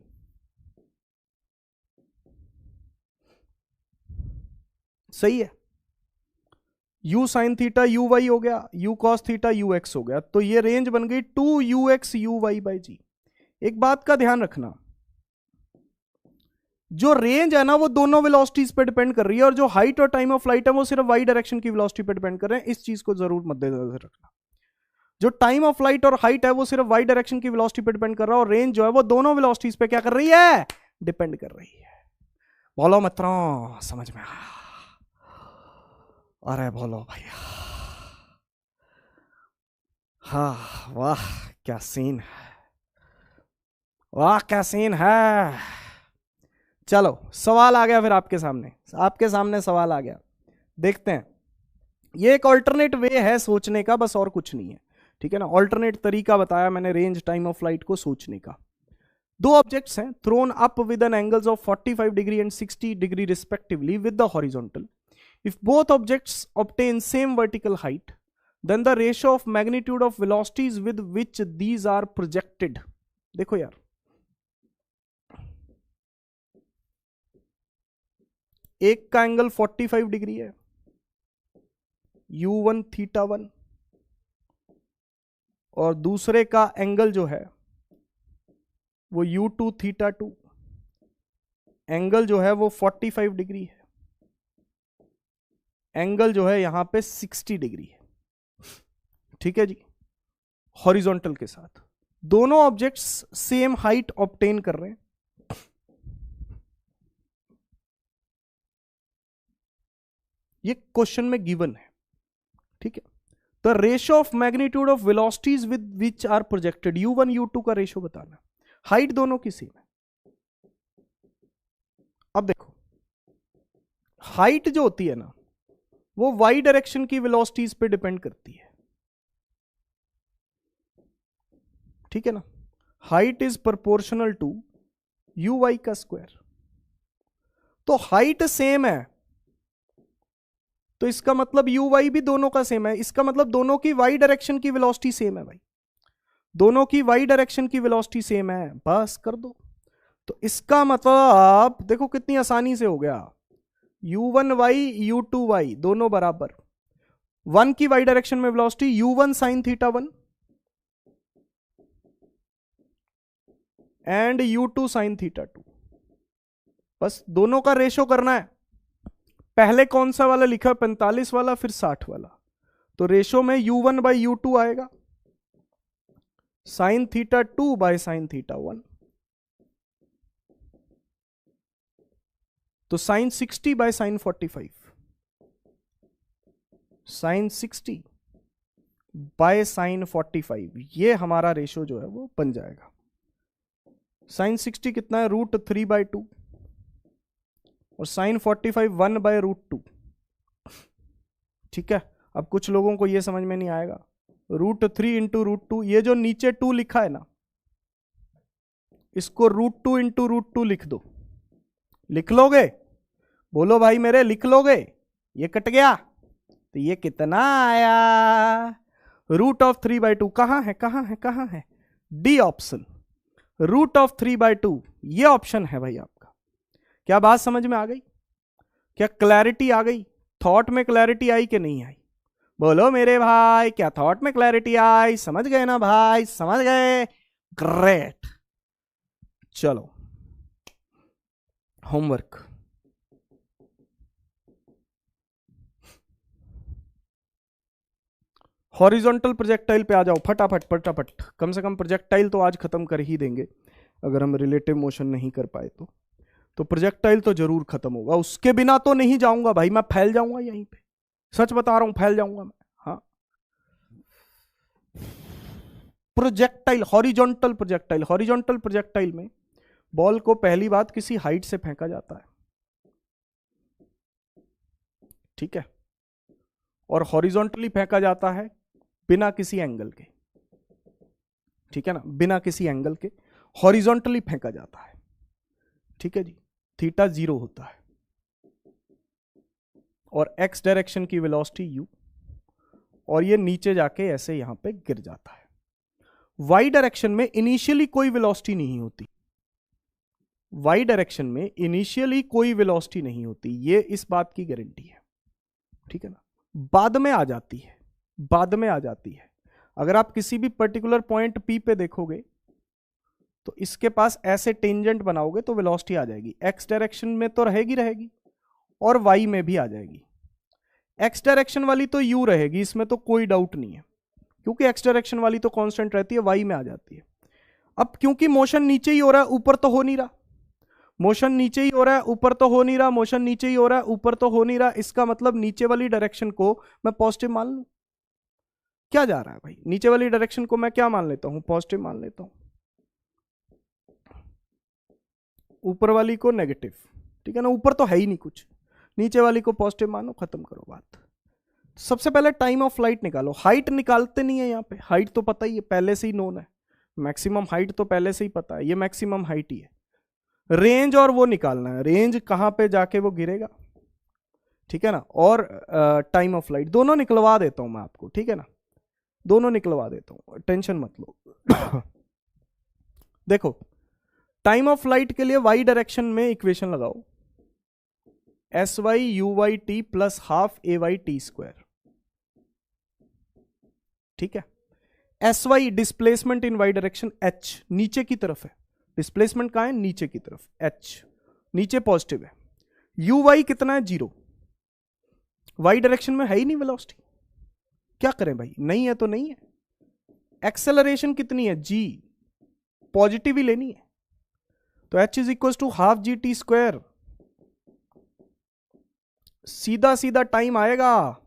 सही है। u sine theta you Y हो गया, u cos theta U X हो गया, तो ये रेंज बन गई 2ux यू वाई बाई जी। एक बात का ध्यान रखना, जो रेंज है ना वो दोनों वेलोसिटीज पे डिपेंड कर रही है, और जो हाइट और टाइम ऑफ फ्लाइट है वो सिर्फ वाई डायरेक्शन की वेलोसिटी पे डिपेंड कर रहे हैं, इस चीज को जरूर मद्देनजर रखना। जो टाइम ऑफ फ्लाइट और हाइट है वो सिर्फ वाई डायरेक्शन की वेलोसिटी पे डिपेंड कर रहा है, और रेंज जो है वो दोनों वेलोसिटीज पे क्या कर रही है, डिपेंड कर रही है। बोलो मित्रों, समझ में आया? अरे बोलो भैया, हाँ, वाह क्या सीन है, वाह क्या सीन है। चलो सवाल आ गया फिर आपके सामने सवाल आ गया, देखते हैं। ये एक ऑल्टरनेट वे है सोचने का, बस और कुछ नहीं है, ठीक है ना। ऑल्टरनेट तरीका बताया मैंने रेंज टाइम ऑफ फ्लाइट को सोचने का। दो ऑब्जेक्ट्स हैं thrown up with an angles of 45 degree and 60 degree respectively with the horizontal. If both objects obtain same vertical height, then the ratio of magnitude of velocities with which these are projected. देखो यार, एक का एंगल 45 डिग्री है, u1 थीटा 1, और दूसरे का एंगल जो है वो u2 थीटा 2. एंगल जो है वो 45 डिग्री है, एंगल जो है यहां पे 60 डिग्री है. ठीक है जी, हॉरिजॉन्टल के साथ दोनों ऑब्जेक्ट्स सेम हाइट ऑब्टेन कर रहे हैं. ये क्वेश्चन में गिवन है. ठीक है, the ratio of magnitude of velocities with which are projected, u1 u2 का रेशियो बताना. हाइट दोनों की सेम है. अब देखो, हाइट जो होती है ना वो y डायरेक्शन की वेलोसिटीज पे डिपेंड करती है. ठीक है ना, height is proportional to u y का स्क्वायर. तो हाइट सेम है तो इसका मतलब यू वाई भी दोनों का सेम है. इसका मतलब दोनों की y डायरेक्शन की वेलोसिटी सेम है भाई, दोनों की y डायरेक्शन की वेलोसिटी सेम है. बस कर दो. तो इसका मतलब देखो कितनी आसानी से हो गया. u1y u2y दोनों बराबर, 1 की y डायरेक्शन में velocity u1 sign theta 1 and u2 sign theta 2. बस दोनों का रेशो करना है. पहले कौन सा वाला लिखा, 45 वाला, फिर 60 वाला. तो रेशो में u1 बाई u2 आएगा, sine theta 2 by sine theta 1. तो sine 60 by sine 45, sine 60 by sine 45, ये हमारा रेशो जो है वो बन जाएगा. साइन 60 कितना है, √3/2, और साइन 45 1/√2. ठीक है, अब कुछ लोगों को ये समझ में नहीं आएगा. √3 इंटू √2, ये जो नीचे 2 लिखा है ना, इसको √2 इंटू √2 लिख दो. लिख लोगे? बोलो भाई मेरे, लिख लोगे? ये कट गया तो ये कितना आया, √3/2. कहां है, कहां है, कहां है? डी ऑप्शन, √3/2, ये ऑप्शन है भाई आपका. क्या बात समझ में आ गई? क्या क्लैरिटी आ गई? थॉट में क्लैरिटी आई कि नहीं आई? बोलो मेरे भाई, क्या थॉट में क्लैरिटी आई? समझ गए ना भाई, समझ गए? ग्रेट. चलो होमवर्क. हॉरिजॉन्टल प्रोजेक्टाइल पे आ जाओ फटाफट फटाफट. कम से कम प्रोजेक्टाइल तो आज खत्म कर ही देंगे, अगर हम रिलेटिव मोशन नहीं कर पाए तो प्रोजेक्टाइल तो जरूर खत्म होगा. उसके बिना तो नहीं जाऊंगा भाई, मैं फैल जाऊंगा यहीं पे. सच बता रहा हूं, फैल जाऊंगा मैं. हाँ, projectile, horizontal projectile. Horizontal projectile में बॉल को पहली बात किसी हाइट से फेंका जाता है. ठीक है, और हॉरिजॉन्टली फेंका जाता है बिना किसी एंगल के. ठीक है ना, बिना किसी एंगल के हॉरिजॉन्टली फेंका जाता है. ठीक है जी, थीटा 0 होता है और x डायरेक्शन की वेलोसिटी u, और ये नीचे जाके ऐसे यहां पे गिर जाता है. y डायरेक्शन में इनिशियली कोई वेलोसिटी नहीं होती. y डायरेक्शन में इनिशियली कोई वेलोसिटी नहीं होती, ये इस बात की गारंटी है. ठीक है ना, बाद में आ जाती है, बाद में आ जाती है. अगर आप किसी भी पर्टिकुलर पॉइंट P पे देखोगे तो इसके पास ऐसे टेंजेंट बनाओगे तो वेलोसिटी आ जाएगी. x डायरेक्शन में तो रहेगी रहेगी और y में भी आ जाएगी. x डायरेक्शन वाली तो u रहेगी, इसमें तो कोई डाउट नहीं है, क्योंकि x डायरेक्शन वाली तो कांस्टेंट रहती है, y में आ जाती है. अब क्योंकि मोशन नीचे ही हो रहा है, ऊपर तो हो नहीं रहा. मोशन नीचे ही हो रहा है, ऊपर तो हो नहीं रहा. मोशन नीचे ही हो रहा है, ऊपर तो हो नहीं रहा. इसका मतलब नीचे वाली डायरेक्शन को मैं पॉजिटिव मान लूं. क्या जा रहा है भाई, नीचे वाली डायरेक्शन को मैं क्या मान लेता हूं, पॉजिटिव मान लेता हूं, ऊपर वाली को नेगेटिव. ठीक है ना, ऊपर तो है ही नहीं कुछ, नीचे वाली को पॉजिटिव मानो, खत्म करो बात. सबसे पहले टाइम ऑफ फ्लाइट निकालो. हाइट निकालते नहीं है यहां पे, हाइट तो पता ही है, पहले से ही नोन है. मैक्सिमम हाइट तो पहले से ही पता है, ये मैक्सिमम हाइट ही है। रेंज और वो निकालना है, रेंज कहां पे जाके वो गिरेगा, ठीक है ना, और टाइम ऑफ फ्लाइट दोनों निकलवा देता हूं मैं आपको, ठीक है ना, दोनों निकलवा देता हूं, टेंशन मत लो। देखो टाइम ऑफ फ्लाइट के लिए वाई डायरेक्शन में इक्वेशन लगाओ, s y u y t plus half a y t square, ठीक है। S y displacement in y direction, h नीचे की तरफ है, डिस्प्लेसमेंट कहां है, नीचे की तरफ, एच नीचे पॉजिटिव है। यू वाई कितना है, 0, वाई डायरेक्शन में है ही नहीं वेलोसिटी, क्या करें भाई, नहीं है तो नहीं है। एक्सेलरेशन कितनी है, जी, पॉजिटिव ही लेनी है, तो h is equal to half g t square, सीधा सीधा टाइम आएगा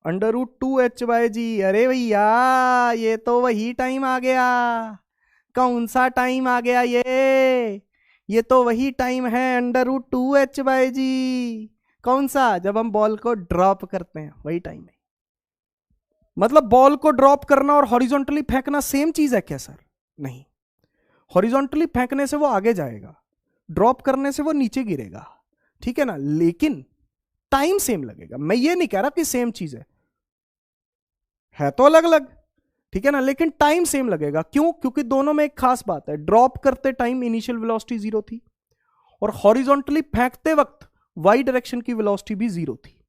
√2h/g। अरे भैया ये तो वही टाइम आ गया, कौन सा टाइम आ गया, ये तो वही टाइम है √2h/g। कौन सा, जब हम बॉल को ड्रॉप करते हैं वही टाइम है। मतलब बॉल को ड्रॉप करना और हॉरिजॉन्टली फेंकना सेम चीज है क्या सर, नहीं, हॉरिजॉन्टली फेंकने से वो आगे जाएगा, ड्रॉप करने से वो नीचे गिरेगा, ठीक है ना, लेकिन टाइम सेम लगेगा। मैं ये नहीं कह रहा कि सेम चीज है तो अलग अलग, ठीक है ना, लेकिन टाइम सेम लगेगा। क्यों, क्योंकि दोनों में एक खास बात है, ड्रॉप करते टाइम इनिशियल वेलोसिटी 0 थी और हॉरिजॉन्टली फेंकते वक्त वाई डायरेक्शन की वेलोसिटी भी 0 थी,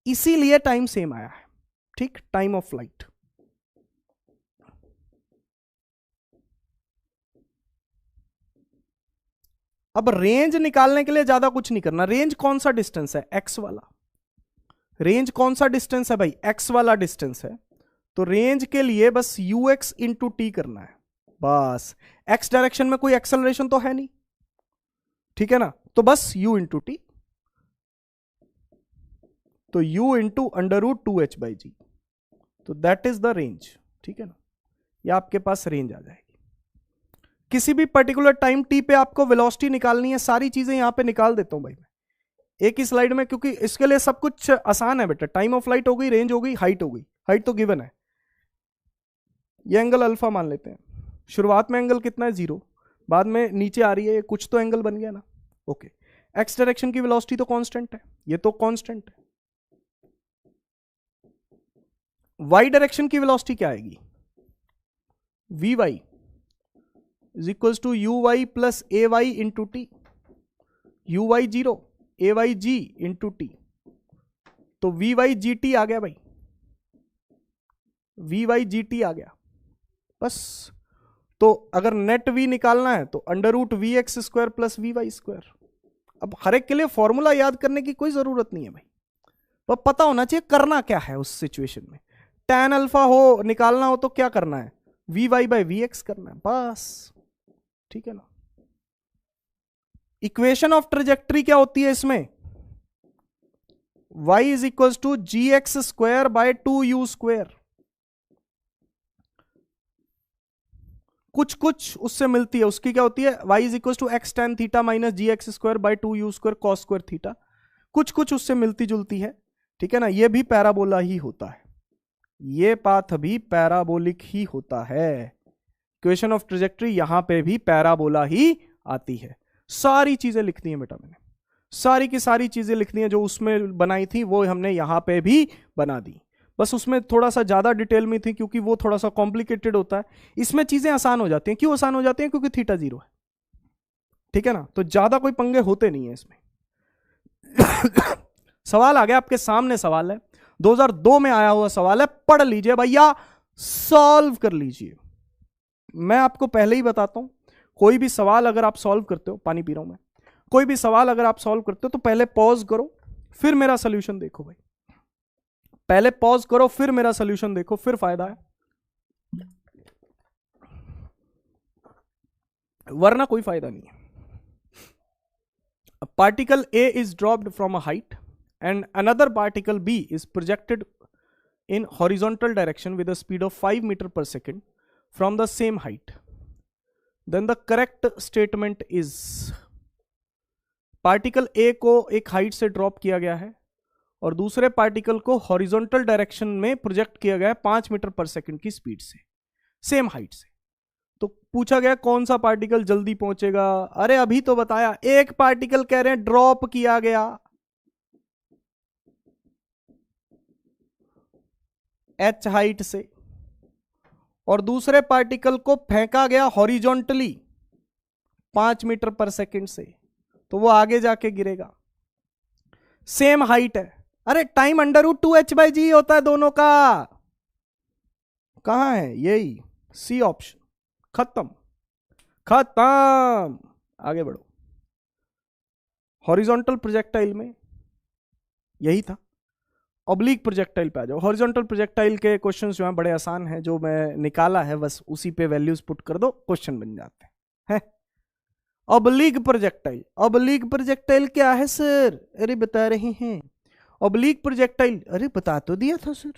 इसीलिए टाइम सेम आया है, ठीक, टाइम ऑफ फ्लाइट। अब रेंज निकालने के लिए ज्यादा कुछ नहीं करना, रेंज कौन सा डिस्टेंस है, एक्स वाला, रेंज कौन सा डिस्टेंस है भाई, एक्स वाला डिस्टेंस है, तो रेंज के लिए बस ux इंटू टी करना है बस। एक्स डायरेक्शन में कोई एक्सेलरेशन तो है नहीं, ठीक है ना, तो बस u इंटू टी, तो u इंटू √2h/g, तो दैट इज द रेंज, ठीक है ना, ये आपके पास रेंज आ जाएगी। किसी भी पर्टिकुलर टाइम टी पे आपको वेलोसिटी निकालनी है, सारी चीजें यहां पे निकाल देता हूं भाई मैं एक ही स्लाइड में, क्योंकि इसके लिए सब कुछ आसान है बेटा। टाइम ऑफ फ्लाइट हो गई, रेंज हो गई, हाइट हो गई, हाइट तो गिवन है, ये एंगल अल्फा मान लेते हैं, शुरुआत में एंगल कितना है, 0, बाद में नीचे आ रही है, कुछ तो एंगल बन गया ना, ओके। एक्स डायरेक्शन की वेलोसिटी तो कांस्टेंट है, ये तो कांस्टेंट है। वाई डायरेक्शन की वेलोसिटी क्या आएगी, v y is equal to u y plus a y into t, u y 0 a y g into t, तो वी वाई जी टी आ गया भाई, वी वाई जी टी आ गया बस। तो अगर नेट वी निकालना है तो √vx² प्लस vy²। अब हर एक के लिए फॉर्मूला याद करने की कोई जरूरत नहीं है भाई, पर पता होना चाहिए करना क्या है उस सिचुएशन में। tan अल्फा हो निकालना हो तो क्या करना है, vy/vx करना है बस, ठीक है ना। इक्वेशन ऑफ ट्रेजेक्ट्री क्या होती है इसमें, y is equal to gx²/2u²। कुछ कुछ उससे मिलती है, उसकी क्या होती है, y is equal to x tan theta minus gx²/2u² cos² theta, कुछ कुछ उससे मिलती जुलती है, ठीक है ना। ये भी पैराबोला ही होता है, ये पाथ भी पैराबोलिक ही होता है। इक्वेशन ऑफ ट्रेजेक्ट्री यहां पे भी पैराबोला ही आती है। सारी चीजें लिखती हैं बेटा मैंने, सारी की सारी चीजें लिखनी है जो उसमें बनाई थी वो हमने यहां पे भी बना दी, बस उसमें थोड़ा सा ज्यादा डिटेल में थी क्योंकि वो थोड़ा सा कॉम्प्लिकेटेड होता है। इसमें चीजें आसान हो जाती हैं, क्यों आसान हो जाती हैं, क्योंकि थीटा 0 है, ठीक है ना, तो ज्यादा कोई पंगे होते नहीं है इसमें। सवाल आ गया आपके सामने, सवाल है 2002 में आया हुआ सवाल है, पढ़ लीजिए भैया, सॉल्व कर लीजिए। मैं आपको पहले ही बताता हूं, कोई भी सवाल अगर आप सॉल्व करते हो, पानी पी रहा हूं मैं, कोई भी सवाल अगर आप सॉल्व करते हो तो पहले पॉज करो फिर मेरा सोल्यूशन देखो भाई, पहले पॉज करो फिर मेरा सोल्यूशन देखो, फिर फायदा है, वरना कोई फायदा नहीं है। A particle A is dropped from a height and another particle B is projected in horizontal direction with a speed of 5 meters per second from the same height. Then the correct statement is, particle A को एक हाइट से ड्रॉप किया गया है और दूसरे पार्टिकल को हॉरिजॉन्टल डायरेक्शन में प्रोजेक्ट किया गया है 5 मीटर पर सेकंड की स्पीड से। सेम हाइट से। तो पूछा गया कौन सा पार्टिकल जल्दी पहुंचेगा, अरे अभी तो बताया, एक पार्टिकल कह रहे हैं ड्रॉप किया गया h हाइट से, और दूसरे पार्टिकल को फेंका गया हॉरिजॉन्टली 5 मीटर पर सेकंड से, तो वो आगे जाके गिरेगा। सेम हाइट है, अरे टाइम √2h/g होता है दोनों का। कहां है, यही सी ऑप्शन। खत्म खत्म, आगे बढ़ो। हॉरिजॉन्टल प्रोजेक्टाइल में यही था। ऑब्लिक प्रोजेक्टाइल पे आ जाओ। हॉरिजॉन्टल प्रोजेक्टाइल के क्वेश्चंस जो हैं बड़े आसान हैं, जो मैं निकाला है बस उसी पे वैल्यूज पुट कर दो, क्वेश्चन बन जाते हैं। ऑब्लिक प्रोजेक्टाइल, ऑब्लिक प्रोजेक्टाइल क्या है सर, अरे बता रहे हैं। ऑब्लिक प्रोजेक्टाइल, अरे बता तो दिया था सर,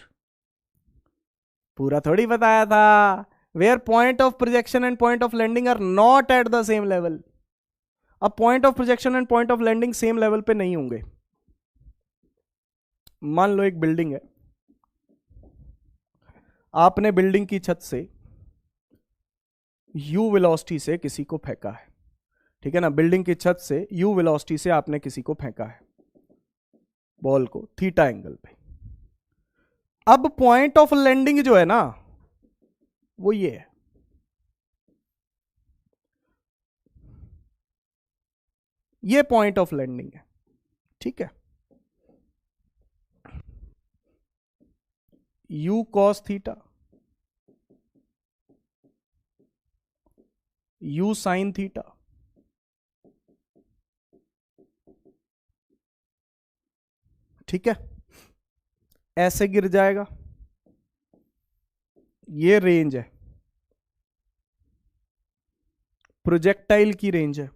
पूरा थोड़ी बताया था। Where point of projection and point of landing are not at the same level. अब point of projection and point of landing same level पे नहीं होंगे। मान लो एक बिल्डिंग है, आपने बिल्डिंग की छत से u वेलोसिटी से किसी को फेंका है, ठीक है ना, बिल्डिंग की छत से u वेलोसिटी से आपने किसी को फेंका है बॉल को थीटा एंगल पे। अब पॉइंट ऑफ लैंडिंग जो है ना वो ये है, ये पॉइंट ऑफ लैंडिंग है, ठीक है। u cos theta, u sin theta, ठीक है, ऐसे गिर जाएगा। ये रेंज है, प्रोजेक्टाइल की रेंज है।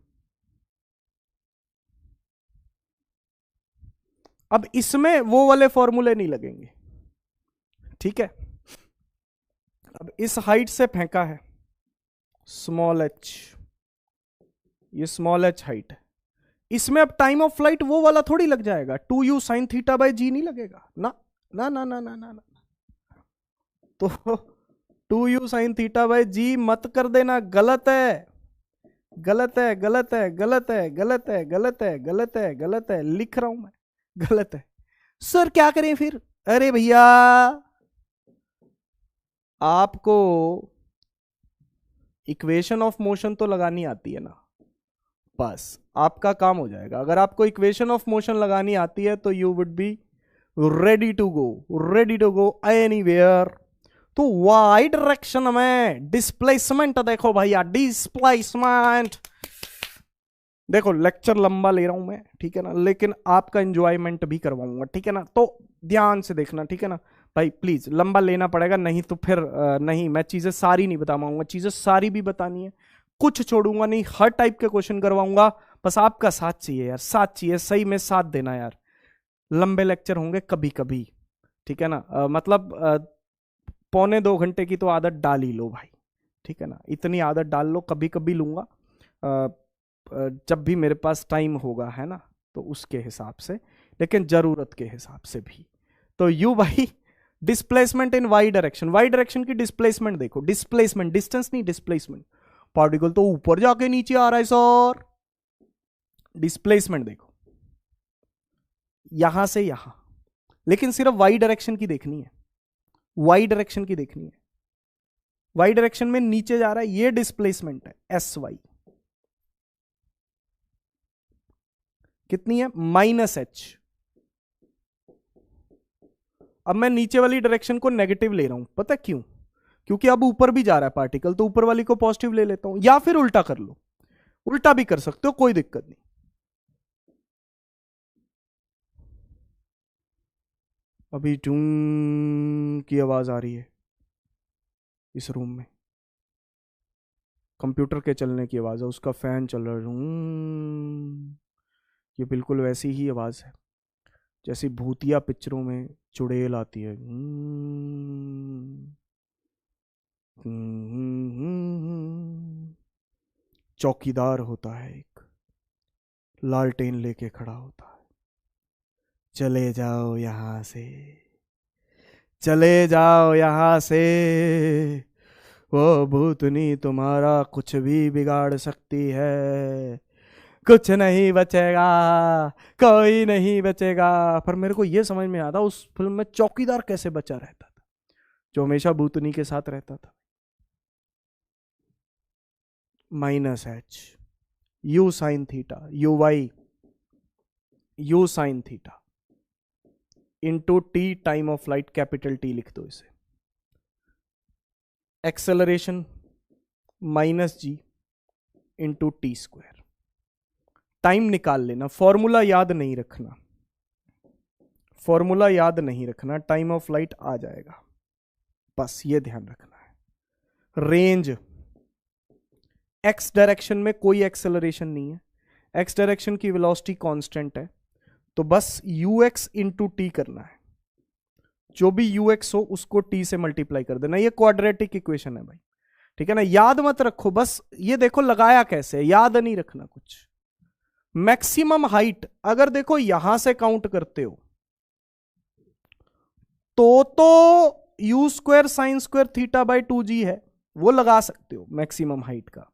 अब इसमें वो वाले फॉर्मूले नहीं लगेंगे, ठीक है। अब इस हाइट से फेंका है स्मॉल h, ये स्मॉल h हाइट है, इसमें अब टाइम ऑफ फ्लाइट वो वाला थोड़ी लग जाएगा, 2u sin θ/g नहीं लगेगा ना ना ना ना ना ना, ना। तो 2u sin θ/g मत कर देना, गलत है गलत है गलत है गलत है गलत है गलत है गलत है गलत है, लिख रहा हूं मैं, गलत है। सर क्या करें फिर, अरे भैया आपको इक्वेशन ऑफ मोशन तो लगानी आती है ना, बस आपका काम हो जाएगा। अगर आपको इक्वेशन ऑफ मोशन लगानी आती है तो you would be ready to go anywhere. तो वाई डायरेक्शन में डिस्प्लेसमेंट देखो भैया, डिस्प्लेसमेंट देखो। लेक्चर लंबा ले रहा हूं मैं, ठीक है ना, लेकिन आपका एंजॉयमेंट भी करवाऊंगा, ठीक है ना, तो ध्यान से देखना, ठीक है ना भाई, प्लीज लंबा लेना पड़ेगा, नहीं तो फिर नहीं, मैं चीजें सारी नहीं बता पाऊंगा, चीजें सारी भी बतानी है, कुछ छोड़ूंगा नहीं, हर टाइप के क्वेश्चन करवाऊंगा। बस आपका साथ चाहिए यार, साथ चाहिए, सही में साथ देना यार। लंबे लेक्चर होंगे कभी कभी, ठीक है ना, मतलब 1.25 घंटे की तो आदत डाल ही लो भाई, ठीक है ना, इतनी आदत डाल लो, कभी कभी लूंगा जब भी मेरे पास टाइम होगा, है ना, तो उसके हिसाब से, लेकिन जरूरत के हिसाब से भी। तो यू भाई displacement in y direction, y direction की डिस्प्लेसमेंट देखो, डिस्प्लेसमेंट डिस्टेंस नहीं, डिस्प्लेसमेंट, पार्टिकल तो ऊपर जाके नीचे आ रहा है सर, डिस्प्लेसमेंट देखो यहां से यहां, लेकिन सिर्फ वाई डायरेक्शन की देखनी है, वाई डायरेक्शन की देखनी है। वाई डायरेक्शन में नीचे जा रहा है, ये डिस्प्लेसमेंट है एस वाई, कितनी है, -h। अब मैं नीचे वाली डायरेक्शन को नेगेटिव ले रहा हूं, पता क्यों, क्योंकि अब ऊपर भी जा रहा है पार्टिकल, तो ऊपर वाली को पॉजिटिव ले लेता हूं, या फिर उल्टा कर लो, उल्टा भी कर सकते हो, कोई दिक्कत नहीं। अभी टूं की आवाज आ रही है इस रूम में, कंप्यूटर के चलने की आवाज है, उसका फैन चल रहा है, ये बिल्कुल वैसी ही आवाज है जैसी भूतिया पिक्चरों में चुड़ैल आती है। चौकीदार होता है एक, लालटेन लेके खड़ा होता है, चले जाओ यहां से, चले जाओ यहां से, वो भूतनी तुम्हारा कुछ भी बिगाड़ सकती है, कुछ नहीं बचेगा, कोई नहीं बचेगा। पर मेरे को ये समझ में आता उस फिल्म में चौकीदार कैसे बचा रहता था, जो हमेशा भूतनी के साथ रहता था। Minus H U sine theta, you y u sine theta into T time of flight, capital T लिख दो इसे। एक्सेलरेशन माइनस जी इंटू टी स्क्वायर। टाइम निकाल लेना, फॉर्मूला याद नहीं रखना, फॉर्मूला याद नहीं रखना, टाइम ऑफ फ्लाइट आ जाएगा, बस ये ध्यान रखना है। रेंज, एक्स डायरेक्शन में कोई एक्सेलरेशन नहीं है, एक्स डायरेक्शन की वेलोसिटी कांस्टेंट है, तो बस यू एक्स इंटू टी करना है। जो भी यू एक्स हो उसको टी से मल्टीप्लाई कर देना। ये क्वाड्रेटिक इक्वेशन है भाई, ठीक है ना, याद मत रखो, बस ये देखो लगाया कैसे, याद नहीं रखना कुछ। मैक्सिमम हाइट अगर देखो यहां से काउंट करते हो तो you square sine square theta by 2g है, वो लगा सकते हो मैक्सिमम हाइट का,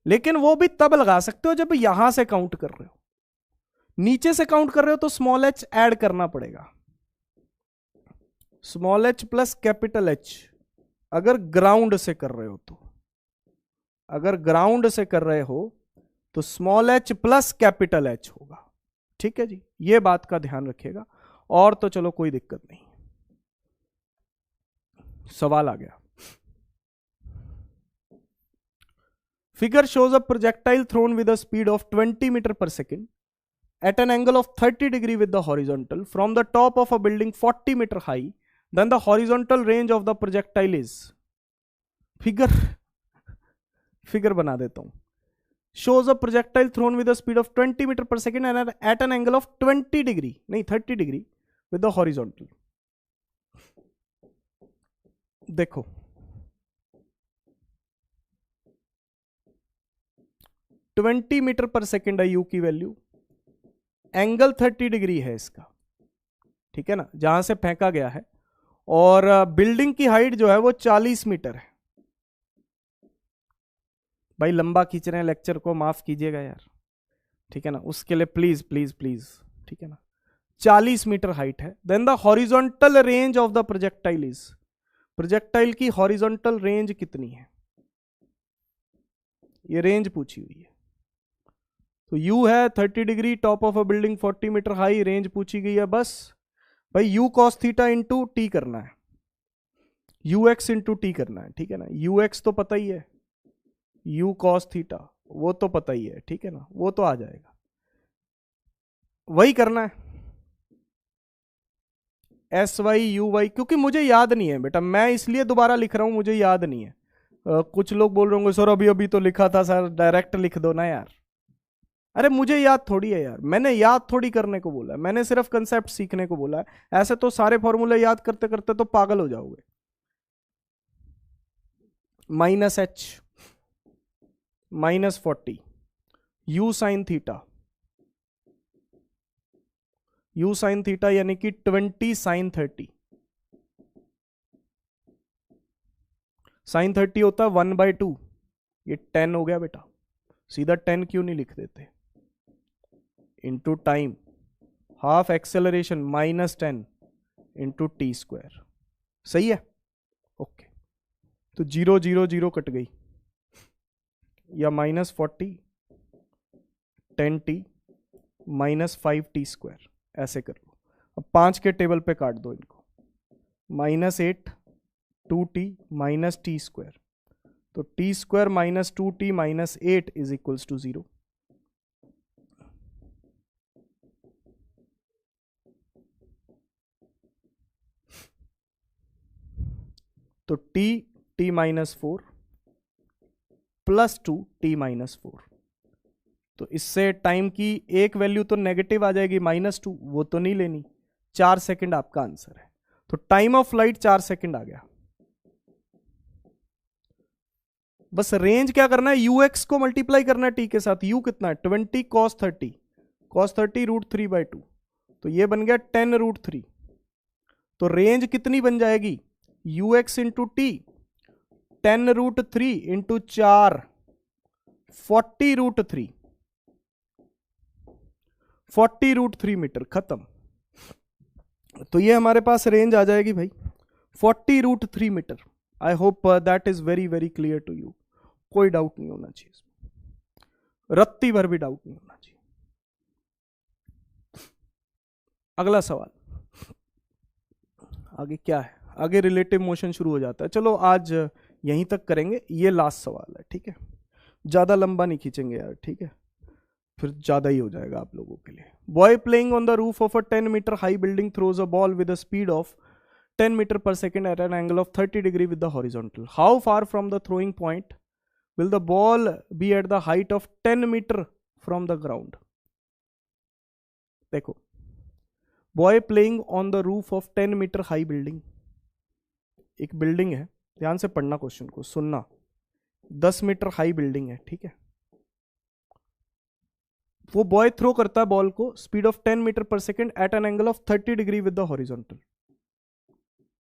लेकिन वो भी तब लगा सकते हो जब यहां से काउंट कर रहे हो। नीचे से काउंट कर रहे हो तो स्मॉल एच ऐड करना पड़ेगा, small H plus capital H. अगर ग्राउंड से कर रहे हो तो, अगर ग्राउंड से कर रहे हो तो small H plus capital H होगा, ठीक है जी, ये बात का ध्यान रखिएगा। और तो चलो कोई दिक्कत नहीं। सवाल आ गया, figure shows a projectile thrown with a speed of 20 metre per second at an angle of 30 degree with the horizontal from the top of a building 40 meter high, then the horizontal range of the projectile is, figure बना देता हूं, shows a projectile thrown with a speed of 20 meter per second and at an angle of 20 degree, नहीं 30 degree with the horizontal। देखो 20 मीटर पर सेकेंड है यू की वैल्यू, एंगल 30 डिग्री है इसका, ठीक है ना, जहां से फेंका गया है, और बिल्डिंग की हाइट जो है वो 40 मीटर है। भाई लंबा खींच रहे हैं लेक्चर को, माफ कीजिएगा यार, ठीक है ना, उसके लिए प्लीज प्लीज प्लीज, ठीक है ना। 40 मीटर हाइट है। Then the horizontal range of the projectile is, projectile की हॉरिजॉन्टल रेंज कितनी है, ये रेंज पूछी हुई है। तो u है 30 degree, top of a building 40 metre high, range पूछी गई है, बस भाई u cos theta into t करना है, ux इंटू टी करना है, ठीक है ना। ux तो पता ही है, u cos थीटा वो तो पता ही है, ठीक है ना, वो तो आ जाएगा, वही करना है। एस वाई यू वाई, क्योंकि मुझे याद नहीं है बेटा, मैं इसलिए दोबारा लिख रहा हूं, मुझे याद नहीं है। कुछ लोग बोल रहे होंगे सर अभी अभी तो लिखा था सर, डायरेक्ट लिख दो ना यार। अरे मुझे याद थोड़ी है यार, मैंने याद थोड़ी करने को बोला है, मैंने सिर्फ कंसेप्ट सीखने को बोला है। ऐसे तो सारे फॉर्मूले याद करते करते तो पागल हो जाओगे। Minus H minus 40 you sine theta, u sine theta यानी कि 20 साइन 30, साइन 30 होता है 1/2, ये 10 हो गया बेटा, सीधा 10 क्यों नहीं लिख देते, into time, half acceleration minus 10 into T square, सही है, ओके। तो 0 0 0 कट गई, या minus 40 10t minus 5t square, ऐसे कर लो। अब 5 के टेबल पे काट दो इनको, minus 8 2t minus T square, तो T square minus 2t minus 8 is equals to 0। तो t minus 4 plus 2 t minus 4, तो इससे टाइम की एक वैल्यू तो नेगेटिव आ जाएगी -2, वो तो नहीं लेनी। 4 सेकंड आपका आंसर है, तो टाइम ऑफ फ्लाइट 4 सेकंड आ गया। बस रेंज क्या करना है, ux को मल्टीप्लाई करना है टी के साथ। u कितना है 20 cos 30, cos 30 √3/2, तो ये बन गया 10 √3। तो रेंज कितनी बन जाएगी, ux into T 10√3 into 4 40√3 40√3 metre, खत्म। तो ये हमारे पास रेंज आ जाएगी भाई 40√3 metre. I hope that is very very clear to you. कोई डाउट नहीं होना चाहिए इसमें, रत्ती भर भी डाउट नहीं होना चाहिए। अगला सवाल, आगे क्या है? आगे रिलेटिव मोशन शुरू हो जाता है। चलो आज यहीं तक करेंगे, ये लास्ट सवाल है, ठीक है? ज्यादा लंबा नहीं खींचेंगे यार, ठीक है? फिर ज्यादा ही हो जाएगा आप लोगों के लिए। Boy playing on the roof of a 10 metre high building throws a ball with a speed of 10 metre per second at an angle of 30 degree with the horizontal. How far from the throwing point will the ball be at the height of 10 metre from the ground? देखो, boy playing on the roof of 10 metre high building, एक बिल्डिंग है, ध्यान से पढ़ना क्वेश्चन को, सुनना। 10 मीटर हाई बिल्डिंग है, ठीक है? वो बॉय थ्रो करता है बॉल को speed of 10 metre per second at an angle of 30 degree with the horizontal.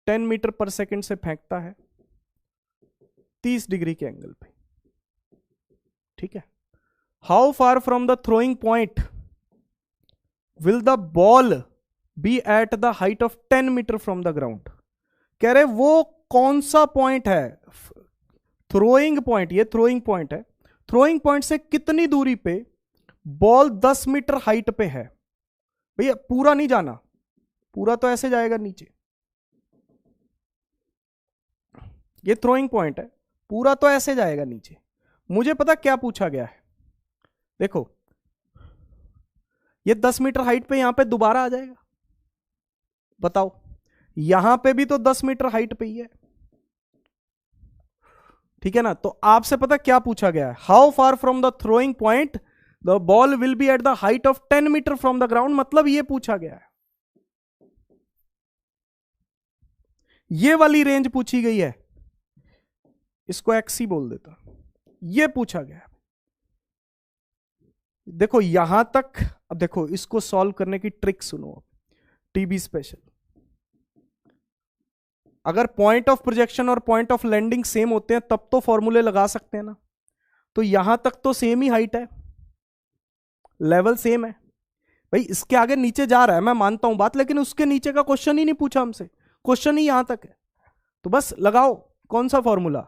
10 metre per second से फेंकता है 30 डिग्री के एंगल पे, ठीक है? How far from the throwing point will the ball be at the height of 10 metre from the ground? कह रहे वो कौन सा पॉइंट है? थ्रोइंग पॉइंट, ये थ्रोइंग पॉइंट है। थ्रोइंग पॉइंट से कितनी दूरी पे बॉल 10 मीटर हाइट पे है? भैया पूरा नहीं जाना, पूरा तो ऐसे जाएगा नीचे, ये थ्रोइंग पॉइंट है, पूरा तो ऐसे जाएगा नीचे। मुझे पता क्या पूछा गया है, देखो ये 10 मीटर हाइट पे यहां पे दोबारा आ जाएगा, बताओ, यहां पे भी तो 10 मीटर हाइट पे ही है, ठीक है ना? तो आपसे पता क्या पूछा गया है? How far from the throwing point the ball will be at the height of 10 metre from the ground, मतलब ये पूछा गया है, ये वाली रेंज पूछी गई है, इसको एक्सी बोल देता, ये पूछा गया है। देखो यहां तक, अब देखो इसको सॉल्व करने की ट्रिक सुनो, टीबी स्पेशल। अगर पॉइंट ऑफ प्रोजेक्शन और पॉइंट ऑफ लैंडिंग सेम होते हैं तब तो फॉर्मूले लगा सकते हैं ना। तो यहां तक तो सेम ही हाइट है, लेवल सेम है भाई, इसके आगे नीचे जा रहा है मैं मानता हूं बात, लेकिन उसके नीचे का क्वेश्चन ही नहीं पूछा हमसे, क्वेश्चन ही यहां तक है। तो बस लगाओ कौन सा फॉर्मूला,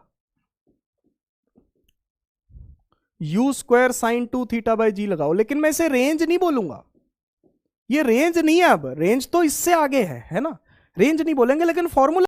u² sin 2θ/g लगाओ। लेकिन मैं इसे रेंज नहीं बोलूंगा, ये रेंज नहीं है, अब रेंज तो इससे आगे है ना, रेंज नहीं बोलेंगे, लेकिन फॉर्मूला